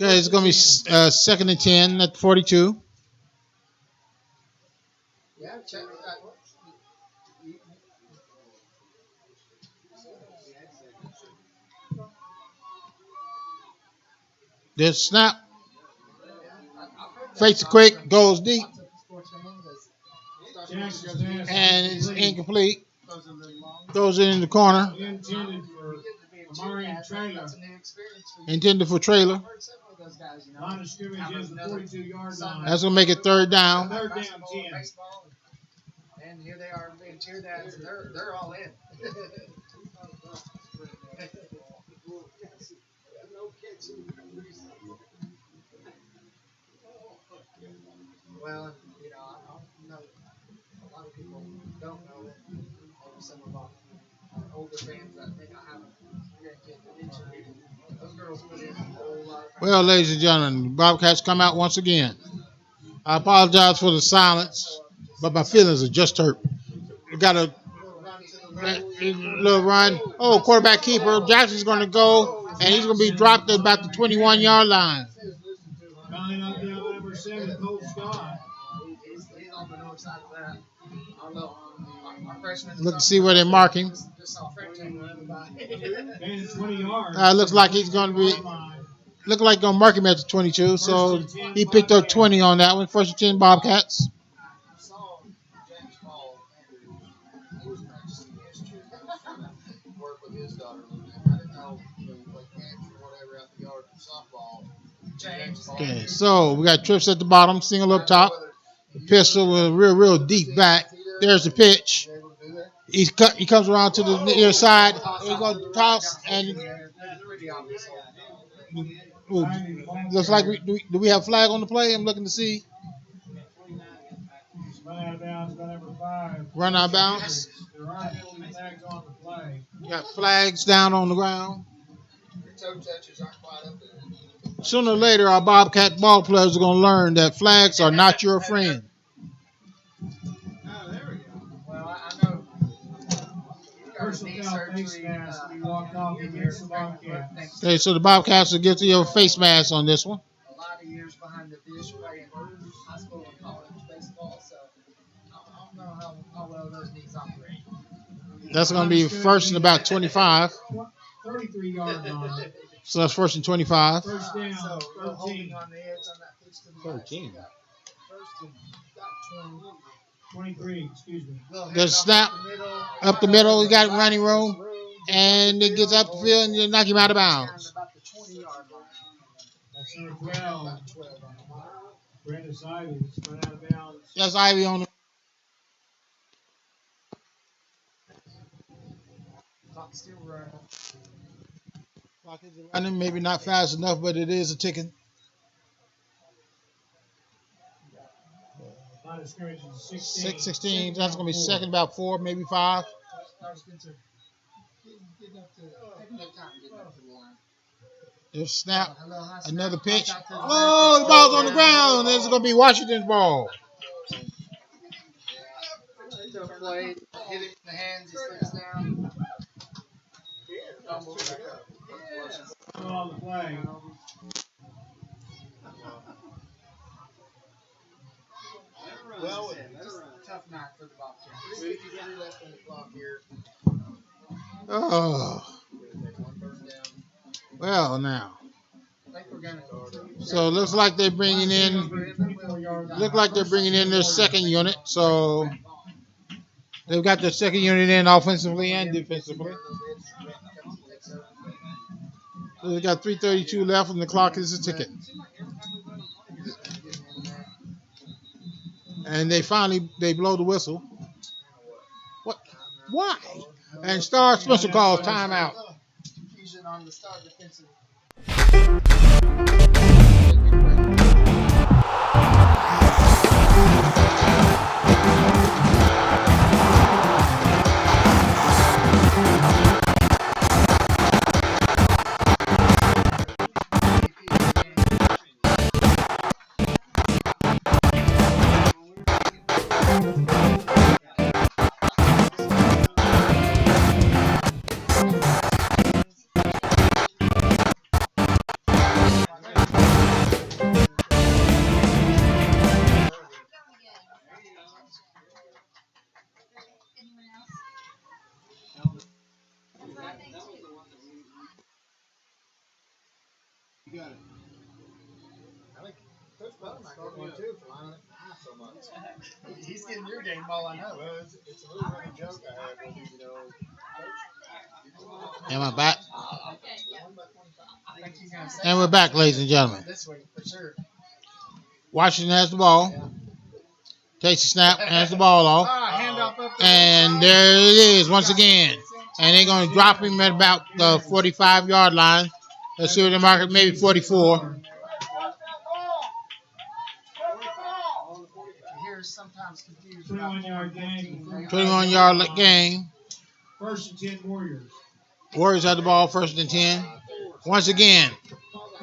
S1: Okay, it's going to be 2nd and 10 at 42.
S4: Yeah, check that.
S1: There's snap. Fakes it quick, goes deep, and it's incomplete. Throws it in the corner.
S2: Intended for Amari Trailer.
S1: Intended for Trailer.
S2: Line of scrimmage is the 42-yard line.
S1: That's going to make it third down.
S2: Third down 10.
S4: And here they are being cheered at, and they're all in. Well, you know, I know a lot of people don't know that maybe some of our older fans that may not have a grandkid that those girls put in a whole lot of.
S1: Well, ladies and gentlemen, the Bobcats come out once again. I apologize for the silence, but my feelings are just hurt. We got a little run. Oh, quarterback keeper. Jackson's going to go, and he's going to be dropped at about the 21-yard line.
S2: Coming up down number 7, Cole Scott.
S4: He's on the north side of that. I don't know. Our freshman.
S1: Look to see where they're marking.
S4: Just saw Fred running by.
S2: Gaining 20 yards.
S1: Looks like he's going to be. Look like going to mark him at the 22, so he picked up 20 on that one. 1st and 10 Bobcats.
S5: I saw James Paul Andrews. He was practicing yesterday. Work with his daughter. I didn't know he played camps or whatever out the yard for softball. James Paul.
S1: Okay, so we got trips at the bottom, single up top. The pistol with a real deep back. There's the pitch. He comes around to the near side. He's going to toss, and looks like do we have flag on the play? I'm looking to see.
S2: Run out of bounds by number 5.
S1: Run out of bounds.
S2: There are penalty flags on the play.
S1: You got flags down on the ground.
S5: Your toe touches aren't quite up there.
S1: Sooner or later, our Bobcat ball players are going to learn that flags are not your friend.
S5: Oh, there we go.
S4: Well, I know.
S2: Personal foul face mask to be walked off against the Bobcats.
S1: Okay, so the Bobcats will get to your face mask on this one.
S4: A lot of years behind the dish playing high school and college baseball, so don't know how well those knees operate.
S1: That's going to be first and about 25.
S2: 33-yard line.
S1: So that's first and 25.
S2: First down,
S4: So
S2: 13.
S4: holding on the edge on that pitch to the right.
S1: 13.
S4: First and about 20.
S2: 23, excuse me.
S1: There's a snap up the middle. You got running room. And it gets up the field and you knock him out of bounds.
S4: About the 20-yard line.
S2: That's number 12. Brandon Ivy run out of bounds.
S1: That's Ivy on the.
S4: Clock still running.
S1: Clock is running, maybe not fast enough, but it is a ticking.
S2: Line of scrimmage is 16.
S1: 6:16. That's going to be second, about 4, maybe 5.
S4: Spencer getting up to taking their time getting up to the line.
S1: There's snap.
S4: Hello, high snap.
S1: Another pitch.
S4: Watch out to the
S1: Oh, the
S4: left.
S1: ball's on the ground. This is going to be Washington's ball.
S4: Tough play. Hit him in the hands. He slips down. Fumbles back up.
S2: Still on the play.
S5: Well,
S4: Just a tough night for the Bobcats.
S5: 53 left on the clock here.
S1: Oh,
S5: Take one first down.
S1: well, now.
S4: I think we're gonna
S1: So it looks like they're bringing in.
S2: 24-yard line.
S1: Look like they're bringing in their second unit. So they've got their second unit in offensively and defensively. So they got 3:32 left, and the clock is a ticking. And they finally blow the whistle. What? Why? And Star Spencer calls timeout.
S4: confusion on the Star defensive.
S5: I think Coach Butler might get one too for lining up so much.
S4: He's getting your game ball, I know.
S5: Well, it's a little running joke I have with him, you know.
S1: Am I back?
S4: I think he's gonna say
S1: And we're back, ladies and gentlemen.
S4: this week for sure.
S1: Washington has the ball. Takes the snap, hands the ball off.
S4: Handoff up the
S1: And there it is once again. And they're going to drop him at about the 45-yard line. Let's see what they mark it, maybe 44.
S4: Here's sometimes confused about
S2: 21-yard gain.
S1: 21-yard game.
S2: First and 10 Warriors.
S1: Warriors have the ball first and 10. Once again,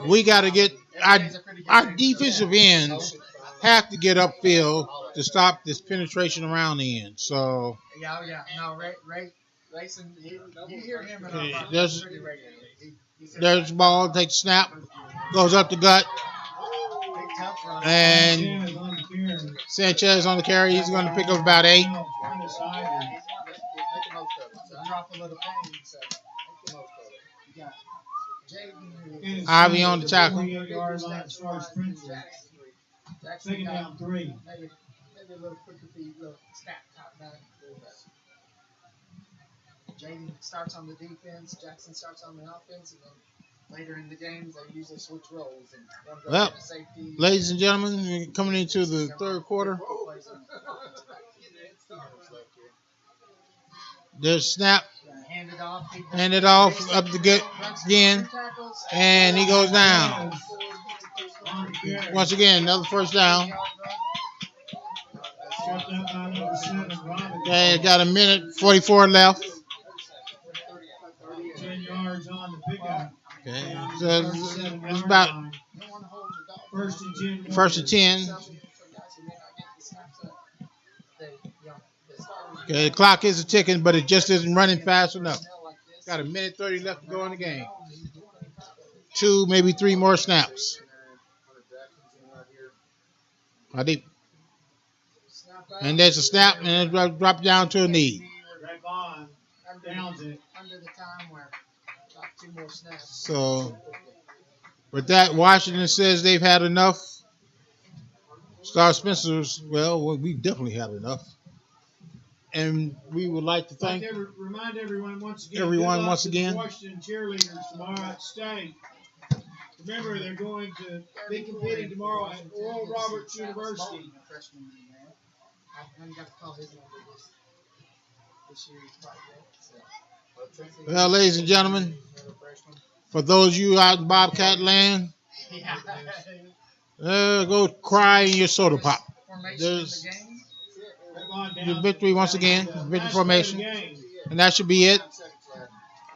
S1: we got to get our defensive ends have to get upfield to stop this penetration around the end. So
S4: Yeah. No, Racing, you hear him in
S1: Okay,
S4: our
S1: there's-
S4: pretty regularly. He's a
S1: there's the ball, takes the snap, goes up the gut,
S4: big tough run.
S1: and
S2: Sanchez on the carry.
S1: Sanchez on the carry. He's going to pick up about 8.
S2: Brandon Ivy.
S5: Make the most of it, son.
S4: Drop a little pain, so
S5: Make the most of it.
S4: you got Jaden
S2: Kansas
S1: Ivy
S2: City,
S1: on the tackle.
S2: 48-yard line as far as Princeton.
S4: Jackson
S2: Second
S4: got
S2: down 3.
S4: maybe a little quicker feet, little snap top back. Jaden starts on the defense, Jackson starts on the offense, and then later in the games they usually switch roles and one goes
S1: Well,
S4: to safety.
S1: Ladies and gentlemen, we're coming into the third quarter. There's snap,
S4: Hand it off
S1: up the gut again, and he goes down.
S2: On the carry.
S1: Once again, another first down.
S2: Stepped up by number 7, Robinson.
S1: Okay, got a minute 44 left.
S2: 10 yards on the pickup.
S1: Okay, so it's about
S2: First and 10.
S1: first and 10. Okay, the clock is ticking, but it just isn't running fast enough. Got a minute 30 left to go in the game. 2, maybe 3 more snaps. How deep? And there's a snap, and it drop down to a knee.
S2: Greg Vaughn downs it.
S3: Under the time where about 2 more snaps.
S1: So, with that, Washington says they've had enough. Star Spencer's, well, we definitely had enough. And we would like to thank
S2: remind everyone once again.
S1: everyone
S2: good luck
S1: once
S2: to the
S1: again.
S2: Washington cheerleaders tomorrow at State. Remember, they're going to be competing tomorrow at Oral Roberts University.
S3: Freshman, man. I haven't got to call his number this year's project. So.
S1: Well, ladies and gentlemen, for those of you out in Bobcat land, go cry in your soda pop. There's your victory once again, victory formation, and that should be it.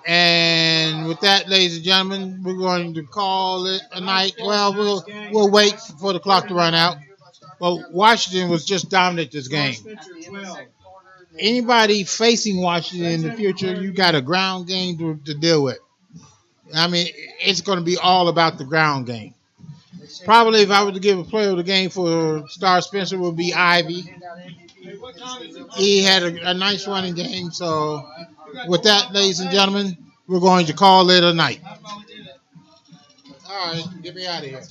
S1: And with that, ladies and gentlemen, we're going to call it a night. Well, we'll wait for the clock to run out. Well, Washington was just dominant this game. Anybody facing Washington in the future, you got a ground game to deal with. I mean, it's going to be all about the ground game. Probably if I were to give a player of the game for Star Spencer, it would be Ivy. He had a nice running game. So with that, ladies and gentlemen, we're going to call it a night. All right, get me out of here.